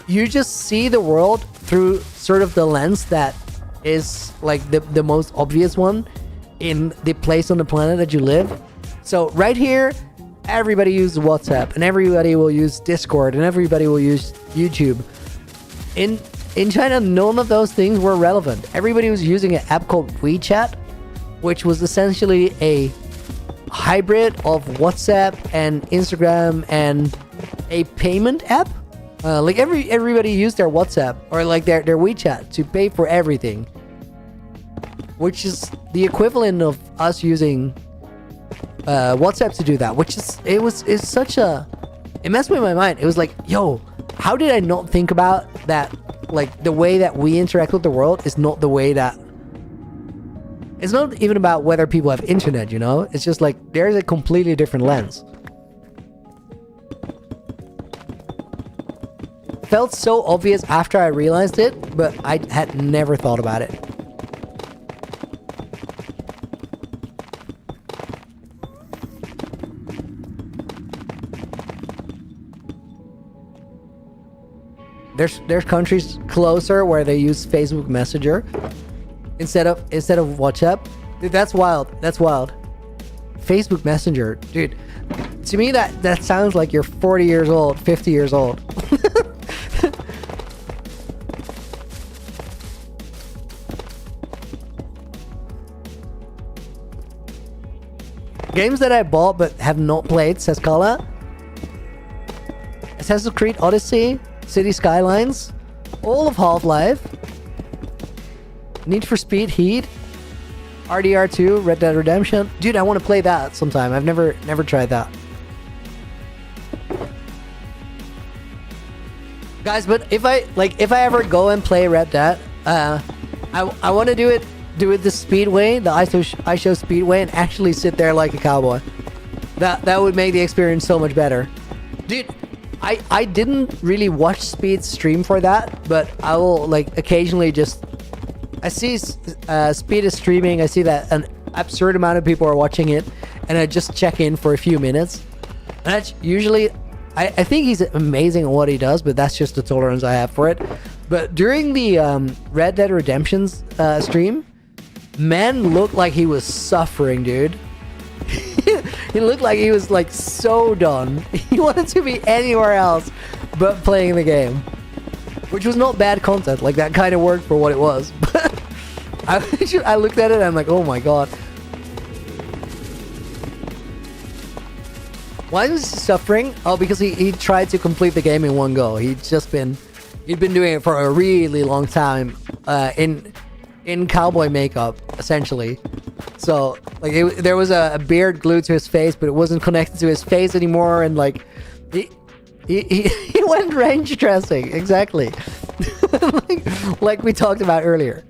Speaker 1: You just see the world through sort of the lens that is like the most obvious one in the place on the planet that you live. So right here, everybody uses WhatsApp and everybody will use Discord and everybody will use YouTube. In in China, none of those things were relevant. Everybody was using an app called WeChat, which was essentially a hybrid of WhatsApp and Instagram and a payment app. Like everybody used their WhatsApp or like their WeChat to pay for everything, which is the equivalent of us using WhatsApp to do that. Which is it's such a, it messed with my mind. It was like, yo, how did I not think about that? Like the way that we interact with the world is not the way that. It's not even about whether people have internet, you know? It's just like there's a completely different lens. Felt so obvious after I realized it, but I had never thought about it. There's countries closer where they use Facebook Messenger instead of WhatsApp. Dude, that's wild. That's wild. Facebook Messenger, dude. To me, that sounds like you're 40 years old, 50 years old. Games that I bought but have not played, says Kala. Assassin's Creed Odyssey, City Skylines, all of Half-Life, Need for Speed Heat, RDR2, Red Dead Redemption. Dude, I want to play that sometime. I've never tried that. Guys, but if I ever go and play Red Dead, I want to do it the speedway, the iShow speedway, and actually sit there like a cowboy. That would make the experience so much better. Dude, I didn't really watch Speed's stream for that, but I will like occasionally just, I see Speed is streaming, I see that an absurd amount of people are watching it, and I just check in for a few minutes. And that's usually, I think he's amazing at what he does, but that's just the tolerance I have for it. But during the Red Dead Redemption's stream, man looked like he was suffering, dude. He looked like he was like so done. He wanted to be anywhere else but playing the game, which was not bad content. Like that kind of worked for what it was. But I looked at it and I'm like, oh my god. Why was he suffering? Oh, because he tried to complete the game in one go. He'd been doing it for a really long time in cowboy makeup, essentially. So like there was a beard glued to his face, but it wasn't connected to his face anymore, and like he went range dressing, exactly. like we talked about earlier.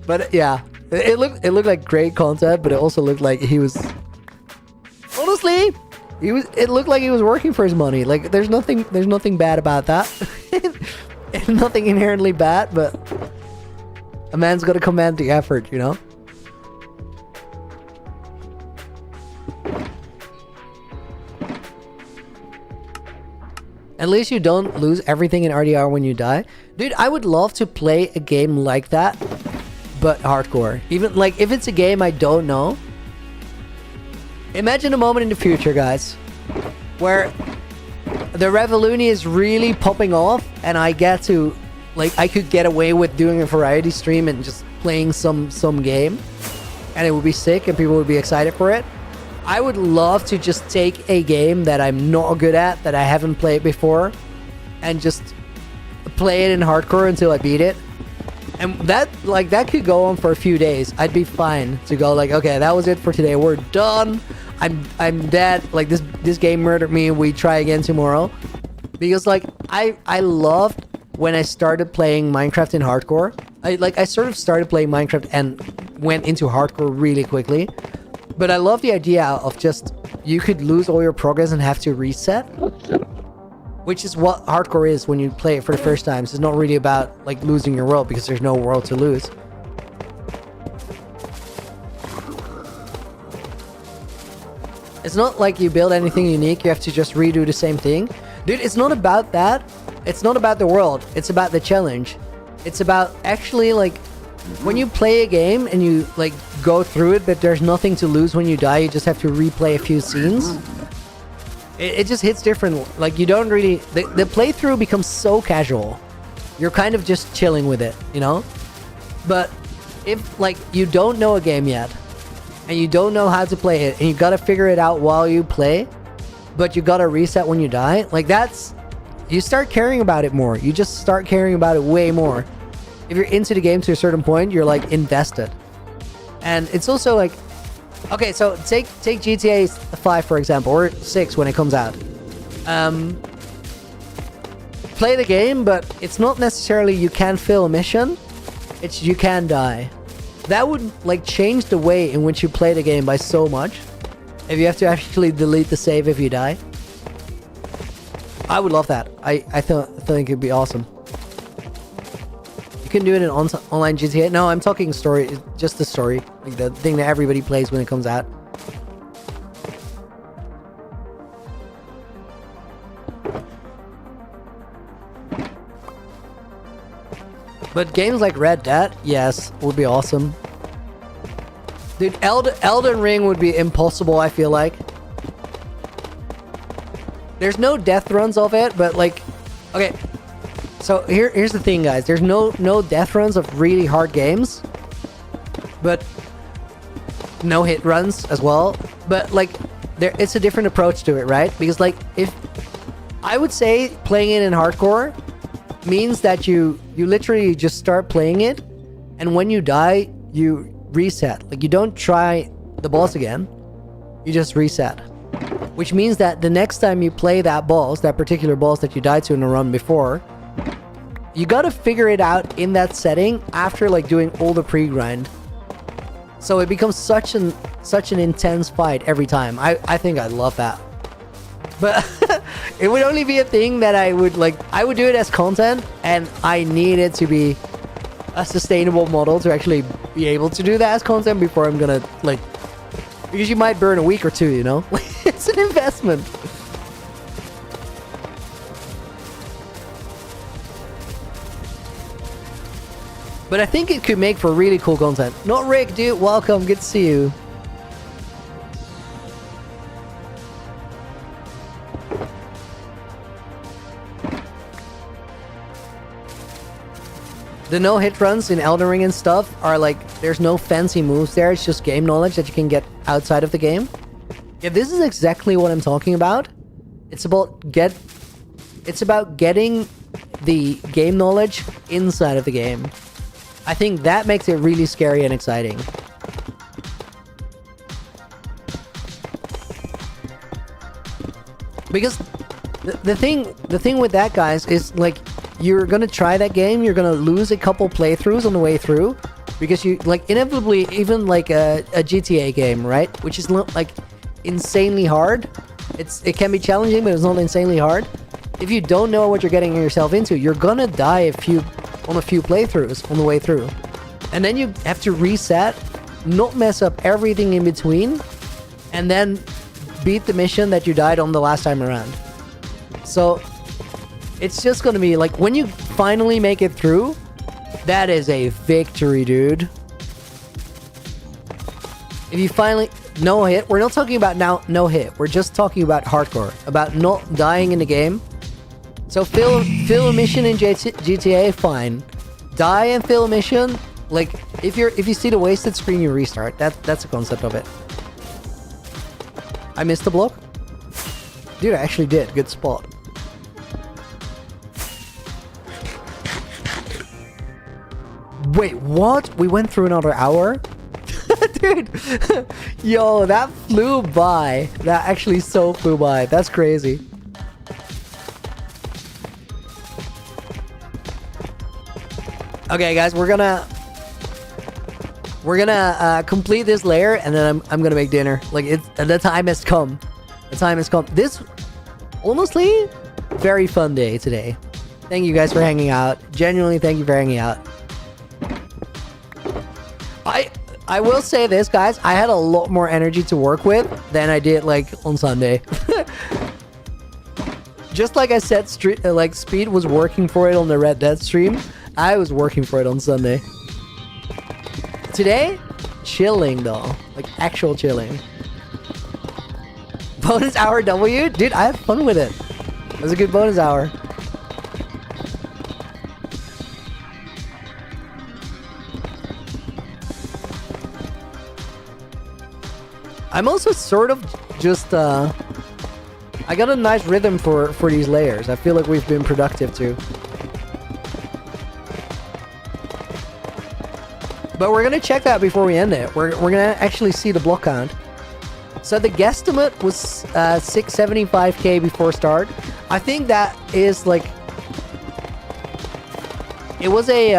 Speaker 1: But yeah, it looked like great content, but it also looked like he was, honestly, it looked like he was working for his money. Like there's nothing bad about that. Nothing inherently bad, but a man's got to command the effort, you know? At least you don't lose everything in RDR when you die. Dude, I would love to play a game like that, but hardcore. Even like if it's a game I don't know. Imagine a moment in the future, guys, where the Revoluni is really popping off and I get to, like, I could get away with doing a variety stream and just playing some game, and it would be sick and people would be excited for it. I would love to just take a game that I'm not good at, that I haven't played before, and just play it in hardcore until I beat it. And that could go on for a few days. I'd be fine to go like, okay, that was it for today. We're done. I'm dead. Like this game murdered me. We try again tomorrow. Because like I loved when I started playing Minecraft in hardcore. I sort of started playing Minecraft and went into hardcore really quickly. But I love the idea of just, you could lose all your progress and have to reset. Which is what hardcore is when you play it for the first time. So it's not really about like losing your world, because there's no world to lose. It's not like you build anything unique, you have to just redo the same thing. Dude, it's not about that. It's not about the world. It's about the challenge. It's about actually like, when you play a game and you like go through it, but there's nothing to lose when you die, you just have to replay a few scenes. It just hits different. Like you don't really, the playthrough becomes so casual. you're kind of just chilling with it, you know? But if like you don't know a game yet and you don't know how to play it and you gotta figure it out while you play, but you gotta reset when you die, like that's, you start caring about it more. You just start caring about it way more. If you're into the game to a certain point, you're like invested. And it's also like, okay, so take GTA 5 for example, or 6 when it comes out. Play the game, but it's not necessarily you can fail a mission. It's you can die. That would like change the way in which you play the game by so much. If you have to actually delete the save if you die. I would love that. I think it'd be awesome. You can do it in online GTA. No, I'm talking story, just the story, like the thing that everybody plays when it comes out. But games like Red Dead, yes, would be awesome. Dude, Elden Ring would be impossible, I feel like. There's no death runs of it, but like, okay. So here's the thing, guys. There's no death runs of really hard games, but no hit runs as well. But like, it's a different approach to it, right? Because like, if I would say playing it in hardcore means that you literally just start playing it, and when you die, you reset. Like you don't try the boss again, you just reset. Which means that the next time you play that boss, that particular boss that you died to in a run before, you gotta figure it out in that setting after like doing all the pre-grind. So it becomes such an intense fight every time. I think I love that. But it would only be a thing that I would do it as content, and I need it to be a sustainable model to actually be able to do that as content before I'm gonna like, because you might burn a week or two, you know? It's an investment. But I think it could make for really cool content. Not Rick, dude, welcome, good to see you. The no hit runs in Elden Ring and stuff are like, there's no fancy moves there, it's just game knowledge that you can get outside of the game. Yeah, this is exactly what I'm talking about. It's about getting the game knowledge inside of the game. I think that makes it really scary and exciting. Because the thing with that, guys, is like, you're gonna try that game, you're gonna lose a couple playthroughs on the way through, because you like inevitably, even like a GTA game, right, which is not like insanely hard. It can be challenging, but it's not insanely hard. If you don't know what you're getting yourself into, you're gonna die a few playthroughs on the way through, and then you have to reset, not mess up everything in between, and then beat the mission that you died on the last time around. So it's just gonna be like, when you finally make it through, that is a victory, dude. If you finally no hit, we're not talking about now no hit, we're just talking about hardcore, about not dying in the game. So fail a mission in GTA, fine. Die and fail a mission, like if you see the wasted screen, you restart. That's the concept of it. I missed the block? Dude, I actually did. Good spot. Wait, what? We went through another hour? Dude, yo, that flew by. That actually so flew by. That's crazy. Okay, guys, we're gonna complete this layer, and then I'm gonna make dinner. Like, the time has come. The time has come. This, honestly, very fun day today. Thank you guys for hanging out. Genuinely, thank you for hanging out. I will say this, guys. I had a lot more energy to work with than I did like on Sunday. Just like I said, Speed was working for it on the Red Dead stream. I was working for it on Sunday. Today, chilling though, like actual chilling. Bonus hour W, dude. I had fun with it. It was a good bonus hour. I'm also sort of just I got a nice rhythm for these layers. I feel like we've been productive too. But we're gonna check that before we end it. We're gonna actually see the block count. So the guesstimate was 675k before start. I think that is like, it was a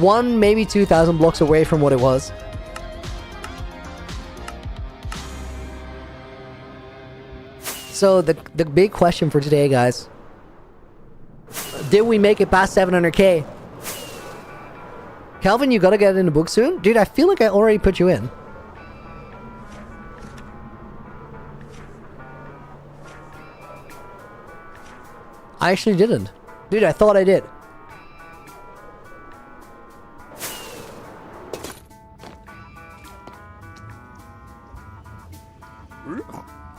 Speaker 1: 1 maybe 2,000 blocks away from what it was. So the big question for today, guys, did we make it past 700k? Calvin, you gotta get in the book soon? Dude, I feel like I already put you in. I actually didn't. Dude, I thought I did.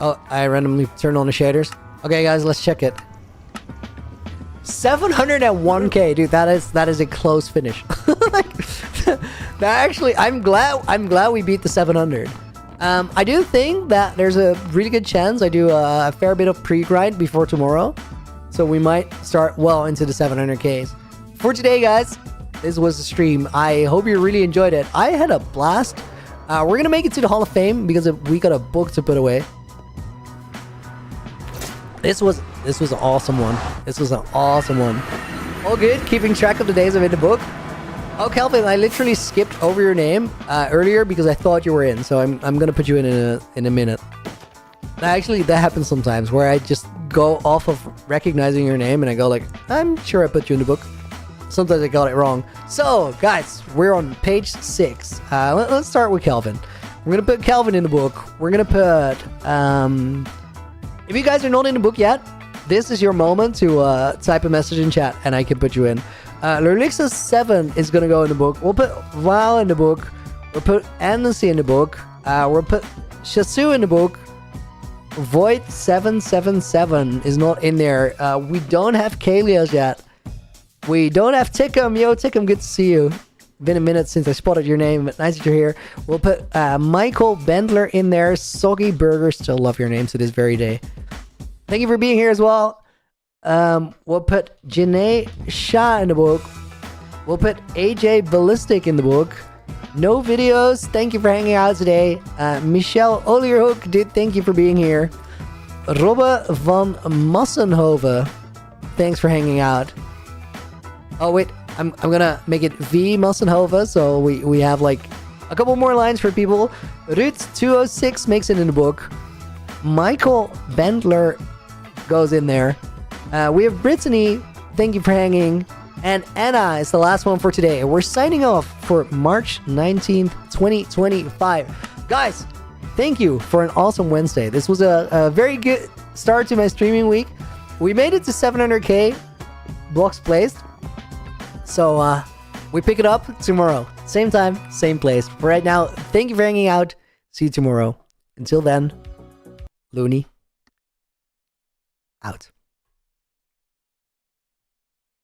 Speaker 1: Oh, I randomly turned on the shaders. Okay, guys, let's check it. 701k, dude. That is a close finish. Like, that actually, I'm glad we beat the 700. I do think that there's a really good chance I do a fair bit of pre-grind before tomorrow, so we might start well into the 700ks. For today, guys, this was the stream. I hope you really enjoyed it. I had a blast. We're gonna make it to the Hall of Fame because we got a book to put away. This was an awesome one. This was an awesome one. All good, keeping track of the days I'm in the book. Oh, Calvin, I literally skipped over your name earlier because I thought you were in, so I'm gonna put you in a minute. Actually, that happens sometimes where I just go off of recognizing your name and I go like, I'm sure I put you in the book. Sometimes I got it wrong. So, guys, we're on page 6. Let's start with Calvin. We're gonna put Calvin in the book. We're gonna put if you guys are not in the book yet, this is your moment to type a message in chat and I can put you in. Lurlixa 7 is gonna go in the book. We'll put Val in the book. We'll put Anansi in the book. We'll put Shasu in the book. Void 777 is not in there. We don't have Kalias yet. We don't have Tickum. Yo, Tickum, good to see you. Been a minute since I spotted your name, but nice that you're here. We'll put Michael Bendler in there. Soggy Burger, still love your name to this very day. Thank you for being here as well. We'll put Janae Shah in the book. We'll put AJ Ballistic in the book. No videos. Thank you for hanging out today. Michelle Olierhoek, dude, thank you for being here. Robbe van Massenhoven, thanks for hanging out. Oh wait, I'm gonna make it V Massenhoven, so we have like a couple more lines for people. Ruud206 makes it in the book. Michael Bendler goes in there. We have Brittany, thank you for hanging. And Anna is the last one for today. We're signing off for March 19th, 2025. Guys, thank you for an awesome Wednesday. This was a very good start to my streaming week. We made it to 700k blocks placed. So we pick it up tomorrow. Same time, same place. For right now, thank you for hanging out. See you tomorrow. Until then, Looney out.